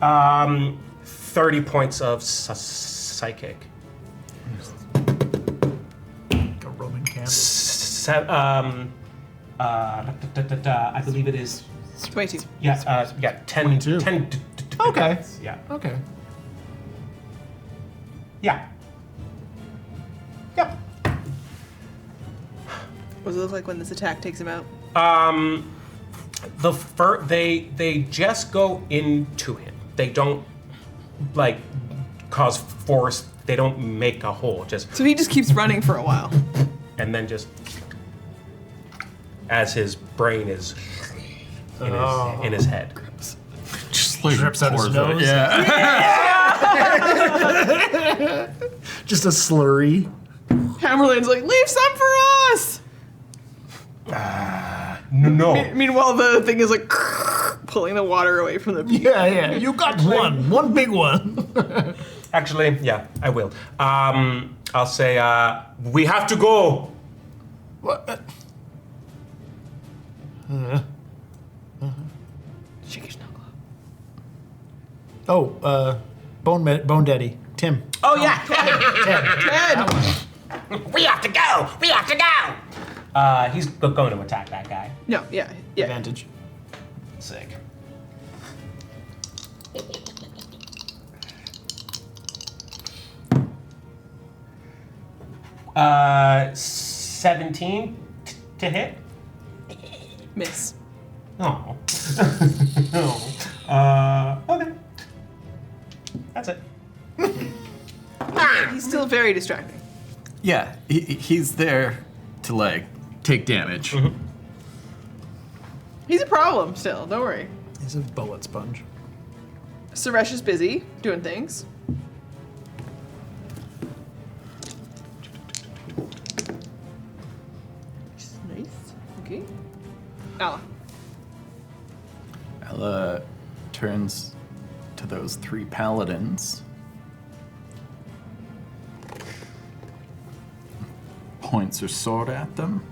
Speaker 6: Um, 30 points of psychic.
Speaker 3: A Roman candle.
Speaker 6: I believe it is.
Speaker 1: 22.
Speaker 6: Yeah, 10.
Speaker 3: 22.
Speaker 6: 10
Speaker 3: Okay.
Speaker 6: Yeah.
Speaker 3: Okay.
Speaker 6: Yeah. Yep.
Speaker 1: What does it look like when this attack takes him out?
Speaker 6: They just go into him. They don't like cause force. They don't make a hole. Just
Speaker 1: So he just keeps running for a while.
Speaker 6: and then just as his brain is in his head.
Speaker 5: Just like
Speaker 3: Drips out his
Speaker 5: pours out.
Speaker 3: nose.
Speaker 5: Yeah.
Speaker 3: Just a slurry.
Speaker 1: Hammerlane's like, leave some for us!
Speaker 6: No.
Speaker 1: Meanwhile, the thing is like pulling the water away from the beak.
Speaker 3: Yeah. You got one big one.
Speaker 6: Actually, yeah, I will. I'll say we have to go.
Speaker 3: What?
Speaker 1: Shake his knuckle.
Speaker 3: Oh, Bone Daddy. Tim.
Speaker 6: Oh yeah.
Speaker 1: Ted!
Speaker 6: We have to go. We have to go. He's going to attack that guy.
Speaker 1: No, yeah.
Speaker 3: Advantage.
Speaker 6: Sick. Uh, 17 to hit.
Speaker 1: Miss.
Speaker 6: Oh. No. Okay. That's it.
Speaker 1: He's still very distracting.
Speaker 5: Yeah, he's there to like take damage.
Speaker 1: He's a problem still, don't worry.
Speaker 3: He's a bullet sponge.
Speaker 1: Suresh is busy doing things. Nice. Okay. Ella.
Speaker 5: Ella turns to those 3 paladins. Points her sword at them.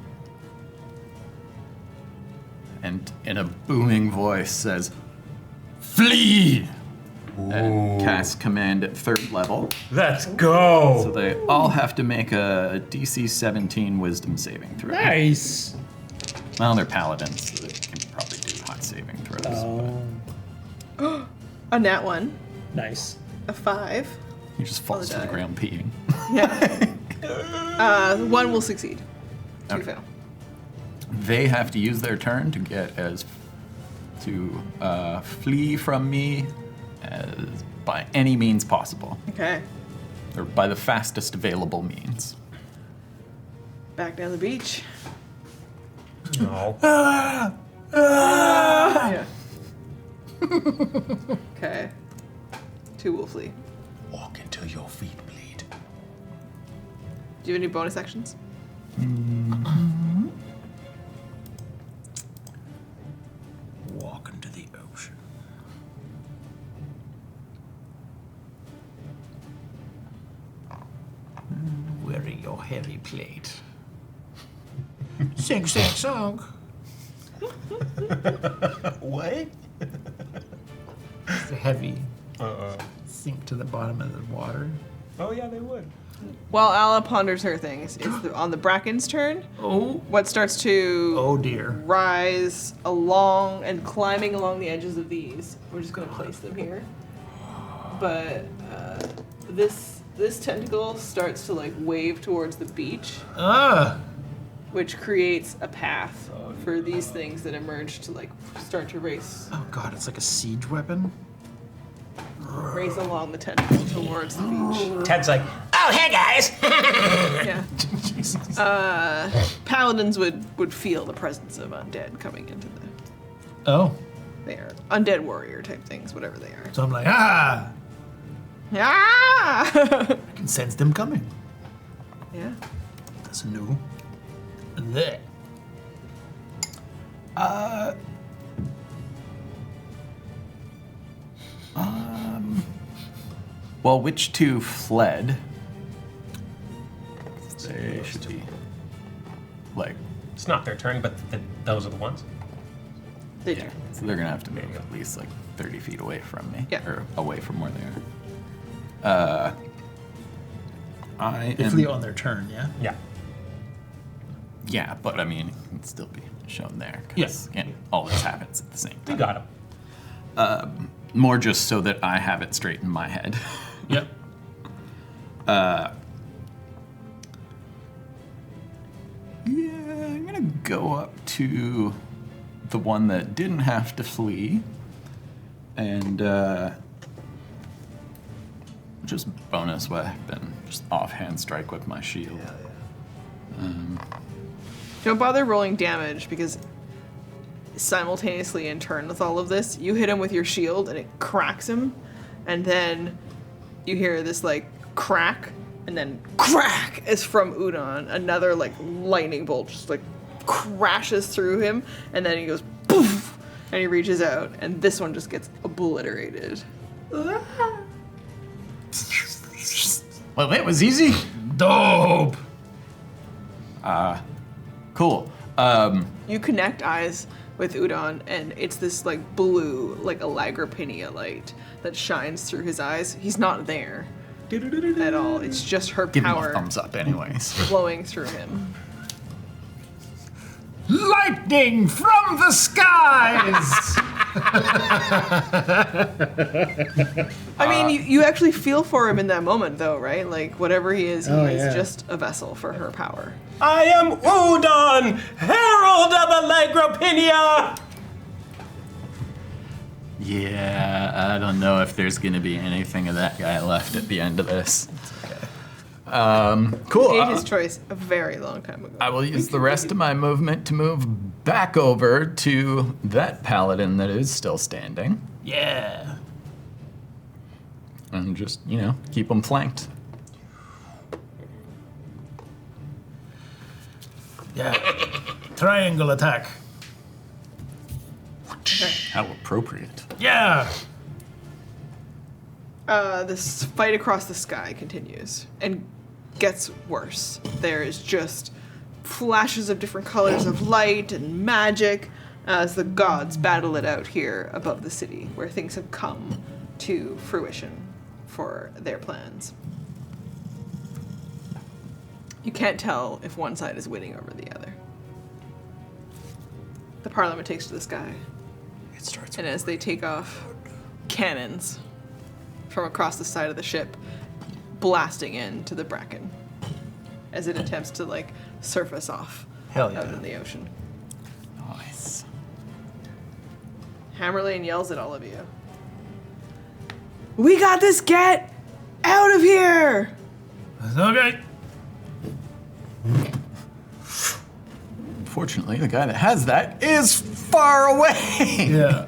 Speaker 5: And in a booming voice says, "Flee!" And casts command at 3rd level.
Speaker 6: Let's go.
Speaker 5: So they all have to make a DC 17 wisdom saving throw.
Speaker 6: Nice.
Speaker 5: Well, they're paladins, so they can probably do high saving throws.
Speaker 1: A nat 1.
Speaker 6: Nice.
Speaker 1: A 5.
Speaker 5: He just falls to the
Speaker 1: die.
Speaker 5: ground peeing.
Speaker 1: Yeah. 1 will succeed. 2
Speaker 5: Okay.
Speaker 1: fail.
Speaker 5: They have to use their turn to flee from me as by any means possible,
Speaker 1: Okay.
Speaker 5: or by the fastest available means.
Speaker 1: Back down the beach.
Speaker 6: No.
Speaker 1: Yeah. Okay. 2 will flee.
Speaker 6: Walk until your feet bleed.
Speaker 1: Do you have any bonus actions?
Speaker 6: Walk into the ocean.
Speaker 3: Wearing your heavy plate. Sing, song.
Speaker 6: What?
Speaker 3: It's heavy. Sink to the bottom of the water.
Speaker 6: Oh yeah, they would.
Speaker 1: While Ala ponders her things, it's on the Bracken's turn.
Speaker 2: Oh.
Speaker 1: What starts to
Speaker 2: Oh dear.
Speaker 1: rise along and climbing along the edges of these. We're just going to place them here. But this tentacle starts to like wave towards the beach. Which creates a path for these things that emerge to like start to race.
Speaker 2: Oh god, it's like a siege weapon.
Speaker 1: Race along the tentacle towards the beach.
Speaker 6: Ted's like, oh, hey guys!
Speaker 1: Yeah. Paladins would feel the presence of undead coming into
Speaker 2: Oh.
Speaker 1: They are undead warrior type things, whatever they are.
Speaker 2: So I'm like, ah!
Speaker 1: Ah!
Speaker 2: I can sense them coming.
Speaker 1: Yeah.
Speaker 2: That's new. There.
Speaker 5: Well, which two fled? They should be like.
Speaker 6: It's not their turn, but those are the ones.
Speaker 1: They do.
Speaker 5: So they're gonna have to move at least like 30 feet away from me.
Speaker 1: Yeah.
Speaker 5: Or away from where they are. I
Speaker 2: They
Speaker 5: am.
Speaker 2: flee on their turn, yeah?
Speaker 6: Yeah.
Speaker 5: Yeah, but I mean, it can still be shown there.
Speaker 2: Yes.
Speaker 5: Again, all this happens at the same time.
Speaker 6: You got him.
Speaker 5: More just so that I have it straight in my head.
Speaker 2: Yep.
Speaker 5: Yeah, I'm gonna go up to the one that didn't have to flee, and just bonus weapon, just offhand strike with my shield.
Speaker 1: Don't bother rolling damage because simultaneously in turn with all of this, you hit him with your shield and it cracks him, and then you hear this like crack, and then crack is from Udon. Another like lightning bolt just like crashes through him, and then he goes poof, and he reaches out, and this one just gets obliterated.
Speaker 5: Well, that was easy.
Speaker 2: Dope.
Speaker 5: Cool.
Speaker 1: You connect eyes with Udon, and it's this like blue, like Alagropinia light that shines through his eyes. He's not there at all. It's just her
Speaker 5: Give him a
Speaker 1: power
Speaker 5: thumbs up, anyways.
Speaker 1: flowing through him.
Speaker 2: Lightning from the skies!
Speaker 1: I mean, you actually feel for him in that moment, though, right? Like, whatever he is
Speaker 2: yeah.
Speaker 1: just a vessel for her power.
Speaker 6: I am Udon, Herald of Alagropinia!
Speaker 5: Yeah, I don't know if there's gonna be anything of that guy left at the end of this. Cool.
Speaker 1: He made his choice a very long time ago.
Speaker 5: I will use the rest of my movement to move back over to that paladin that is still standing.
Speaker 2: Yeah.
Speaker 5: And just, keep them flanked.
Speaker 2: Yeah. Triangle attack.
Speaker 5: How appropriate.
Speaker 2: Yeah.
Speaker 1: This fight across the sky continues and gets worse. There is just flashes of different colors of light and magic as the gods battle it out here above the city, where things have come to fruition for their plans. You can't tell if one side is winning over the other. The Parliament takes to the sky. And as they take off, cannons from across the side of the ship blasting into the Bracken as it attempts to surface off
Speaker 2: Hell yeah.
Speaker 1: out in the ocean.
Speaker 5: Nice.
Speaker 1: Hammerlane yells at all of you. We got this! Get out of here!
Speaker 2: Okay.
Speaker 5: Unfortunately, the guy that has that is far away.
Speaker 2: Yeah.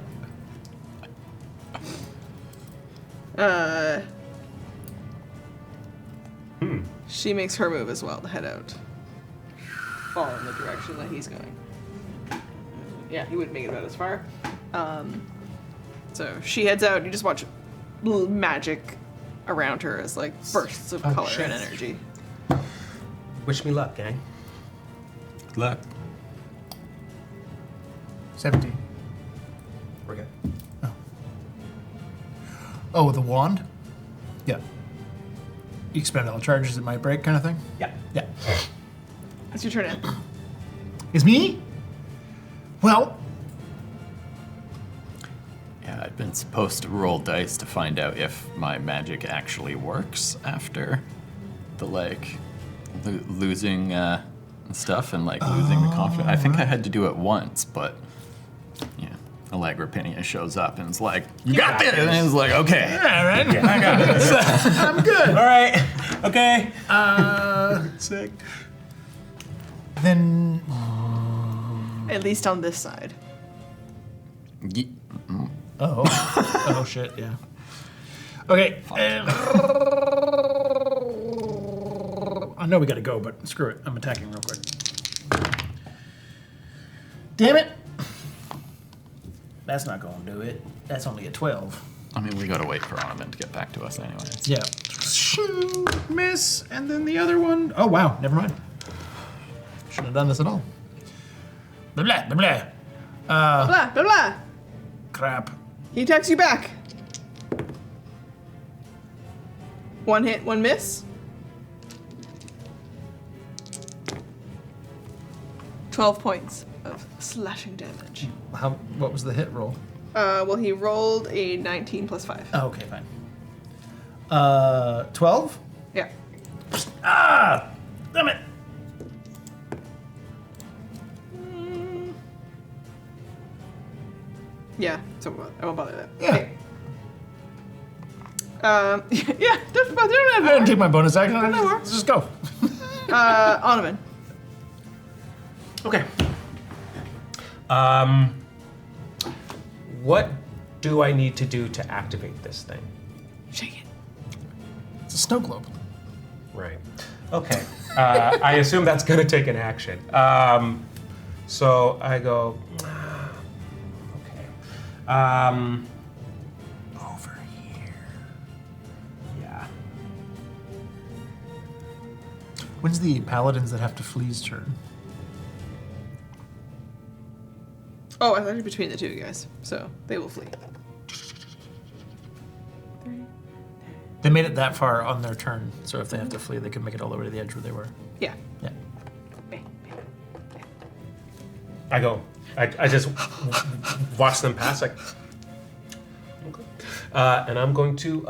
Speaker 1: She makes her move as well to head out. Fall in the direction that he's going. Yeah, he wouldn't make it about as far. So she heads out, you just watch little magic around her as bursts of color
Speaker 6: shit.
Speaker 1: and energy.
Speaker 6: Wish me luck, gang.
Speaker 5: Good luck.
Speaker 2: 17.
Speaker 6: We're good.
Speaker 2: Oh, the wand? Yeah.
Speaker 3: You expend all charges, it might break, kind of thing.
Speaker 4: Yeah.
Speaker 3: Yeah.
Speaker 1: It's your turn, Ed.
Speaker 3: It's me? Well,
Speaker 5: Yeah, I've been supposed to roll dice to find out if my magic actually works after the losing stuff and losing the confidence. I think I had to do it once, but yeah, Allegra Pinia shows up and is like, "You got this," and it's like, "Okay,
Speaker 3: yeah, right?
Speaker 4: Yeah, I got this.
Speaker 3: I'm good.
Speaker 4: All right. Okay.
Speaker 3: Sick. Then.
Speaker 1: At least on this side.
Speaker 3: Oh. Oh, shit, yeah. Okay. I know we gotta go, but screw it. I'm attacking real quick. Damn it! That's not gonna do it. That's only a 12.
Speaker 5: I mean, we gotta wait for Ornament to get back to us anyway."
Speaker 3: Yeah. Shoot, miss, and then the other one. Oh, wow, never mind. Shouldn't have done this at all. Blah, blah, blah, blah.
Speaker 1: Blah, blah, blah.
Speaker 3: Crap.
Speaker 1: He attacks you back. 1 hit, 1 miss. 12 points of slashing damage.
Speaker 3: What was the hit roll?
Speaker 1: Well, he rolled a 19 plus 5.
Speaker 3: Oh, okay, fine. 12?
Speaker 1: Yeah.
Speaker 3: Ah! Damn it!
Speaker 1: Yeah, so I won't bother that.
Speaker 3: Yeah.
Speaker 1: Okay. Yeah, don't bother.
Speaker 3: I didn't take my bonus action.
Speaker 1: Let's
Speaker 3: just go.
Speaker 1: Onovan.
Speaker 4: Okay. What do I need to do to activate this thing?
Speaker 1: Shake it.
Speaker 3: It's a snow globe.
Speaker 4: Right. Okay. I assume that's going to take an action. So I go. Okay. Over here. Yeah.
Speaker 3: When's the paladins that have to flee's turn?
Speaker 1: Oh, I thought it was between the two guys, so they will flee.
Speaker 3: They made it that far on their turn, so if they have to flee, they can make it all the way to the edge where they were.
Speaker 1: Yeah.
Speaker 3: Yeah.
Speaker 4: I go. I just watch them pass. Like, okay. And I'm going to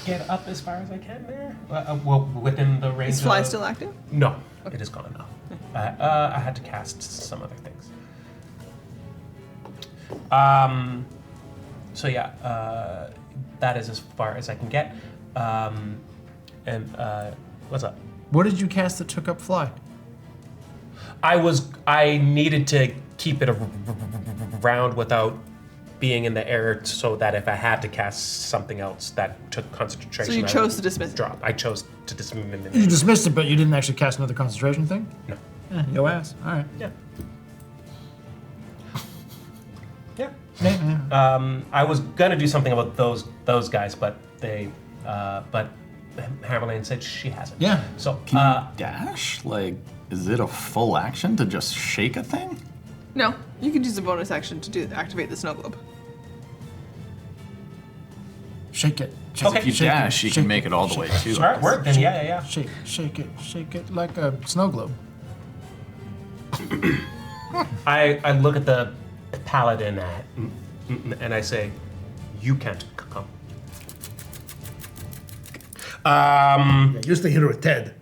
Speaker 4: get up as far as I can there. Well, within the range.
Speaker 1: Is Fly
Speaker 4: of...
Speaker 1: still active?
Speaker 4: No, it is gone now. I had to cast some other things. So yeah, that is as far as I can get. And what's up?
Speaker 3: What did you cast that took up Fly?
Speaker 4: I needed to keep it around without being in the air, so that if I had to cast something else that took concentration,
Speaker 1: So you chose to dismiss it?
Speaker 4: Drop. I chose to dismiss it.
Speaker 3: You dismissed it, but you didn't actually cast another concentration thing?
Speaker 4: No.
Speaker 3: Yo ass. All right.
Speaker 4: Yeah. Yeah.
Speaker 3: Yeah.
Speaker 4: I was gonna do something about those guys, but but Hammerlane said she hasn't.
Speaker 3: Yeah.
Speaker 4: So
Speaker 5: Can you dash? Is it a full action to just shake a thing?
Speaker 1: No, you can use a bonus action to activate the snow globe.
Speaker 3: Shake it.
Speaker 5: Because if you dash, you can make it all the way to it.
Speaker 4: All right, work then. Yeah.
Speaker 3: Shake it like a snow globe.
Speaker 4: I look at the paladin and I say, "You can't come."
Speaker 3: You're staying here with Ted.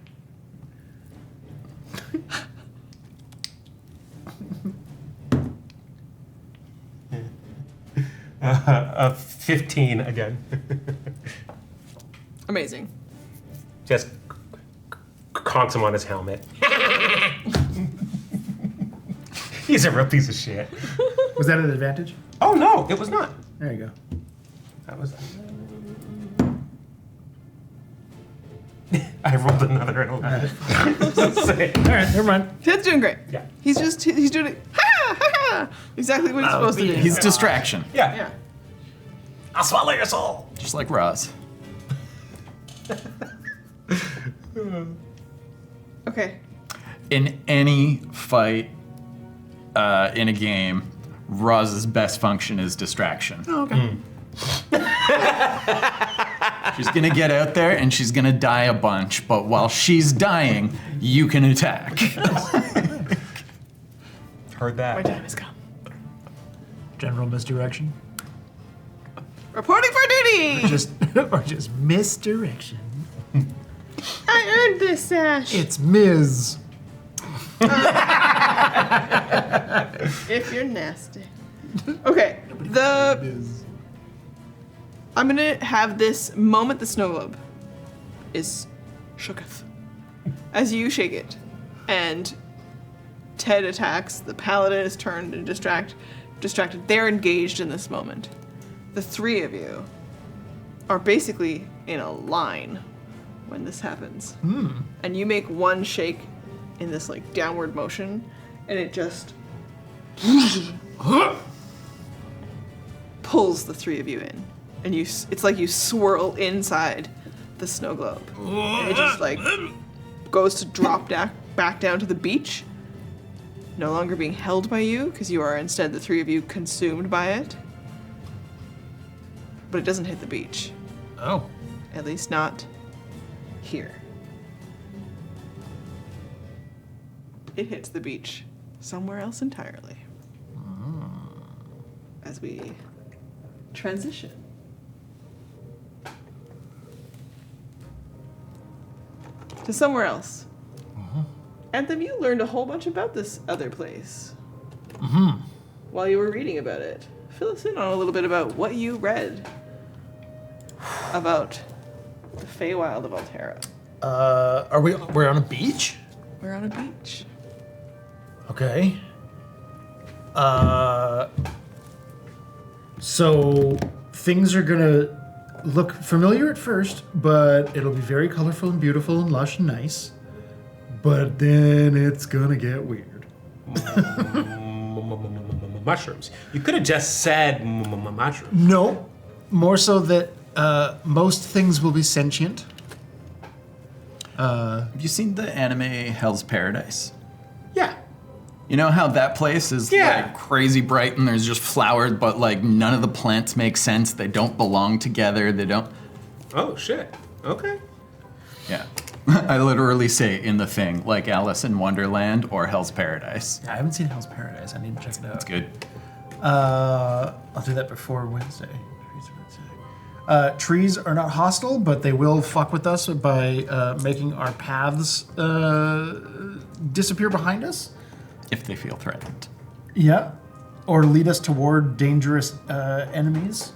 Speaker 4: 15 again.
Speaker 1: Amazing.
Speaker 4: Just conks him on his helmet. He's a real piece of shit.
Speaker 3: Was that an advantage?
Speaker 4: Oh no, it was not.
Speaker 3: There you go.
Speaker 4: That was. I rolled another 11.
Speaker 3: All right, never mind.
Speaker 1: Ted's doing great.
Speaker 4: Yeah.
Speaker 1: He's doing it. Ha ha! Exactly what he's supposed to do.
Speaker 5: He's distraction.
Speaker 4: Yeah. I'll swallow your soul.
Speaker 5: Just like Roz.
Speaker 1: Okay.
Speaker 5: In any fight, in a game, Roz's best function is distraction.
Speaker 3: Oh, okay.
Speaker 5: She's gonna get out there and she's gonna die a bunch, but while she's dying, you can attack.
Speaker 4: Heard that.
Speaker 1: My time has come.
Speaker 2: General misdirection.
Speaker 1: Reporting for duty!
Speaker 2: Or just misdirection.
Speaker 13: I earned this sash.
Speaker 2: It's Ms.
Speaker 1: If you're nasty. Okay, I'm gonna have this moment the snow globe is shooketh. As you shake it, and Ted attacks, the paladin is turned and distracted. They're engaged in this moment. The three of you are basically in a line when this happens. And you make one shake in this like downward motion, and it just pulls the three of you in. And it's like you swirl inside the snow globe. And it just like goes to drop back down to the beach, no longer being held by you, because you are instead, the three of you, consumed by it. But it doesn't hit the beach.
Speaker 2: Oh.
Speaker 1: At least not here. It hits the beach somewhere else entirely. As we transition. To somewhere else. Anthem, you learned a whole bunch about this other place. While you were reading about it. Fill us in on a little bit about what you read about the Feywild of Altero.
Speaker 2: We're on a beach?
Speaker 1: We're on a beach.
Speaker 2: Okay. So things are gonna look familiar at first, but it'll be very colorful and beautiful and lush and nice. But then it's gonna get weird.
Speaker 4: Mushrooms. You could have just said mushrooms.
Speaker 2: No, more so that most things will be sentient.
Speaker 5: Have you seen the anime Hell's Paradise?
Speaker 2: Yeah.
Speaker 5: You know how that place is like crazy bright and there's just flowers, but like none of the plants make sense. They don't belong together. They don't.
Speaker 4: Oh shit. Okay.
Speaker 5: Yeah. I literally say in the thing, like Alice in Wonderland or Hell's Paradise.
Speaker 2: I haven't seen Hell's Paradise. I need to check it out.
Speaker 5: It's good.
Speaker 2: I'll do that before Wednesday. Trees are not hostile, but they will fuck with us by making our paths disappear behind us.
Speaker 5: If they feel threatened.
Speaker 2: Yeah. Or lead us toward dangerous enemies.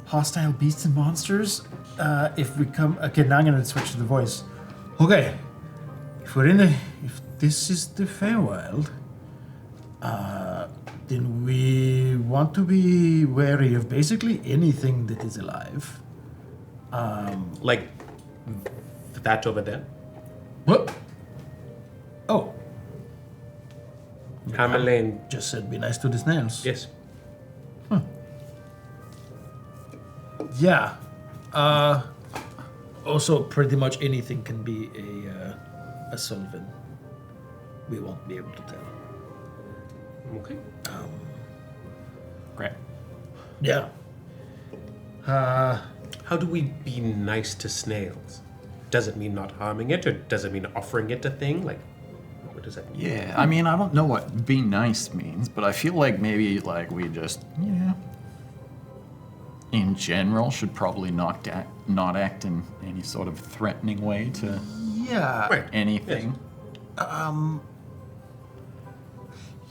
Speaker 2: Hostile beasts and monsters. If we come... Okay, now I'm going to switch to the voice. Okay. If this is the Feywild, then we want to be wary of basically anything that is alive.
Speaker 4: Like that over there?
Speaker 2: What? Oh.
Speaker 4: Hammerlane
Speaker 2: just said be nice to the snails.
Speaker 4: Yes.
Speaker 2: Yeah. Also, pretty much anything can be a Sullivan. We won't be able to tell.
Speaker 4: Okay.
Speaker 5: Great.
Speaker 2: Yeah.
Speaker 4: How do we be nice to snails? Does it mean not harming it, or does it mean offering it a thing? Like, what does that mean?
Speaker 5: Yeah, I mean, I don't know what be nice means, but I feel like maybe like we just, in general, should probably not act in any sort of threatening way to anything.
Speaker 2: Yes.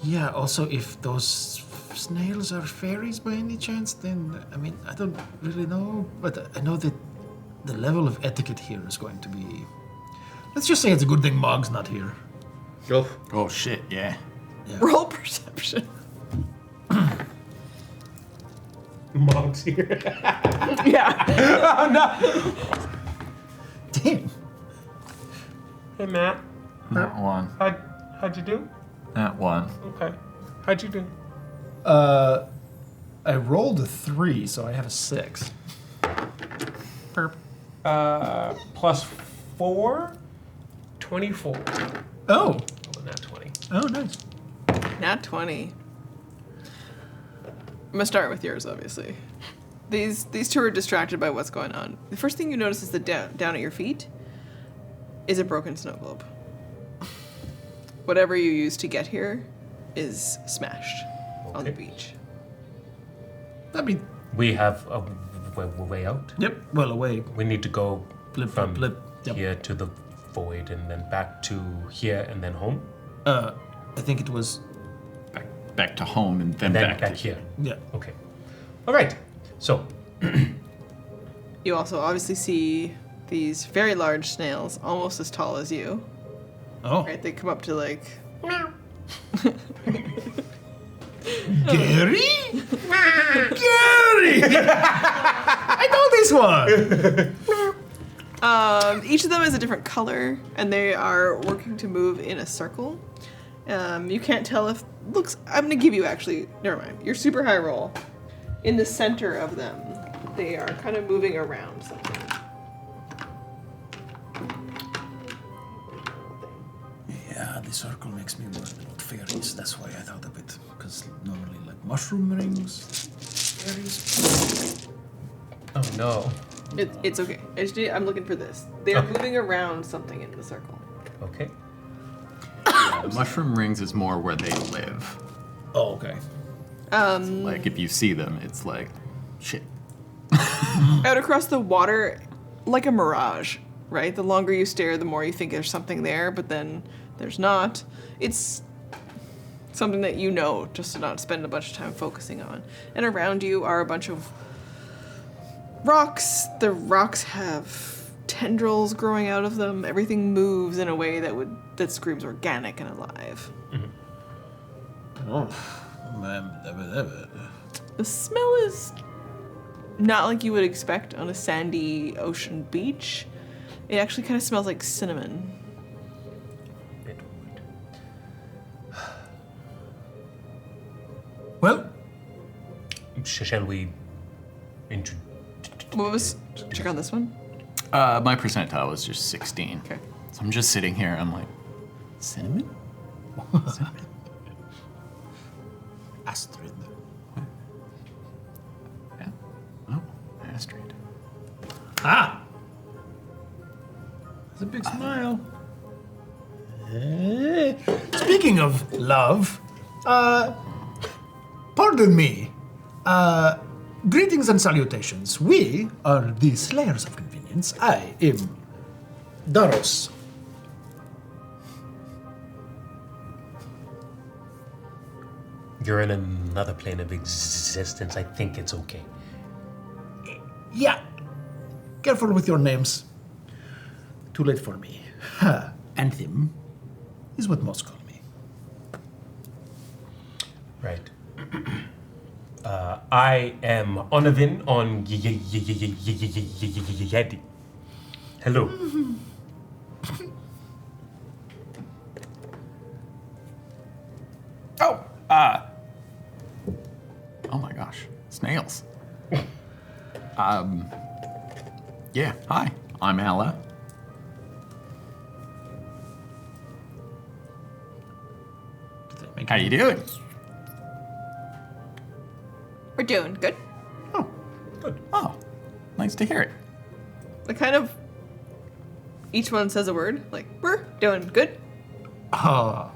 Speaker 2: Yeah, also, if those snails are fairies by any chance, then, I mean, I don't really know, but I know that the level of etiquette here is going to be... Let's just say it's a good thing Mog's not here.
Speaker 5: Oh shit, yeah.
Speaker 1: Roll perception.
Speaker 4: Mog's here.
Speaker 1: Yeah.
Speaker 4: Oh no!
Speaker 2: Damn.
Speaker 4: Hey Matt.
Speaker 5: That one.
Speaker 4: How'd you do?
Speaker 5: That one.
Speaker 4: Okay. How'd you do?
Speaker 2: I rolled a 3, so I have a 6.
Speaker 4: Perp. Plus 4? 24.
Speaker 2: Oh.
Speaker 4: Nat 20.
Speaker 2: Oh, nice.
Speaker 1: Nat 20. I'm gonna start with yours, obviously. These two are distracted by what's going on. The first thing you notice is that down at your feet is a broken snow globe. Whatever you used to get here is smashed on the beach.
Speaker 4: We have a way out.
Speaker 2: Yep, well away.
Speaker 4: We need to go from
Speaker 2: Yep.
Speaker 4: here to the void and then back to here and then home.
Speaker 2: I think it was
Speaker 5: back to home and then back to
Speaker 4: here.
Speaker 2: Yeah.
Speaker 4: Okay. All right. So
Speaker 1: You also obviously see these very large snails, almost as tall as you.
Speaker 2: Oh.
Speaker 1: Right, they come up to like...
Speaker 2: Gary? Gary! I know this one!
Speaker 1: Each of them is a different color, and they are working to move in a circle. You can't tell if... I'm going to give you actually... Never mind. Your super high roll. In the center of them, they are kind of moving around something.
Speaker 2: Yeah, the circle makes me worry about fairies. That's why I thought of it. Because normally, like mushroom rings, fairies.
Speaker 4: Oh no.
Speaker 1: It's okay. I'm looking for this. They're moving around something in the circle.
Speaker 4: Okay.
Speaker 5: Yeah, mushroom rings is more where they live.
Speaker 2: Oh, okay.
Speaker 5: Like if you see them, it's like shit.
Speaker 1: Out across the water, like a mirage, right? The longer you stare, the more you think there's something there, but then there's not. It's something that you know, just to not spend a bunch of time focusing on. And around you are a bunch of rocks. The rocks have tendrils growing out of them. Everything moves in a way that screams organic and alive. The smell is not like you would expect on a sandy ocean beach. It actually kind of smells like cinnamon.
Speaker 2: Well,
Speaker 4: shall we
Speaker 1: What was... Check on this one.
Speaker 5: My percentile was just 16.
Speaker 1: Okay.
Speaker 5: So I'm just sitting here. I'm like, cinnamon? Cinnamon?
Speaker 2: Astrid.
Speaker 5: Yeah. Oh, Astrid.
Speaker 2: Ah! That's a big smile. Speaking of love, pardon me. Greetings and salutations. We are the Slayers of Convenience. I am Daros.
Speaker 4: You're in another plane of existence. I think it's okay.
Speaker 2: Yeah. Careful with your names. Too late for me. Anthem is what most call me.
Speaker 4: Right. I am Onavin on Yeti. Hello.
Speaker 5: Oh my gosh, snails. Yeah, hi, I'm Ella. How you doing?
Speaker 1: We're doing good.
Speaker 5: Good. Oh, nice to hear it.
Speaker 1: Like kind of... Each one says a word. Like, we're doing good.
Speaker 2: Oh,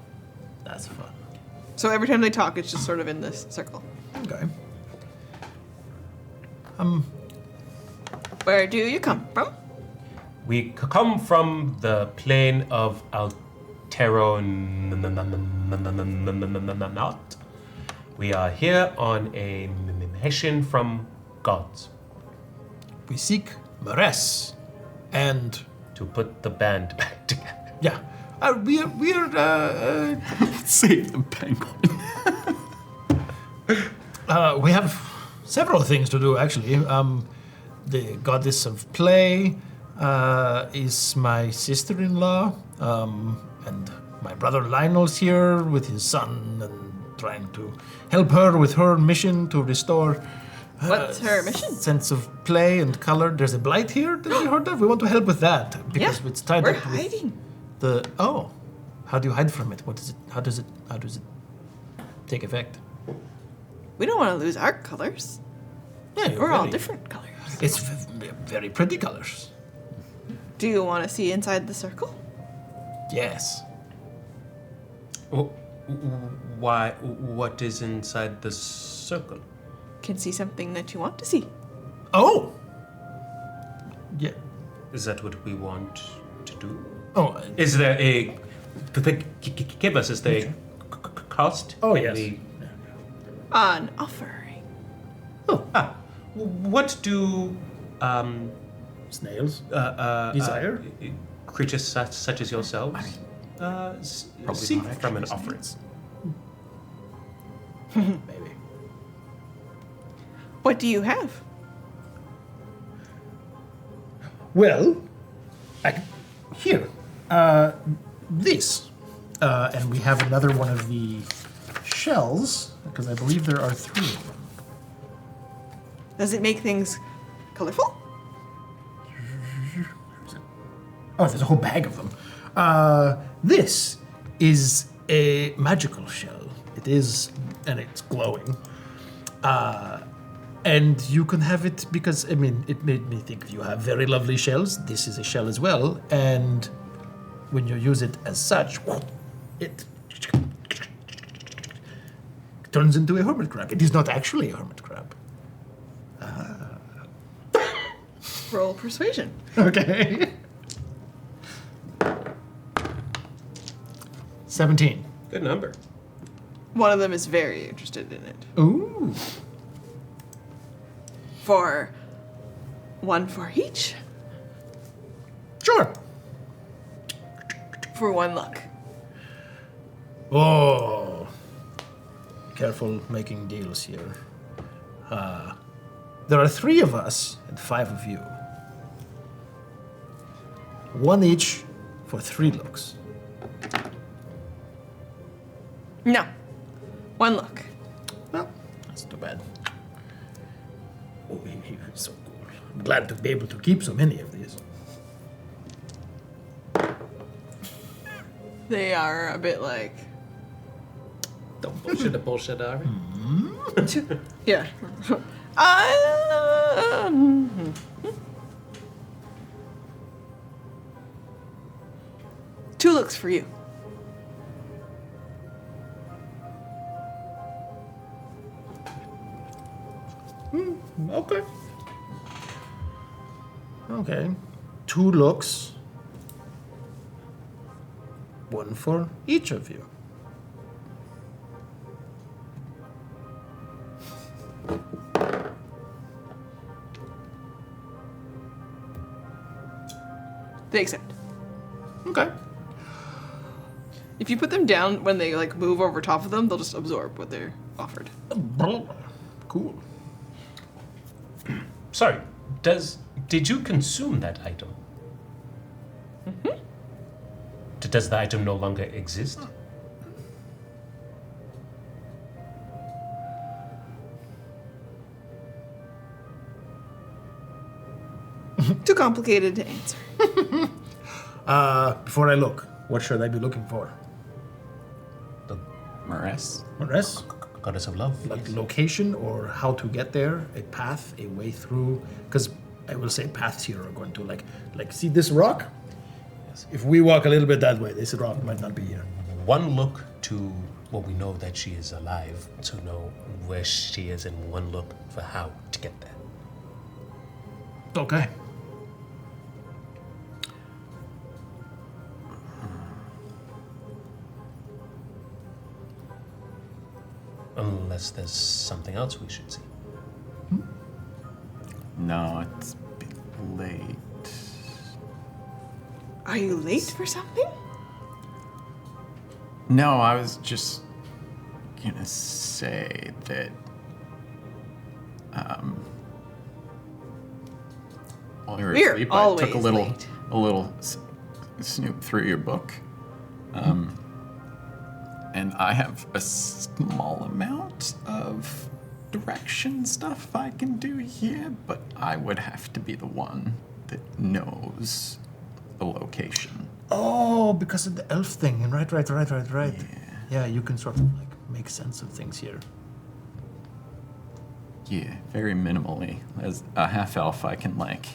Speaker 2: that's fun.
Speaker 1: So every time they talk, it's just sort of in this circle.
Speaker 2: Okay.
Speaker 1: Where do you come from?
Speaker 4: We come from the plane of Altero. Not. We are here on a mission from gods.
Speaker 2: We seek Mares and
Speaker 4: to put the band back together.
Speaker 2: Yeah. We're
Speaker 5: save the penguin.
Speaker 2: We have several things to do, actually. The goddess of play is my sister-in-law, and my brother Lionel's here with his son and trying to help her with her mission to restore.
Speaker 1: What's her mission?
Speaker 2: Sense of play and color. There's a blight here that we heard of. We want to help with that because it's tied
Speaker 1: we're
Speaker 2: up with
Speaker 1: hiding.
Speaker 2: How do you hide from it? What is it? How does it take effect?
Speaker 1: We don't want to lose our colors.
Speaker 2: Yeah,
Speaker 1: We're all
Speaker 2: very-
Speaker 1: different colors.
Speaker 2: It's very pretty colors.
Speaker 1: Do you want to see inside the circle?
Speaker 2: Yes.
Speaker 6: Why? What is inside the circle?
Speaker 1: Can see something that you want to see.
Speaker 2: Oh! Yeah.
Speaker 6: Is that what we want to do?
Speaker 2: Oh.
Speaker 6: Is there a... Give us, is there a cost?
Speaker 2: Oh,
Speaker 6: Can
Speaker 2: yes.
Speaker 6: we-
Speaker 1: An offering.
Speaker 6: What do...
Speaker 2: Snails
Speaker 6: desire? Creatures such as yourselves seek
Speaker 5: not
Speaker 6: from an
Speaker 5: actually
Speaker 6: offering.
Speaker 2: Maybe.
Speaker 1: What do you have?
Speaker 2: Well, here, this, and we have another one of the shells because I believe there are 3 of them.
Speaker 1: Does it make things colorful?
Speaker 2: Oh, there's a whole bag of them. This is a magical shell. It is, and it's glowing. And you can have it because, I mean, it made me think you have very lovely shells. This is a shell as well. And when you use it as such, it turns into a hermit crab. It is not actually a hermit crab.
Speaker 1: Roll persuasion.
Speaker 2: Okay. 17.
Speaker 6: Good number.
Speaker 1: One of them is very interested in it.
Speaker 2: Ooh.
Speaker 1: For one for each?
Speaker 2: Sure.
Speaker 1: For 1 luck.
Speaker 2: Oh. Careful making deals here. There are 3 of us and 5 of you. 1 each for 3 looks.
Speaker 1: No. 1 luck.
Speaker 2: Well, that's too bad. Oh, he is so cool. I'm glad to be able to keep so many of these.
Speaker 1: They are a bit like...
Speaker 6: Don't bullshit the bullshit, are we?
Speaker 1: Yeah. 2 looks for you.
Speaker 2: Okay. Okay. 2 looks. 1 for each of you.
Speaker 1: They accept.
Speaker 2: Okay.
Speaker 1: If you put them down when they like move over top of them, they'll just absorb what they're offered.
Speaker 2: Cool.
Speaker 6: Sorry, did you consume that item?
Speaker 1: Mm-hmm.
Speaker 6: Does the item no longer exist?
Speaker 1: Too complicated to answer.
Speaker 2: Before I look, what should I be looking for?
Speaker 6: The
Speaker 5: Maress?
Speaker 2: Maress?
Speaker 6: Goddess of love.
Speaker 2: Like location or how to get there, a path, a way through. Because I will say paths here are going to like see this rock? Yes. If we walk a little bit that way, this rock might not be here.
Speaker 6: 1 look to what we know that she is alive, to know where she is, and 1 look for how to get there.
Speaker 2: Okay.
Speaker 6: Unless there's something else we should see.
Speaker 5: No, it's a bit late.
Speaker 1: Are you late for something?
Speaker 5: No, I was just gonna say that while you were
Speaker 1: We're
Speaker 5: asleep, I took a
Speaker 1: always
Speaker 5: little snoop through your book. And I have a small amount of direction stuff I can do here, but I would have to be the one that knows the location.
Speaker 2: Oh, because of the elf thing. And right. Yeah, you can sort of like make sense of things here.
Speaker 5: Yeah, very minimally. As a half elf, I can like,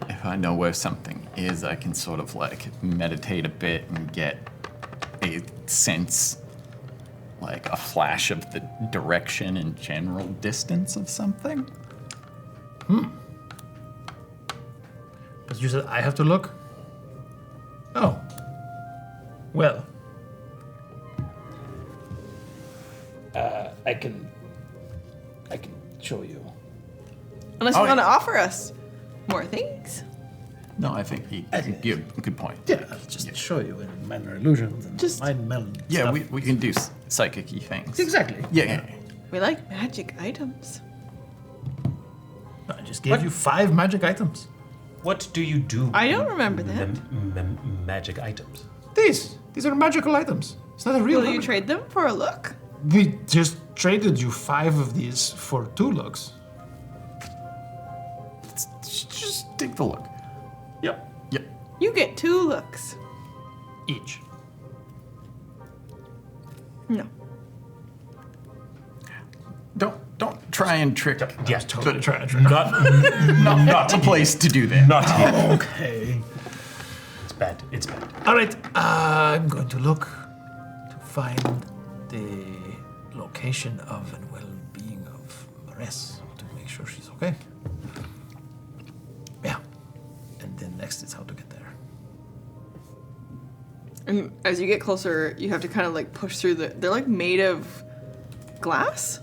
Speaker 5: if I know where something is, I can sort of like meditate a bit and get a sense, like a flash of the direction and general distance of something.
Speaker 2: But you said I have to look? Oh. Well. I can show you.
Speaker 1: Unless you want to offer us more things.
Speaker 5: No, I think good point.
Speaker 2: Yeah, I'll just show you in minor illusions and
Speaker 1: Just-
Speaker 2: mind meld
Speaker 5: Yeah,
Speaker 2: stuff.
Speaker 5: we can do psychic-y things.
Speaker 2: Exactly.
Speaker 5: Yeah.
Speaker 1: We like magic items.
Speaker 2: I just gave you 5 magic items.
Speaker 4: What do you do?
Speaker 1: I don't remember that.
Speaker 4: Magic items.
Speaker 2: These are magical items. It's not a real
Speaker 1: Will you
Speaker 2: item.
Speaker 1: trade them for a look?
Speaker 2: We just traded you 5 of these for 2 looks.
Speaker 5: Just take the look.
Speaker 2: Yep.
Speaker 1: You get 2 looks.
Speaker 2: Each.
Speaker 1: No.
Speaker 5: Don't try and trick.
Speaker 4: Yeah,
Speaker 2: totally try and trick.
Speaker 4: Not
Speaker 5: the place to do that.
Speaker 4: Not here.
Speaker 2: Okay.
Speaker 4: It's bad. It's bad.
Speaker 2: All right. I'm going to look to find the location of and well-being of Maress to make sure she's okay. Yeah. And then next is how to get there.
Speaker 1: And as you get closer, you have to kind of like push through they're like made of glass.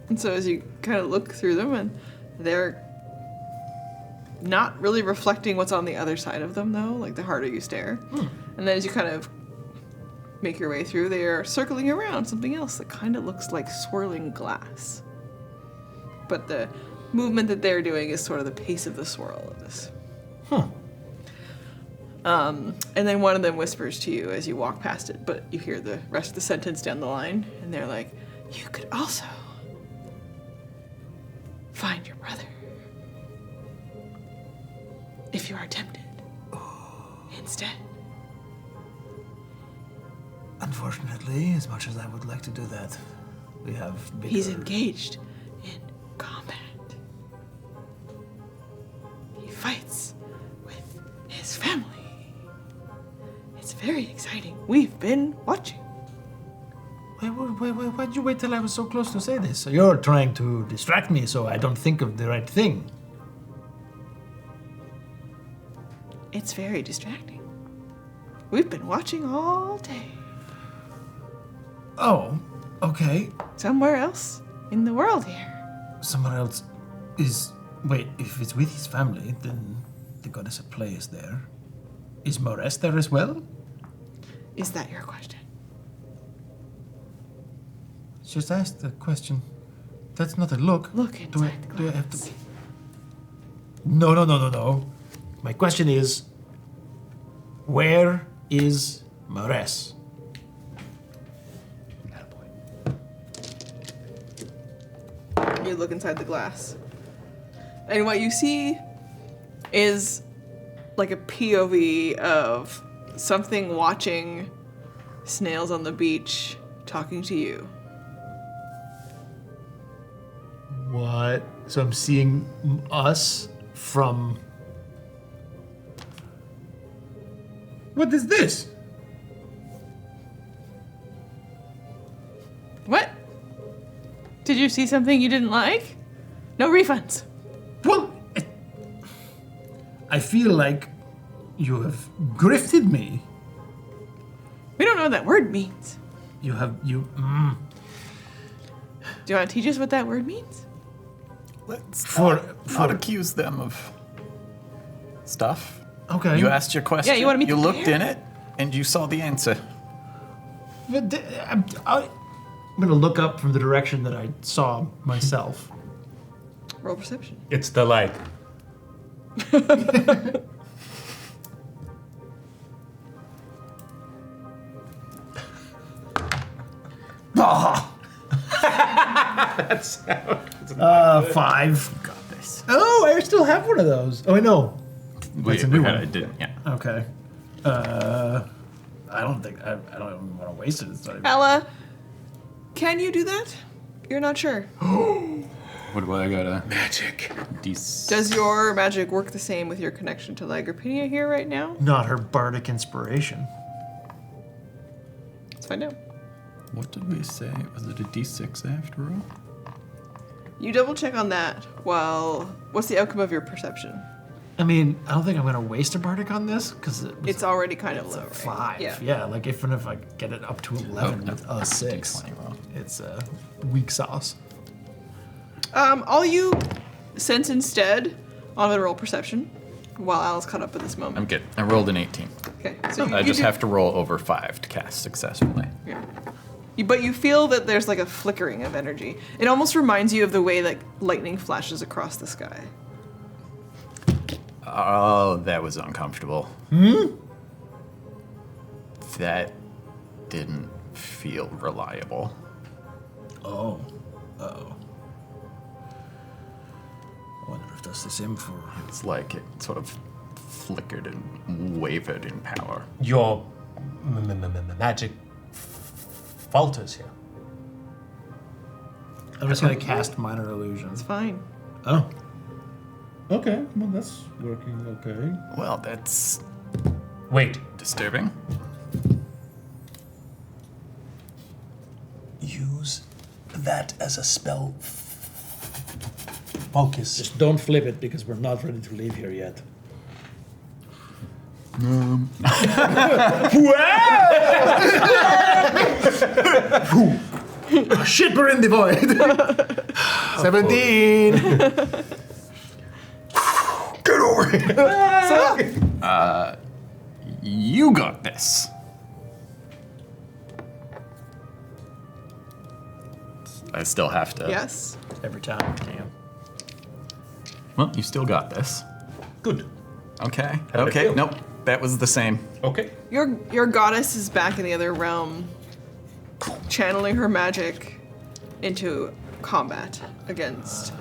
Speaker 1: And so as you kind of look through them, and they're not really reflecting what's on the other side of them, though, like the harder you stare. And then as you kind of make your way through, they are circling around something else that kind of looks like swirling glass. But the movement that they're doing is sort of the pace of the swirl of this. And then one of them whispers to you as you walk past it, but you hear the rest of the sentence down the line, and they're like, you could also find your brother if you are tempted instead.
Speaker 2: Unfortunately, as much as I would like to do that, we have bigger...
Speaker 1: He's engaged in combat. He fights with his family. It's very exciting. We've been watching.
Speaker 2: Why'd you wait till I was so close to say this? So you're trying to distract me so I don't think of the right thing.
Speaker 1: It's very distracting. We've been watching all day.
Speaker 2: Oh, okay.
Speaker 1: Somewhere else in the world here.
Speaker 2: Somewhere else is... Wait, if it's with his family, then the goddess of play is there. Is Maress there as well?
Speaker 1: Is that your question?
Speaker 2: Just ask the question. That's not a look.
Speaker 1: Look inside the
Speaker 2: Do I have to... No. My question is, where is Maress?
Speaker 1: You look inside the glass. And what you see is like a POV of something watching snails on the beach talking to you.
Speaker 2: What? So I'm seeing us from... What is this?
Speaker 1: What? Did you see something you didn't like? No refunds.
Speaker 2: Well, I feel like you have grifted me.
Speaker 1: We don't know what that word means.
Speaker 2: Do you
Speaker 1: Do you want to teach us what that word means?
Speaker 5: Let's not accuse them of stuff.
Speaker 2: Okay.
Speaker 5: You asked your question.
Speaker 1: Yeah, you wanna meet
Speaker 5: You
Speaker 1: the
Speaker 5: looked
Speaker 1: bear?
Speaker 5: in it, and you saw the answer.
Speaker 2: But I'm gonna look up from the direction that I saw myself.
Speaker 1: Roll perception.
Speaker 4: It's the light.
Speaker 2: That's 5.
Speaker 5: Got this.
Speaker 2: Oh, I still have one of those. Oh, I know. That's a new one.
Speaker 5: I did, yeah.
Speaker 2: Okay. I don't think I don't even want to waste it. It's not even...
Speaker 1: Ella, can you do that? You're not sure.
Speaker 5: What do I gotta?
Speaker 3: Magic.
Speaker 1: Does your magic work the same with your connection to Lycopenia here right now?
Speaker 2: Not her bardic inspiration.
Speaker 1: Let's find out.
Speaker 5: What did we say? Was it a D6 after all?
Speaker 1: You double check on that while. What's the outcome of your perception?
Speaker 2: I mean, I don't think I'm gonna waste a bardic on this because
Speaker 1: It's already kind of low, right?
Speaker 2: 5.
Speaker 1: Yeah.
Speaker 2: Yeah, like even if I get it up to 11 with a 6, it's a weak sauce.
Speaker 1: All you sense instead, I'm gonna roll perception while Alice caught up at this moment.
Speaker 5: I'm good. I rolled an 18.
Speaker 1: Okay, so
Speaker 5: I
Speaker 1: you
Speaker 5: just
Speaker 1: do-
Speaker 5: have to roll over 5 to cast successfully.
Speaker 1: Yeah. But you feel that there's like a flickering of energy. It almost reminds you of the way like lightning flashes across the sky.
Speaker 5: Oh, that was uncomfortable. That didn't feel reliable.
Speaker 2: Oh. Uh-oh. I wonder if that's the same for...
Speaker 5: It's like it sort of flickered and wavered in power.
Speaker 6: Your magic falters here.
Speaker 2: I'm just gonna cast Minor Illusion.
Speaker 1: It's fine.
Speaker 2: Oh. Okay, well that's working okay.
Speaker 5: Well, that's...
Speaker 6: Wait.
Speaker 5: Disturbing.
Speaker 3: Use that as a spell focus.
Speaker 2: Just don't flip it because we're not ready to leave here yet.
Speaker 3: Oh, shit, we're in the void. 17. Get over it.
Speaker 5: You got this. I still have to.
Speaker 1: Yes.
Speaker 2: Every time. Damn.
Speaker 5: Well, you still got this.
Speaker 6: Good.
Speaker 5: Okay.
Speaker 6: How did it
Speaker 5: Okay.
Speaker 6: feel?
Speaker 5: Nope. That was the same.
Speaker 6: Okay.
Speaker 1: Your goddess is back in the other realm, channeling her magic into combat against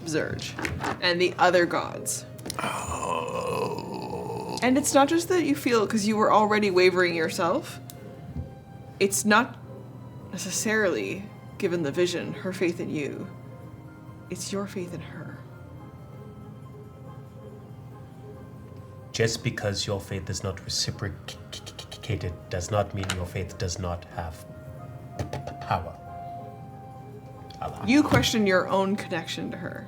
Speaker 1: Zurge and the other gods.
Speaker 5: Oh.
Speaker 1: And it's not just that you feel, because you were already wavering yourself. It's not necessarily, given the vision, her faith in you. It's your faith in her.
Speaker 6: Just because your faith is not reciprocated does not mean your faith does not have power.
Speaker 1: You question your own connection to her.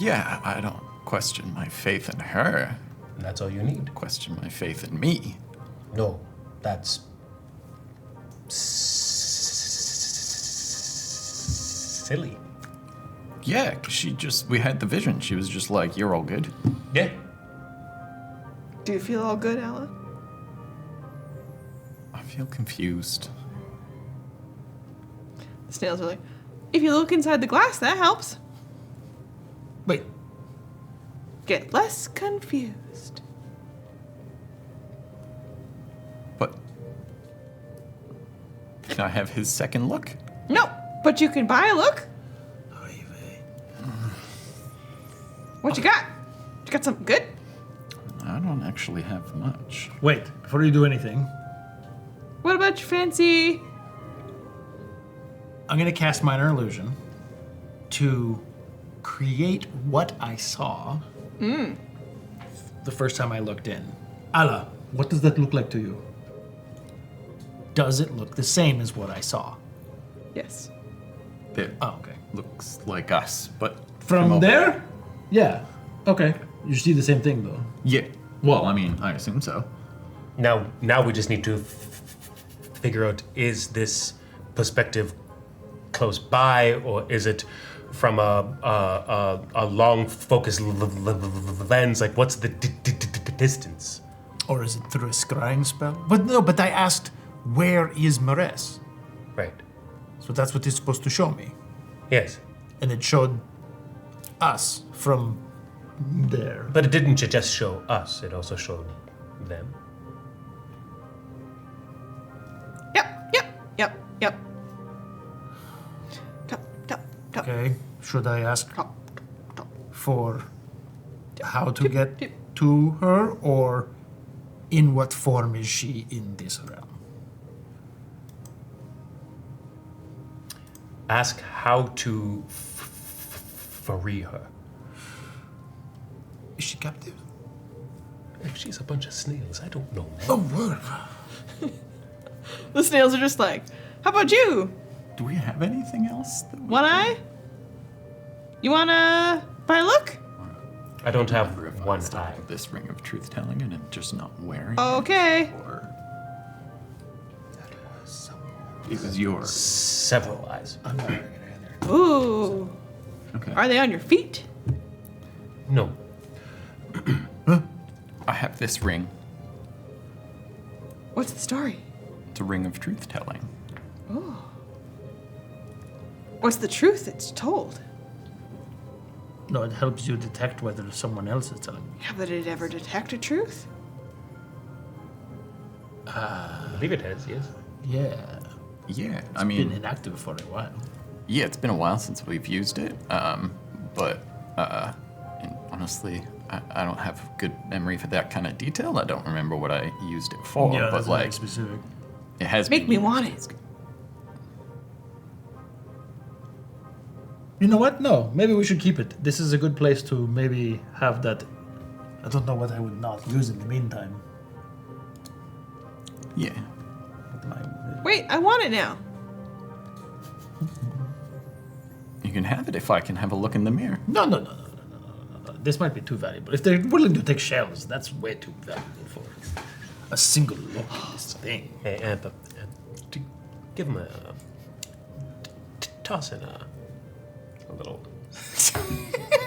Speaker 5: Yeah, I don't question my faith in her.
Speaker 6: That's all you need.
Speaker 5: Question my faith in me.
Speaker 6: No, that's silly.
Speaker 5: Yeah, 'cause we had the vision. She was just like, you're all good.
Speaker 6: Yeah.
Speaker 1: Do you feel all good, Ella?
Speaker 5: I feel confused.
Speaker 1: The snails are like, if you look inside the glass, that helps.
Speaker 2: Wait.
Speaker 1: Get less confused.
Speaker 5: But can I have his second look?
Speaker 1: No, but you can buy a look. What you got? You got something good?
Speaker 5: I don't actually have much.
Speaker 2: Wait, before you do anything,
Speaker 1: What about your fancy?
Speaker 2: I'm gonna cast Minor Illusion to create what I saw the first time I looked in. Allah, what does that look like to you? Does it look the same as what I saw?
Speaker 1: Yes.
Speaker 5: It
Speaker 2: okay.
Speaker 5: looks like us, but
Speaker 2: From
Speaker 5: over
Speaker 2: there? Yeah. Okay. You see the same thing though.
Speaker 5: Yeah. Well, I mean, I assume so.
Speaker 6: Now we just need to figure out, is this perspective close by, or is it from a long focus lens? Like, what's the distance?
Speaker 2: Or is it through a scrying spell? But I asked, where is Mares?
Speaker 6: Right.
Speaker 2: So that's what it's supposed to show me.
Speaker 6: Yes.
Speaker 2: And it showed us from there.
Speaker 6: But it didn't just show us, it also showed them.
Speaker 1: Yep.
Speaker 2: Okay. Should I ask for how to get to her, or in what form is she in this realm?
Speaker 6: Ask how to free her.
Speaker 3: Is she captive?
Speaker 6: If she's a bunch of snails, I don't know.
Speaker 3: Oh, word.
Speaker 1: The snails are just like, how about you?
Speaker 5: Do we have anything else?
Speaker 1: One eye? You wanna buy a look?
Speaker 6: I don't have one eye.
Speaker 5: This ring of truth telling and just not wearing
Speaker 1: Okay.
Speaker 5: it was yours.
Speaker 6: Several eyes.
Speaker 3: I'm not wearing it either.
Speaker 1: Ooh.
Speaker 5: Okay.
Speaker 1: Are they on your feet?
Speaker 6: No.
Speaker 5: I have this ring.
Speaker 1: What's the story?
Speaker 5: It's a ring of truth telling.
Speaker 1: Oh. What's the truth it's told?
Speaker 2: No, it helps you detect whether someone else is telling you.
Speaker 1: Yeah, but did it ever detect a truth?
Speaker 6: I believe it has, yes.
Speaker 2: Yeah.
Speaker 5: Yeah,
Speaker 2: It's
Speaker 5: I mean,
Speaker 2: been inactive for a while.
Speaker 5: yeah, it's been a while since we've used it. And honestly, I don't have good memory for that kind of detail. I don't remember what I used it for,
Speaker 2: Yeah,
Speaker 5: but
Speaker 2: that's
Speaker 5: like
Speaker 2: very specific.
Speaker 5: it has
Speaker 1: Make
Speaker 5: been
Speaker 1: me
Speaker 5: used.
Speaker 1: want it.
Speaker 2: You know what? No, maybe we should keep it. This is a good place to maybe have that. I don't know what I would not use in the meantime.
Speaker 5: Yeah.
Speaker 1: Wait, I want it now.
Speaker 5: You can have it if I can have a look in the mirror.
Speaker 2: No. This might be too valuable. If they're willing to take shells, that's way too valuable for a single look at this thing.
Speaker 6: Hey, give him toss in a little.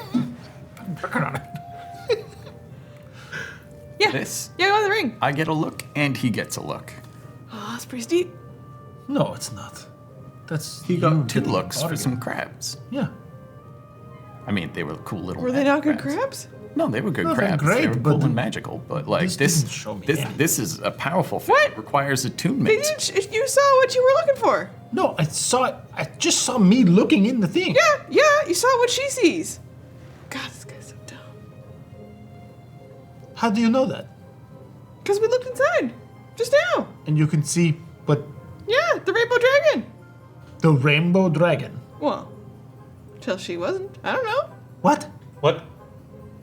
Speaker 3: I'm working on it.
Speaker 1: Yeah.
Speaker 5: This.
Speaker 1: Yeah, go on the ring.
Speaker 5: I get a look and he gets a look.
Speaker 1: Oh, that's pretty steep.
Speaker 2: No, it's not. That's
Speaker 5: He
Speaker 2: you
Speaker 5: got 2
Speaker 2: getting
Speaker 5: looks for
Speaker 2: body.
Speaker 5: some crabs.
Speaker 2: Yeah.
Speaker 5: I mean, they were cool little.
Speaker 1: Were they not good crabs?
Speaker 5: No, they were good
Speaker 2: No, they're
Speaker 5: crabs.
Speaker 2: great,
Speaker 5: they were
Speaker 2: but
Speaker 5: cool and magical. But like
Speaker 2: this
Speaker 5: this,
Speaker 2: didn't show me anything.
Speaker 5: this is a powerful thing.
Speaker 1: What?
Speaker 5: It requires attunement.
Speaker 1: You saw what you were looking for.
Speaker 2: No, I just saw me looking in the thing.
Speaker 1: Yeah, you saw what she sees. God, this guy's so dumb.
Speaker 2: How do you know that?
Speaker 1: Because we looked inside just now.
Speaker 2: And you can see what
Speaker 1: Yeah, the rainbow dragon.
Speaker 2: the rainbow dragon.
Speaker 1: Well, till she wasn't. I don't know.
Speaker 2: What?
Speaker 6: What?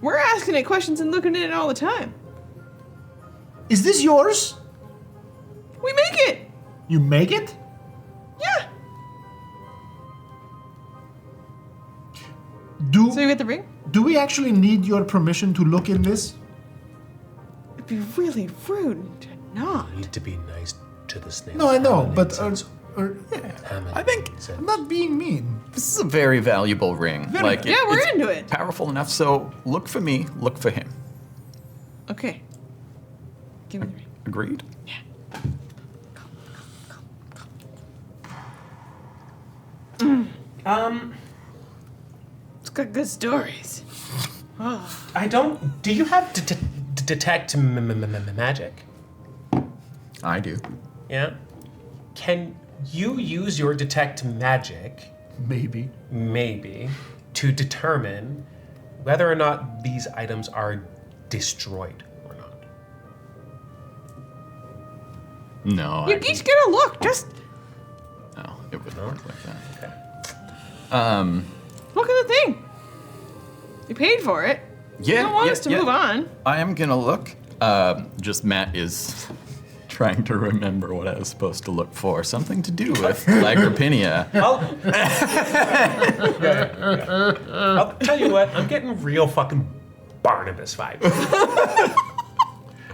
Speaker 1: We're asking it questions and looking at it all the time.
Speaker 2: Is this yours?
Speaker 1: We make it.
Speaker 2: You make it?
Speaker 1: Yeah.
Speaker 2: So
Speaker 1: you get the ring?
Speaker 2: Do we actually need your permission to look in this?
Speaker 1: It'd be really rude to not.
Speaker 6: Need to be nice to the snails.
Speaker 2: No, I know, but
Speaker 5: I think
Speaker 2: I'm not being mean.
Speaker 5: this is a very valuable ring.
Speaker 2: Very
Speaker 5: like
Speaker 1: Yeah, we're
Speaker 5: it's
Speaker 1: into it.
Speaker 5: powerful enough. So look for me, look for him.
Speaker 1: Okay. Give me the ring.
Speaker 5: Agreed.
Speaker 1: It's got good stories. Oh.
Speaker 6: I don't. Do you have detect magic?
Speaker 5: I do.
Speaker 6: Yeah. Can you use your detect magic?
Speaker 2: Maybe.
Speaker 6: Maybe to determine whether or not these items are destroyed or not.
Speaker 5: No.
Speaker 1: You each get a look. Just
Speaker 5: No, it wouldn't work like that.
Speaker 6: Okay.
Speaker 1: look at the thing. You paid for it.
Speaker 5: Yeah.
Speaker 1: You don't want
Speaker 5: yeah,
Speaker 1: us to
Speaker 5: yeah.
Speaker 1: move on.
Speaker 5: I am gonna look. Just Matt is trying to remember what I was supposed to look for. Something to do with Lagripinia.
Speaker 6: I'll tell you what. I'm getting real fucking Barnabas vibes.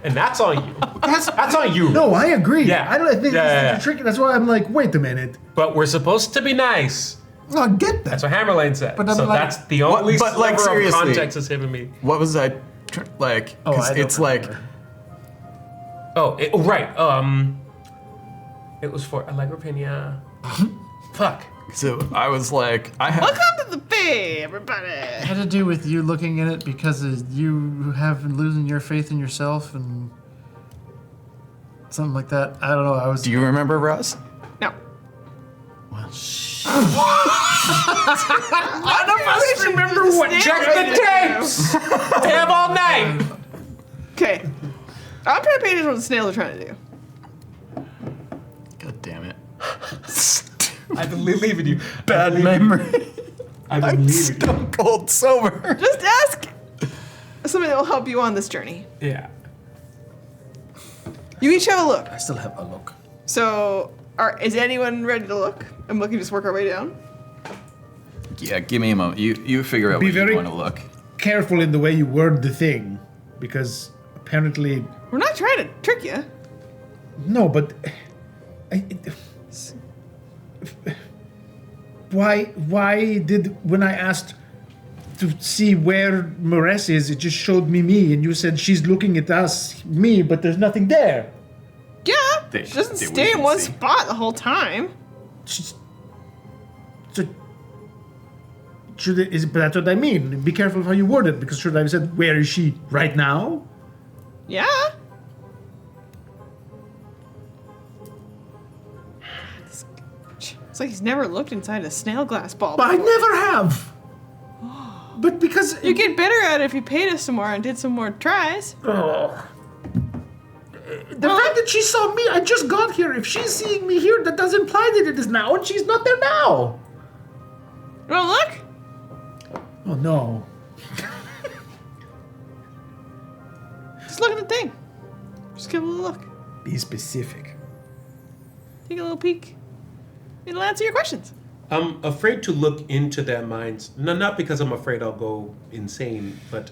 Speaker 6: And that's on you. That's on you.
Speaker 2: No, I agree.
Speaker 6: Yeah.
Speaker 2: I don't think
Speaker 6: Yeah.
Speaker 2: this is tricky. That's why I'm like, wait a minute.
Speaker 6: But we're supposed to be nice.
Speaker 2: I get that.
Speaker 6: That's what Hammerlane said.
Speaker 2: But I'm
Speaker 6: so
Speaker 2: like-
Speaker 6: that's the only
Speaker 5: But, like,
Speaker 6: sliver of
Speaker 5: seriously.
Speaker 6: context that's given me.
Speaker 5: What was I like?
Speaker 2: Oh,
Speaker 5: Because
Speaker 2: I don't
Speaker 5: it's like
Speaker 2: remember.
Speaker 6: Right. It was for Allegra Fuck.
Speaker 5: So I was like, I have.
Speaker 1: Welcome to the bay, everybody.
Speaker 2: It had to do with you looking in it because you have been losing your faith in yourself and something like that. I don't know. I was.
Speaker 5: Do you remember, Russ?
Speaker 1: No.
Speaker 5: Well, shit.
Speaker 1: None of us remember what.
Speaker 6: Check the tapes! They have all night!
Speaker 1: Okay. I'm trying to pay attention to what the snails are trying to do.
Speaker 5: God damn it.
Speaker 4: I believe in you.
Speaker 5: Bad memory.
Speaker 4: I believe in you.
Speaker 5: Stone cold sober.
Speaker 1: Just ask somebody that will help you on this journey.
Speaker 4: Yeah.
Speaker 1: You each have a look.
Speaker 2: I still have a look.
Speaker 1: So, is anyone ready to look? And we can just work our way down.
Speaker 5: Yeah, give me a moment. You figure out
Speaker 2: Be
Speaker 5: where
Speaker 2: very
Speaker 5: you want to look.
Speaker 2: careful in the way you word the thing, because apparently
Speaker 1: We're not trying to trick you.
Speaker 2: no, but why did when I asked to see where Maress is, it just showed me, and you said she's looking at us, me, but there's nothing there.
Speaker 1: Yeah. She doesn't stay in one spot the whole time.
Speaker 2: But that's what I mean. Be careful how you word it, because should I have said, where is she right now?
Speaker 1: Yeah. It's like he's never looked inside a snail glass ball
Speaker 2: But I
Speaker 1: before.
Speaker 2: never have. But because
Speaker 1: You get better at it if you paid us some more and did some more tries.
Speaker 2: Oh. The fact that she saw me, I just got here. If she's seeing me here, that does imply that it is now, and she's not there now.
Speaker 1: You wanna look?
Speaker 2: Oh no.
Speaker 1: Just look at the thing. Just give it a little look.
Speaker 2: Be specific.
Speaker 1: Take a little peek. It'll answer your questions.
Speaker 6: I'm afraid to look into their minds. No, not because I'm afraid I'll go insane, but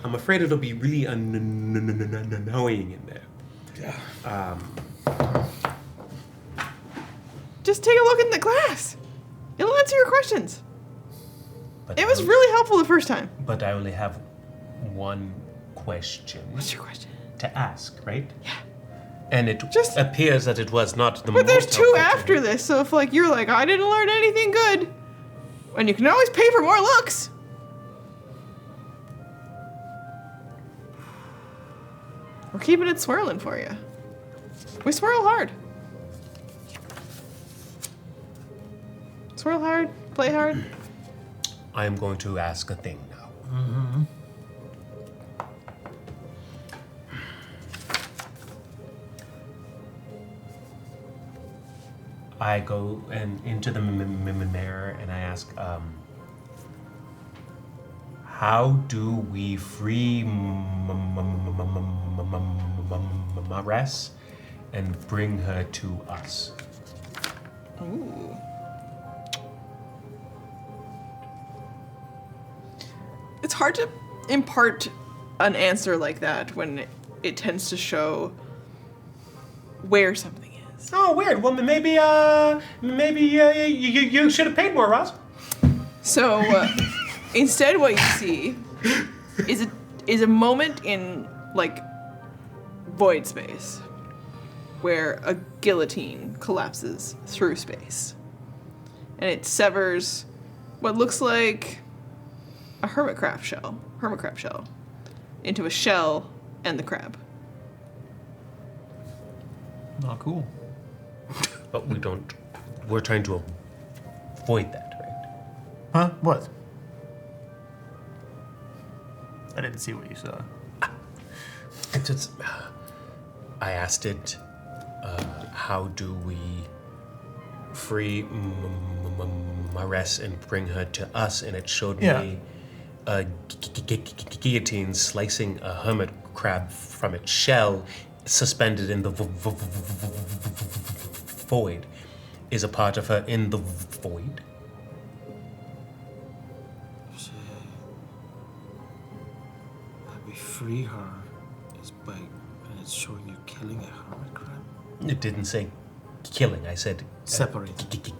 Speaker 6: I'm afraid it'll be really annoying in there.
Speaker 2: Yeah.
Speaker 1: Just take a look in the glass. It'll answer your questions. It was really helpful the first time.
Speaker 6: But I only have one question.
Speaker 1: What's your question?
Speaker 6: To ask, right? Yeah. And it just appears that it was not the
Speaker 1: But there's
Speaker 6: most
Speaker 1: two
Speaker 6: helpful
Speaker 1: after this, so if you're like, I didn't learn anything good, and you can always pay for more looks. We're keeping it swirling for you. We swirl hard. Swirl hard, play hard.
Speaker 6: I am going to ask a thing now.
Speaker 2: Mm-hmm.
Speaker 6: I go into the mirror and I ask, how do we free Maress and bring her to us?
Speaker 1: Ooh. It's hard to impart an answer like that when it tends to show where something is.
Speaker 6: Oh, weird. Well, maybe you should have paid more, Ross.
Speaker 1: So instead, what you see is a moment in void space where a guillotine collapses through space, and it severs what looks like a hermit crab shell into a shell and the crab.
Speaker 6: Not cool. But we're trying to avoid that, right?
Speaker 3: Huh? What? I didn't see what you saw.
Speaker 6: I asked it, how do we free Maress and bring her to us? And it showed me a guillotine slicing a hermit crab from its shell, suspended in the void. Is a part of her in the void?
Speaker 2: We free her is by, and it's showing you killing a hermit crab.
Speaker 6: It didn't say killing. I said
Speaker 2: Separating.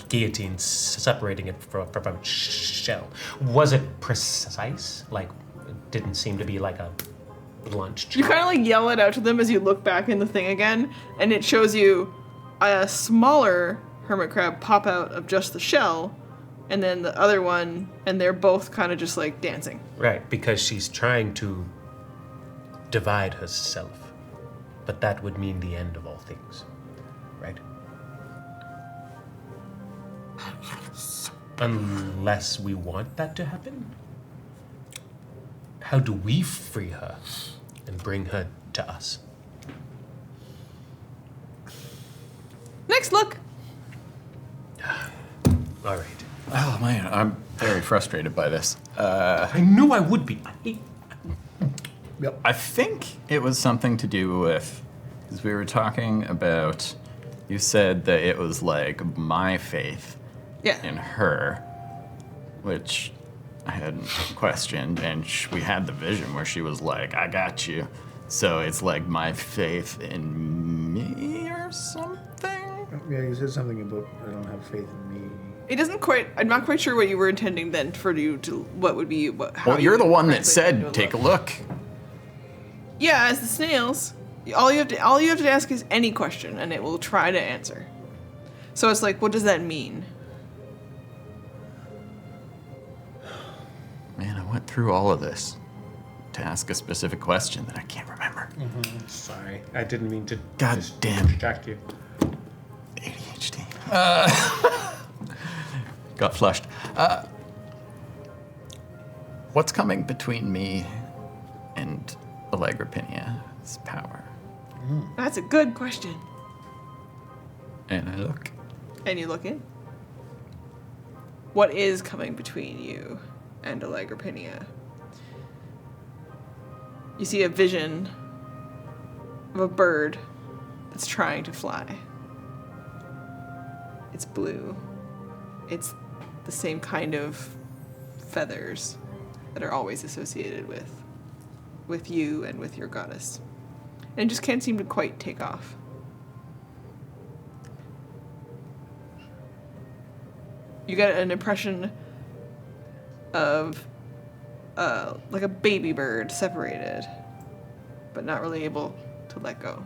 Speaker 6: Guillotine, separating it from its shell. Was it precise? Like, it didn't seem to be like a blunt.
Speaker 1: You kind of yell it out to them as you look back in the thing again, and it shows you a smaller hermit crab pop out of just the shell, and then the other one, and they're both kind of just dancing.
Speaker 6: Right, because she's trying to divide herself. But that would mean the end of all things, right? Unless we want that to happen? How do we free her and bring her to us?
Speaker 1: Next look.
Speaker 6: All right.
Speaker 5: Oh man, I'm very frustrated by this.
Speaker 6: I knew I would be.
Speaker 5: I think it was something to do with, because we were talking about, you said that it was like my faith in her, which I hadn't questioned, and we had the vision where she was like, I got you. So it's like my faith in me or something?
Speaker 2: Yeah, you said something about I don't have faith in me.
Speaker 1: It doesn't quite. I'm not quite sure what you were intending then for you to. What would be what? How
Speaker 5: Well, you're the one that said, take a look.
Speaker 1: Yeah, as the snails, all you have to ask is any question, and it will try to answer. So it's like, what does that mean?
Speaker 5: Man, I went through all of this to ask a specific question that I can't remember.
Speaker 6: Sorry, I didn't mean to.
Speaker 5: God damn.
Speaker 6: Distract you.
Speaker 5: ADHD. Got flushed. What's coming between me and Allegrapinea's power?
Speaker 1: That's a good question.
Speaker 5: And I look.
Speaker 1: And you look in. What is coming between you and Allegrapinea? You see a vision of a bird that's trying to fly. It's blue. It's the same kind of feathers that are always associated with you and with your goddess. And it just can't seem to quite take off. You get an impression of like a baby bird separated, but not really able to let go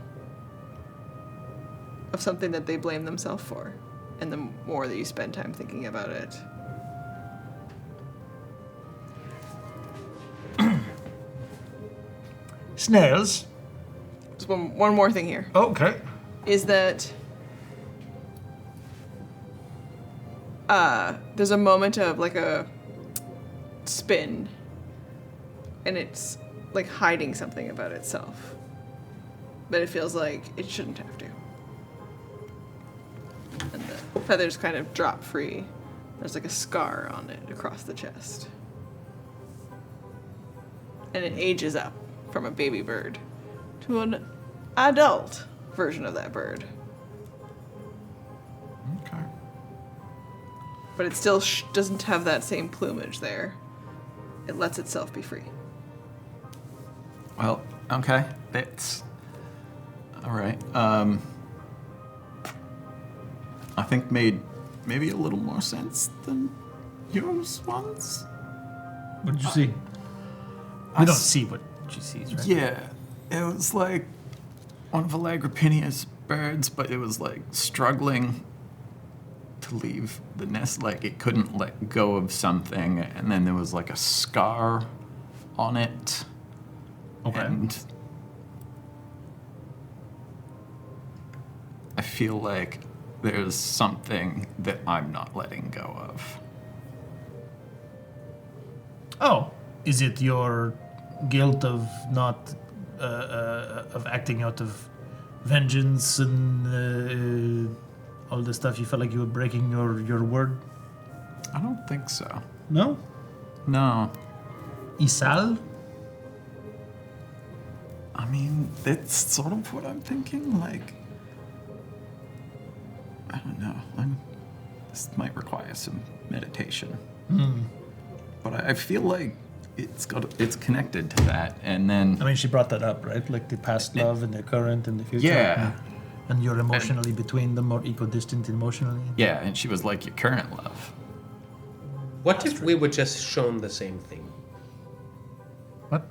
Speaker 1: of something that they blame themselves for. And the more that you spend time thinking about it,
Speaker 2: Snails.
Speaker 1: There's one more thing here.
Speaker 2: Okay.
Speaker 1: Is that there's a moment of like a spin, and it's like hiding something about itself, but it feels like it shouldn't have to. And the feathers kind of drop free. There's like a scar on it across the chest. And it ages up from a baby bird to an adult version of that bird.
Speaker 5: Okay.
Speaker 1: But it still doesn't have that same plumage there. It lets itself be free.
Speaker 5: Well, okay. That's all right. I think made maybe a little more sense than yours once.
Speaker 2: What did you see?
Speaker 5: I
Speaker 2: We don't
Speaker 5: s-
Speaker 2: see what she sees, right?
Speaker 5: Yeah, it was like one of Allegrapinea's birds, but it was like struggling to leave the nest. Like it couldn't let go of something, and then there was like a scar on it.
Speaker 2: Okay.
Speaker 5: And I feel like there's something that I'm not letting go of.
Speaker 2: Oh, is it your guilt of not of acting out of vengeance and all the stuff? You felt like you were breaking your word.
Speaker 5: I don't think so.
Speaker 2: No.
Speaker 5: No.
Speaker 2: Isal.
Speaker 5: I mean, that's sort of what I'm thinking. Like, I don't know. This might require some meditation. But I feel like it's connected to that, and then
Speaker 2: I mean, she brought that up, right? Like the past love and the current and the future.
Speaker 5: Yeah.
Speaker 2: And you're emotionally between them, or equidistant emotionally.
Speaker 5: yeah, and she was like your current love.
Speaker 6: What if we were just shown the same thing?
Speaker 2: What?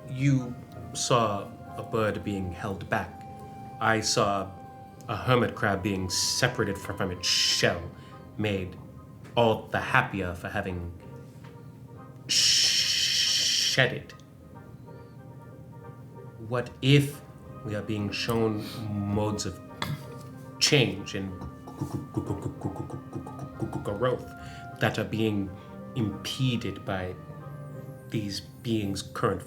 Speaker 6: You saw a bird being held back. I saw a hermit crab being separated from its shell, made all the happier for having shed it. What if we are being shown modes of change and growth that are being impeded by these beings' current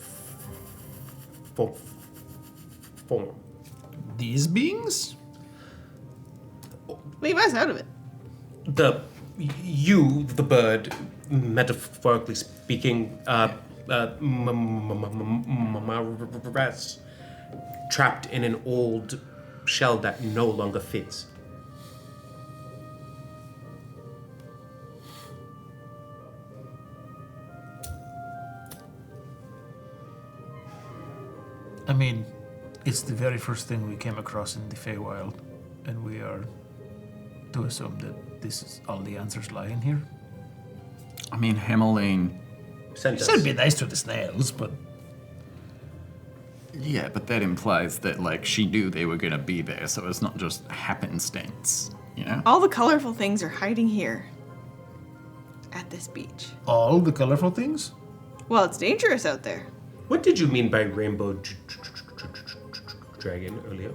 Speaker 6: form?
Speaker 2: These beings?
Speaker 1: Leave us out of it.
Speaker 6: The bird, metaphorically speaking, trapped in an old shell that no longer fits.
Speaker 2: I mean, it's the very first thing we came across in the Feywild, and we are to assume that this is all the answers lie in here.
Speaker 5: I mean, Himalayan
Speaker 6: sent us.
Speaker 2: It'd be nice to the snails, but
Speaker 5: yeah, but that implies that like she knew they were gonna be there, so it's not just happenstance, you know?
Speaker 1: All the colorful things are hiding here. At this beach.
Speaker 2: all the colorful things.
Speaker 1: Well, it's dangerous out there.
Speaker 6: What did you mean by rainbow dragon earlier?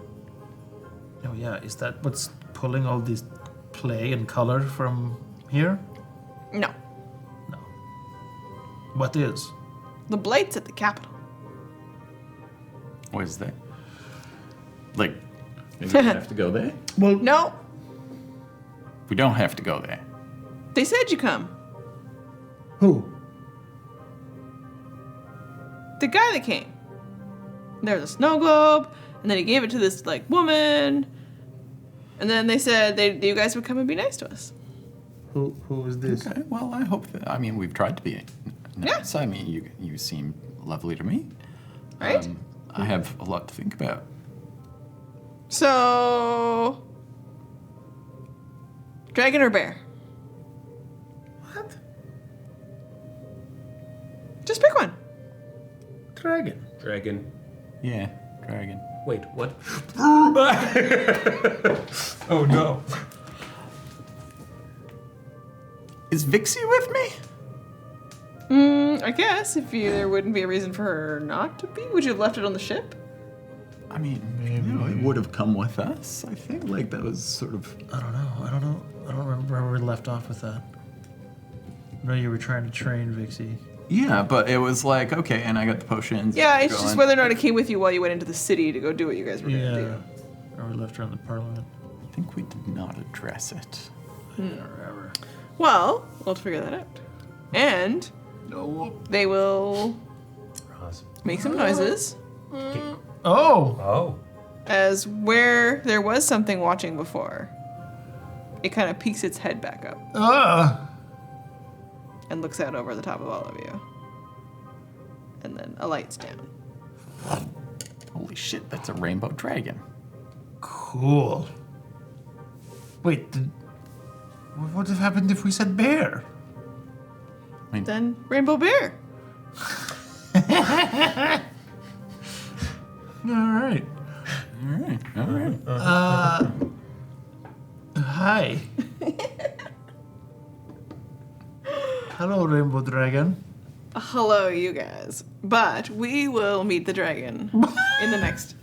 Speaker 2: Oh yeah, is that what's pulling all this play and color from here?
Speaker 1: No.
Speaker 2: What is?
Speaker 1: The blight's at the capital.
Speaker 5: What is that? Like, maybe we have to go there?
Speaker 2: Well,
Speaker 1: no.
Speaker 5: We don't have to go there.
Speaker 1: They said you come.
Speaker 2: Who?
Speaker 1: The guy that came. There was a snow globe, and then he gave it to this like woman, and then they said you guys would come and be nice to us.
Speaker 2: Who is this?
Speaker 5: Okay, well, I hope that. I mean, we've tried to be nice. Yeah. I mean, you seem lovely to me.
Speaker 1: Right?
Speaker 5: I have a lot to think about.
Speaker 1: So, dragon or bear?
Speaker 2: What?
Speaker 1: Just pick one.
Speaker 2: Dragon.
Speaker 6: Dragon.
Speaker 5: Yeah, dragon.
Speaker 6: Wait, what? Oh no.
Speaker 5: Is Vixie with me?
Speaker 1: I guess if there wouldn't be a reason for her not to be. Would you have left it on the ship?
Speaker 5: I mean, it would have come with us. I think like that was sort of.
Speaker 2: I don't know. I don't remember where we left off with that. No, you were trying to train Vixie.
Speaker 5: Yeah, but it was like okay, and I got the potions.
Speaker 1: Yeah, it's
Speaker 5: going.
Speaker 1: just whether or not it came with you while you went into the city to go do what you guys were going to do.
Speaker 2: Or we left her in the Parliament.
Speaker 5: I think we did not address it.
Speaker 1: Well, we'll figure that out. And they will make some noises.
Speaker 2: Oh.
Speaker 1: As where there was something watching before, it kind of peeks its head back up. And looks out over the top of all of you. And then alights down.
Speaker 5: Holy shit, that's a rainbow dragon.
Speaker 2: Cool. Wait, what would have happened if we said bear?
Speaker 1: Then rainbow bear.
Speaker 2: All right. Hi. Hello, Rainbow Dragon.
Speaker 1: Hello, you guys. But we will meet the dragon in the next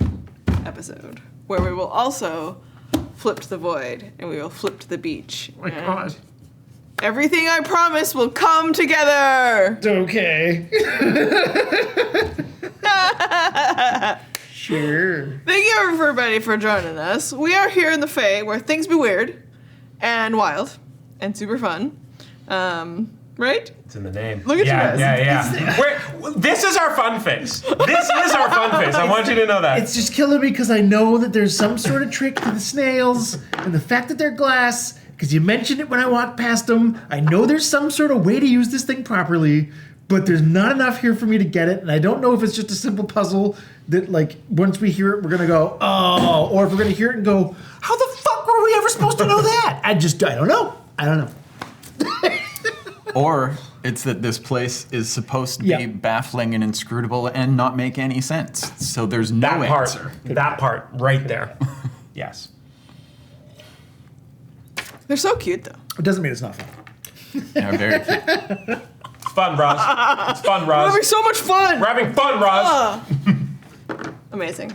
Speaker 1: episode, where we will also flip to the void and we will flip to the beach.
Speaker 2: Oh my God.
Speaker 1: Everything I promise will come together.
Speaker 2: Okay. Sure.
Speaker 1: Thank you everybody for joining us. We are here in the Fae, where things be weird and wild and super fun. Right?
Speaker 6: It's in the name.
Speaker 1: Look at you guys.
Speaker 6: Yeah. This is our fun face. This is our fun face. I want you to know that.
Speaker 2: It's just killing me because I know that there's some sort of trick to the snails and the fact that they're glass, because you mentioned it when I walked past them. I know there's some sort of way to use this thing properly, but there's not enough here for me to get it, and I don't know if it's just a simple puzzle that, like, once we hear it, we're gonna go, oh, or if we're gonna hear it and go, how the fuck were we ever supposed to know that? I don't know. I don't know.
Speaker 5: Or it's that this place is supposed to be baffling and inscrutable and not make any sense. So there's no answer.
Speaker 6: That part right there. Yes.
Speaker 1: They're so cute, though.
Speaker 2: It doesn't mean it's not fun.
Speaker 5: They're very cute.
Speaker 6: It's fun, Roz. It's fun, Roz.
Speaker 1: We're having so much fun.
Speaker 6: We're having fun, Roz.
Speaker 1: Amazing.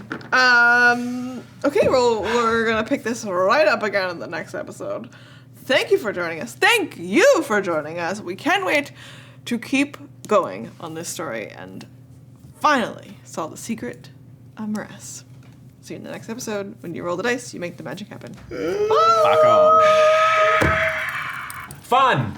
Speaker 1: Okay, we're gonna pick this right up again in the next episode. Thank you for joining us. Thank you for joining us. We can't wait to keep going on this story and finally solve the secret of Morass. See you in the next episode. When you roll the dice, you make the magic happen.
Speaker 5: Back on.
Speaker 6: Fun!